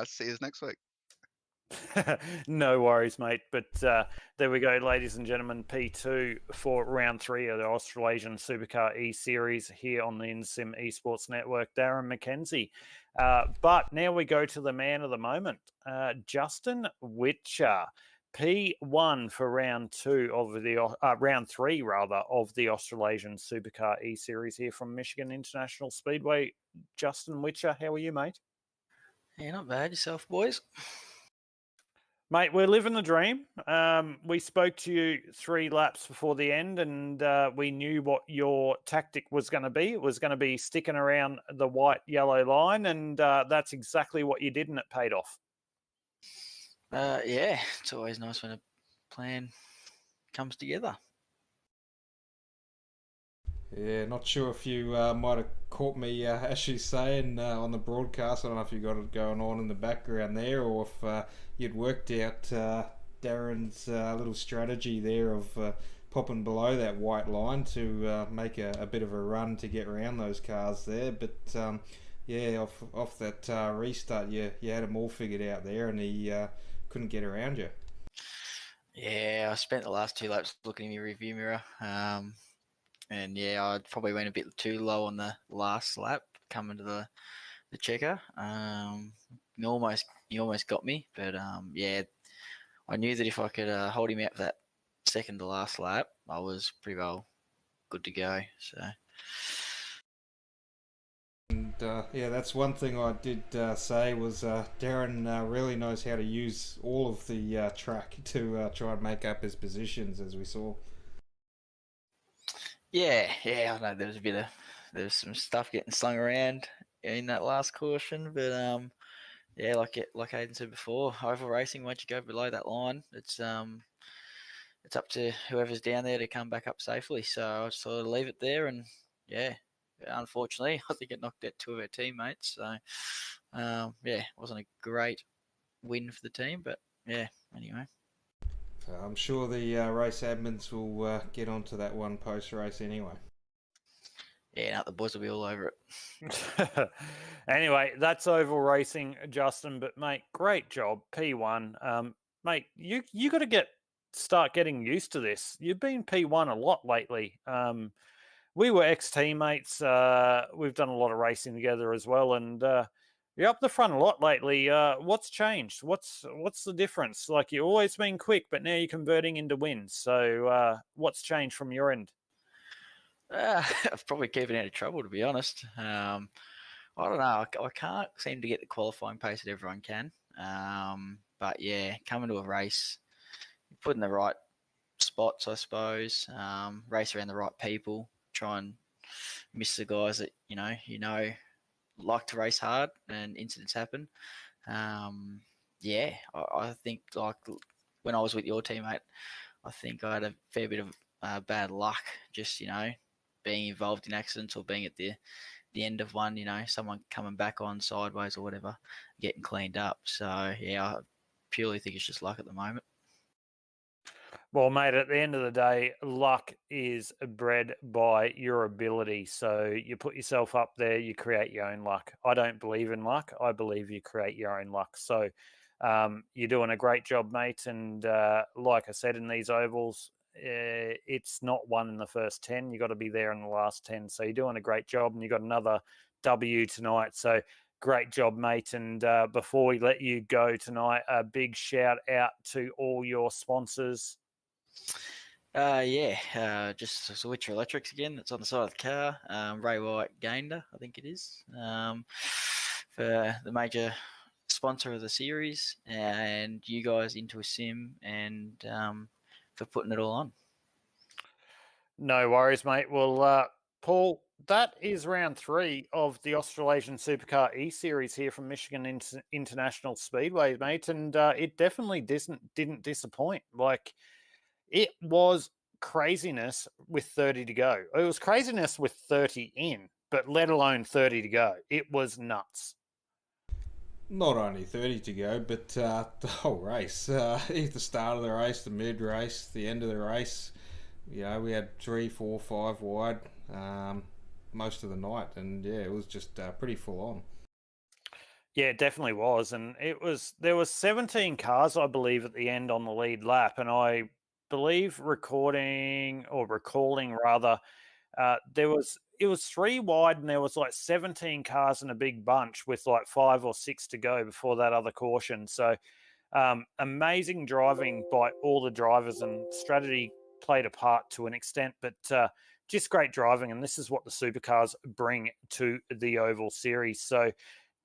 see you next week. No worries, mate. But there we go, ladies and gentlemen. P2 for round 3 of the Australasian Supercar eSeries here on the InSim Esports Network, Darren McKenzie. But now we go to the man of the moment, Justin Witcher. P1 for round 3 of the Australasian Supercar eSeries here from Michigan International Speedway. Justin Witcher, how are you, mate? Yeah, not bad. Yourself, boys? Mate, we're living the dream. We spoke to you 3 laps before the end, and we knew what your tactic was going to be. It was going to be sticking around the white-yellow line, and that's exactly what you did, and it paid off. Yeah, it's always nice when a plan comes together. Yeah, not sure if you might have caught me actually saying on the broadcast. I don't know if you got it going on in the background there, or if you'd worked out Darren's little strategy there of popping below that white line to make a bit of a run to get around those cars there. But yeah, off that restart, you had them all figured out there, and he couldn't get around you. Yeah, I spent the last 2 laps looking in your review mirror. And yeah, I probably went a bit too low on the last lap coming to the checker. He almost got me, but yeah, I knew that if I could hold him out for that second to last lap, I was pretty well good to go. So. And yeah, that's one thing I did say was Darren really knows how to use all of the track to try and make up his positions, as we saw. Yeah, I know there was some stuff getting slung around in that last caution, but yeah, like Aidan said before, oval racing. Once you go below that line, it's up to whoever's down there to come back up safely. So I just sort of leave it there, and yeah, unfortunately, I think it knocked out 2 of our teammates. So yeah, wasn't a great win for the team, but yeah, anyway. So I'm sure the race admins will get onto that one post race anyway. Yeah, no, the boys will be all over it. Anyway, that's oval racing, Justin. But mate, great job, P1. Mate, you got to start getting used to this. You've been P1 a lot lately. We were ex-teammates. We've done a lot of racing together as well, and you're up the front a lot lately. What's changed? What's the difference? Like, you've always been quick, but now you're converting into wins. So what's changed from your end? I've probably keeping out of trouble, to be honest. I don't know. I can't seem to get the qualifying pace that everyone can. But yeah, coming to a race, you put in the right spots, I suppose. Race around the right people. Try and miss the guys that you know like to race hard, and incidents happen. Yeah, I think like when I was with your teammate, I think I had a fair bit of bad luck. Just being involved in accidents or being at the end of one, someone coming back on sideways or whatever, getting cleaned up. So yeah, I purely think it's just luck at the moment. Well, mate, at the end of the day, luck is bred by your ability. So you put yourself up there, you create your own luck. I don't believe in luck. I believe you create your own luck. So you're doing a great job, mate. And like I said, in these ovals, it's not one in the first 10. You got to be there in the last 10. So you're doing a great job, and you got another W tonight. So great job, mate. And before we let you go tonight, a big shout out to all your sponsors. Just Switcher Electrics again. That's on the side of the car. Ray White Gander, I think it is, for the major sponsor of the series, and you guys Into a Sim, and for putting it all on. No worries, mate. Well, Paul, that is round 3 of the Australasian Supercar eSeries here from Michigan International Speedway, mate, and it definitely didn't disappoint. Like, it was craziness with 30 to go. It was craziness with 30 in, but let alone 30 to go. It was nuts. Not only 30 to go, but the whole race. The start of the race, the mid-race, the end of the race. We had 3, 4, 5 wide most of the night, and yeah, it was just pretty full on. Yeah, it definitely was, and there was 17 cars, I believe, at the end on the lead lap, and I believe recalling rather, it was 3 wide, and there was like 17 cars in a big bunch with like 5 or 6 to go before that other caution. So amazing driving by all the drivers, and strategy played a part to an extent, but just great driving, and this is what the supercars bring to the Oval Series. So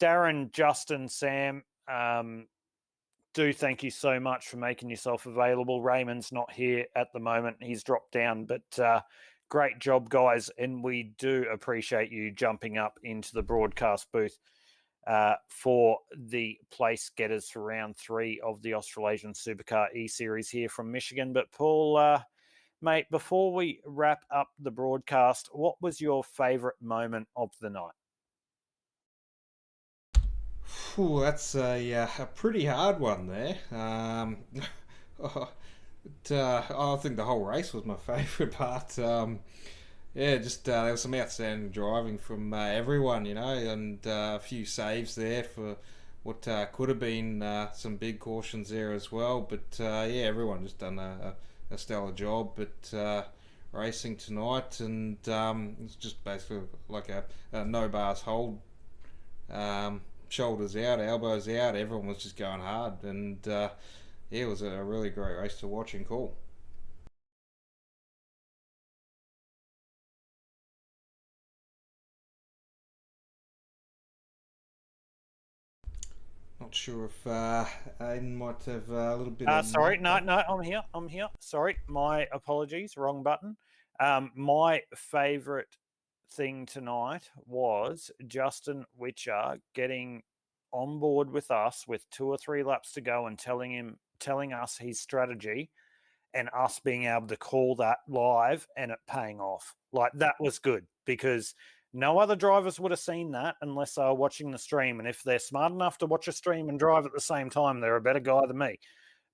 Darren, Justin, Sam, do thank you so much for making yourself available. Raymond's not here at the moment. He's dropped down, but great job, guys. And we do appreciate you jumping up into the broadcast booth for the place getters for round 3 of the Australasian Supercar eSeries here from Michigan. But Paul, mate, before we wrap up the broadcast, what was your favourite moment of the night? Ooh, that's a pretty hard one there. I think the whole race was my favourite part. There was some outstanding driving from everyone, and a few saves there for what could have been some big cautions there as well. But everyone just done a stellar job. But racing tonight, and it's just basically like a no bars hold. Shoulders out, elbows out, everyone was just going hard, and it was a really great race to watch and call. Not sure if Aiden might have a little bit of... Sorry, no, I'm here. Sorry, my apologies, wrong button. My favourite thing tonight was Justin Witcher getting on board with us with 2 or 3 laps to go and telling us his strategy, and us being able to call that live and it paying off. Like, that was good, because no other drivers would have seen that unless they were watching the stream. And if they're smart enough to watch a stream and drive at the same time, they're a better guy than me.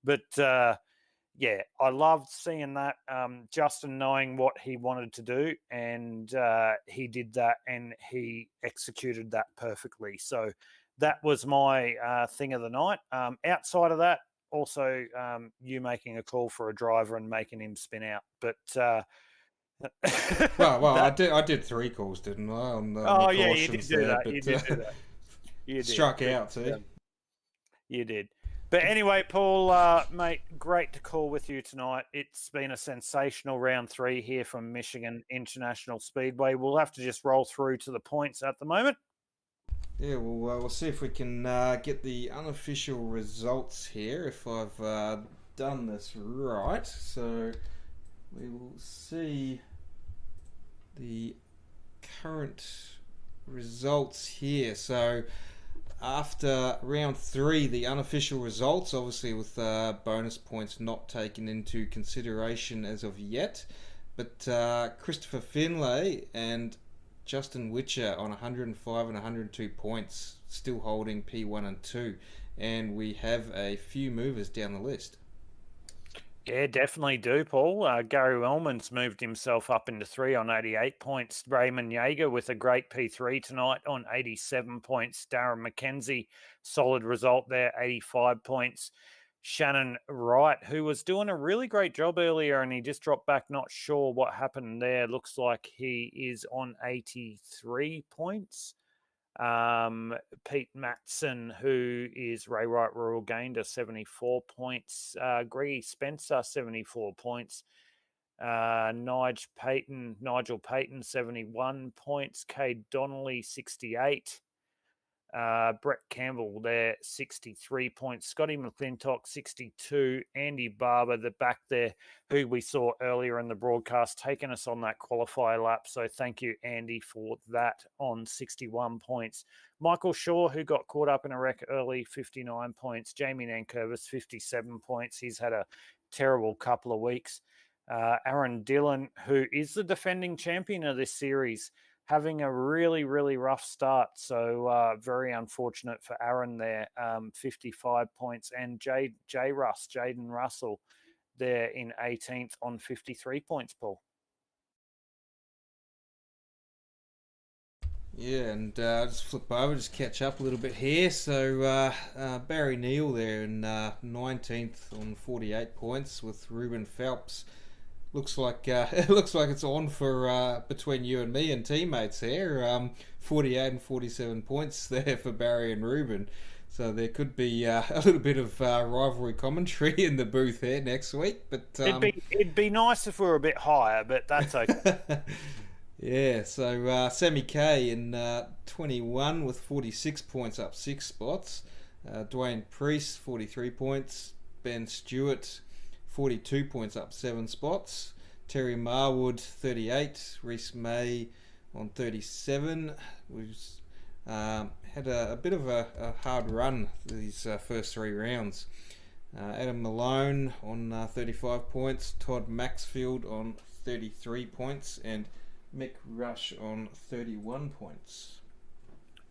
But yeah, I loved seeing that. Justin knowing what he wanted to do, and he did that, and he executed that perfectly. So that was my thing of the night. Outside of that, also you making a call for a driver and making him spin out. But well, I did 3 calls, didn't I? On the yeah, you did do that. But, you did do that. You struck did. out, see? You did. But anyway, Paul, mate, great to call with you tonight. It's been a sensational round 3 here from Michigan International Speedway. We'll have to just roll through to the points at the moment. Yeah, we'll see if we can get the unofficial results here, if I've done this right. So we will see the current results here. So after round 3, the unofficial results, obviously with bonus points not taken into consideration as of yet, but Christopher Finlay and Justin Witcher on 105 and 102 points, still holding P1 and 2, and we have a few movers down the list. Yeah, definitely do, Paul. Gary Wellman's moved himself up into 3 on 88 points. Raymond Yeager with a great P3 tonight on 87 points. Darren McKenzie, solid result there, 85 points. Shannon Wright, who was doing a really great job earlier and he just dropped back, not sure what happened there. Looks like he is on 83 points. Pete Matson, who is Ray Wright Royal Gander, 74 points. Greggy Spencer, 74 points. Nigel Payton, 71 points. Cade Donnelly, 68. Brett Campbell there, 63 points. Scotty McClintock, 62. Andy Barber, the back there, who we saw earlier in the broadcast, taking us on that qualifier lap. So thank you, Andy, for that on 61 points. Michael Shaw, who got caught up in a wreck early, 59 points. Jamie Nankervis, 57 points. He's had a terrible couple of weeks. Aaron Dillon, who is the defending champion of this series, having a really, really rough start. So very unfortunate for Aaron there, 55 points. And Jaden Russell there in 18th on 53 points, Paul. Yeah, and just flip over, just catch up a little bit here. So Barry Neal there in 19th on 48 points with Ruben Phelps. Looks like it's on for between you and me and teammates here. 48 and 47 points there for Barry and Ruben. So there could be a little bit of rivalry commentary in the booth here next week. But it'd be nice if we were a bit higher, but that's okay. Yeah. So Sammy Kay in 21 with 46 points, up 6 spots. Dwayne Priest, 43 points. Ben Stewart, 42 points, up 7 spots. Terry Marwood, 38. Reese May on 37. Who's had a bit of a hard run these first 3 rounds. Adam Malone on 35 points. Todd Maxfield on 33 points. And Mick Rush on 31 points.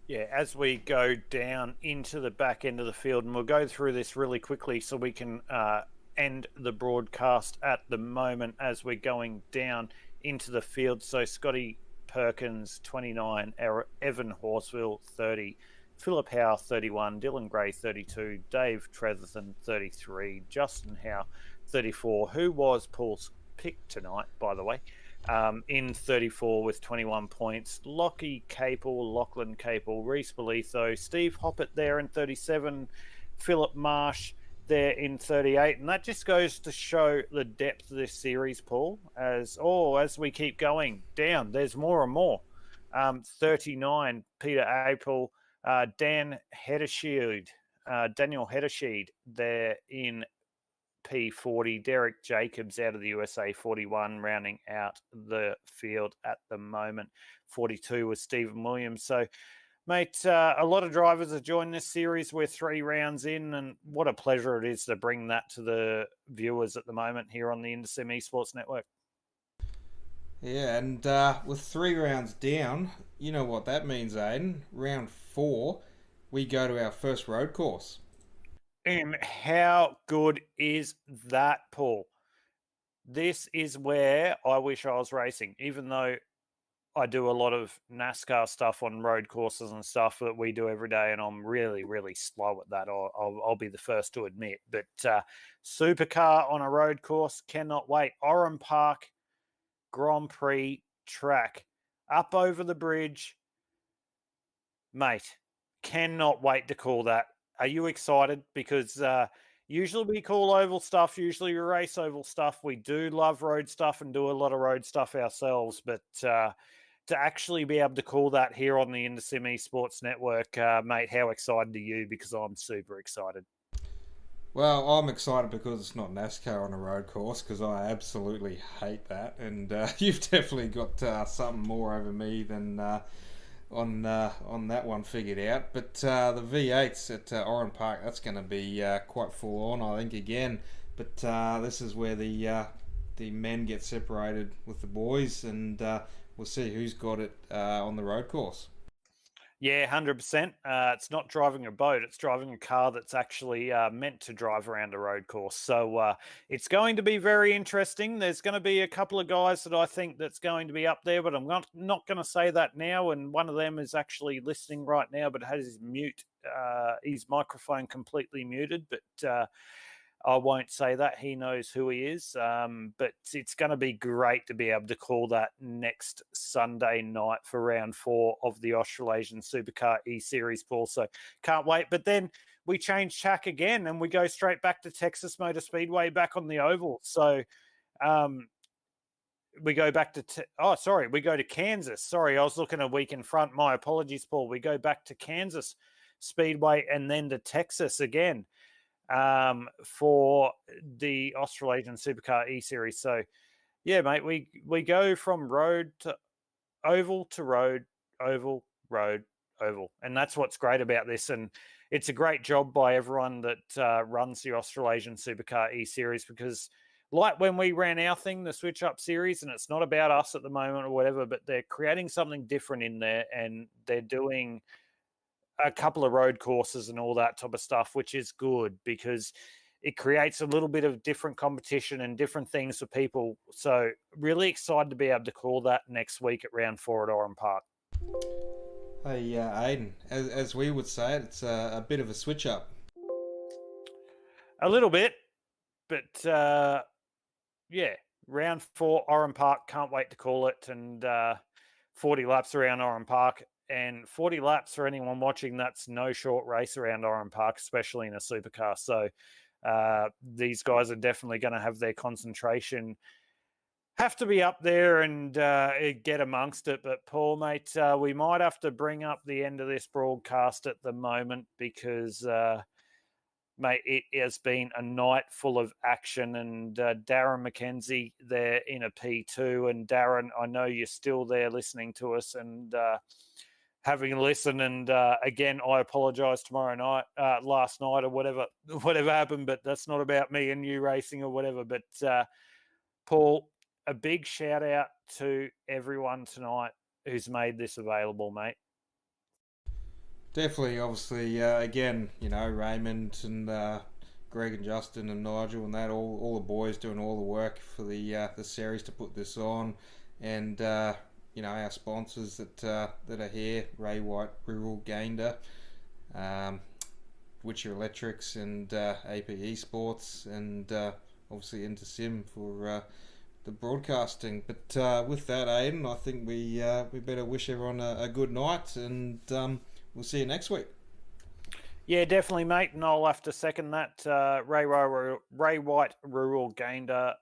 Yeah, as we go down into the back end of the field, and we'll go through this really quickly so we can end the broadcast at the moment as we're going down into the field. So Scotty Perkins, 29, Evan Horsville, 30, Philip Howe, 31, Dylan Gray, 32, Dave Treatherton, 33, Justin Howe, 34, who was Paul's pick tonight, by the way, in 34 with 21 points. Lachlan Capel, Reese Belitho, Steve Hoppett there in 37, Philip Marsh there in 38, and that just goes to show the depth of this series, Paul, as we keep going down, there's more and more. 39, Peter April, Daniel Heddersheed there in P40, Derek Jacobs out of the USA, 41, rounding out the field at the moment. 42 was Stephen Williams. So, Mate, a lot of drivers have joined this series. We're 3 rounds in, and what a pleasure it is to bring that to the viewers at the moment here on the InterSim Esports Network. Yeah, and with 3 rounds down, you know what that means, Aiden. Round 4, we go to our first road course. And how good is that, Paul? This is where I wish I was racing, even though I do a lot of NASCAR stuff on road courses and stuff that we do every day, and I'm really, really slow at that. I'll be the first to admit. But supercar on a road course, cannot wait. Oran Park Grand Prix track, up over the bridge. Mate, cannot wait to call that. Are you excited? Because usually we call oval stuff, usually we race oval stuff. We do love road stuff and do a lot of road stuff ourselves, but to actually be able to call that here on the InterSim Esports Network, mate, how excited are you? Because I'm super excited. Well, I'm excited because it's not NASCAR on a road course, because I absolutely hate that, and you've definitely got something more over me than on that one figured out. But the V8s at Oran Park, that's going to be quite full on, I think, again. But this is where the men get separated with the boys, and we'll see who's got it on the road course. Yeah, 100%. It's not driving a boat. It's driving a car that's actually meant to drive around a road course. So it's going to be very interesting. There's going to be a couple of guys that I think that's going to be up there, but I'm not going to say that now. And one of them is actually listening right now, but has his microphone completely muted. But I won't say that. He knows who he is. But it's going to be great to be able to call that next Sunday night for round 4 of the Australasian SUPERCAR eSeries, Paul. So can't wait. But then we change track again and we go straight back to Texas Motor Speedway back on the oval. So we go back to we go to Kansas. Sorry, I was looking a week in front. My apologies, Paul. We go back to Kansas Speedway and then to Texas again. For the Australasian SUPERCAR eSeries. So, yeah, mate, we go from road to road, oval, road, oval. And that's what's great about this. And it's a great job by everyone that runs the Australasian SUPERCAR eSeries, because like when we ran our thing, the Switch Up series, and it's not about us at the moment or whatever, but they're creating something different in there, and they're doing a couple of road courses and all that type of stuff, which is good because it creates a little bit of different competition and different things for people. So really excited to be able to call that next week at round 4 at Oran Park. Hey, Aiden, as we would say it, it's a bit of a switch up. A little bit, but yeah, round 4, Oran Park, can't wait to call it, and 40 laps around Oran Park. And 40 laps for anyone watching, that's no short race around Oran Park, especially in a supercar. So these guys are definitely going to have their concentration, have to be up there and get amongst it. But Paul, mate, we might have to bring up the end of this broadcast at the moment because, mate, it has been a night full of action. And Darren McKenzie there in a P2. And Darren, I know you're still there listening to us, and having listened, and again, I apologise last night or whatever happened, but that's not about me and you racing or whatever. But Paul, a big shout out to everyone tonight who's made this available, mate. Definitely, obviously, again, Raymond and Greg and Justin and Nigel and that, all the boys doing all the work for the series to put this on, and our sponsors that are here, Ray White, Rural Gander, Witcher Electrics, and AP Esports, and obviously InterSim for the broadcasting. But with that, Aiden, I think we better wish everyone a good night, and we'll see you next week. Yeah, definitely, mate, and I'll have to second that. Ray White, Rural Gander,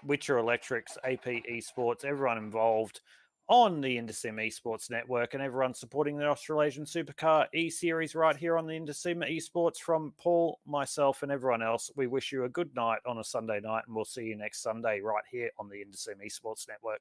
Witcher Electrics, AP Esports, everyone involved on the InterSim Esports Network, and everyone supporting the Australasian SUPERCAR eSeries right here on the InterSim Esports. From Paul, myself, and everyone else, we wish you a good night on a Sunday night, and we'll see you next Sunday right here on the InterSim Esports Network.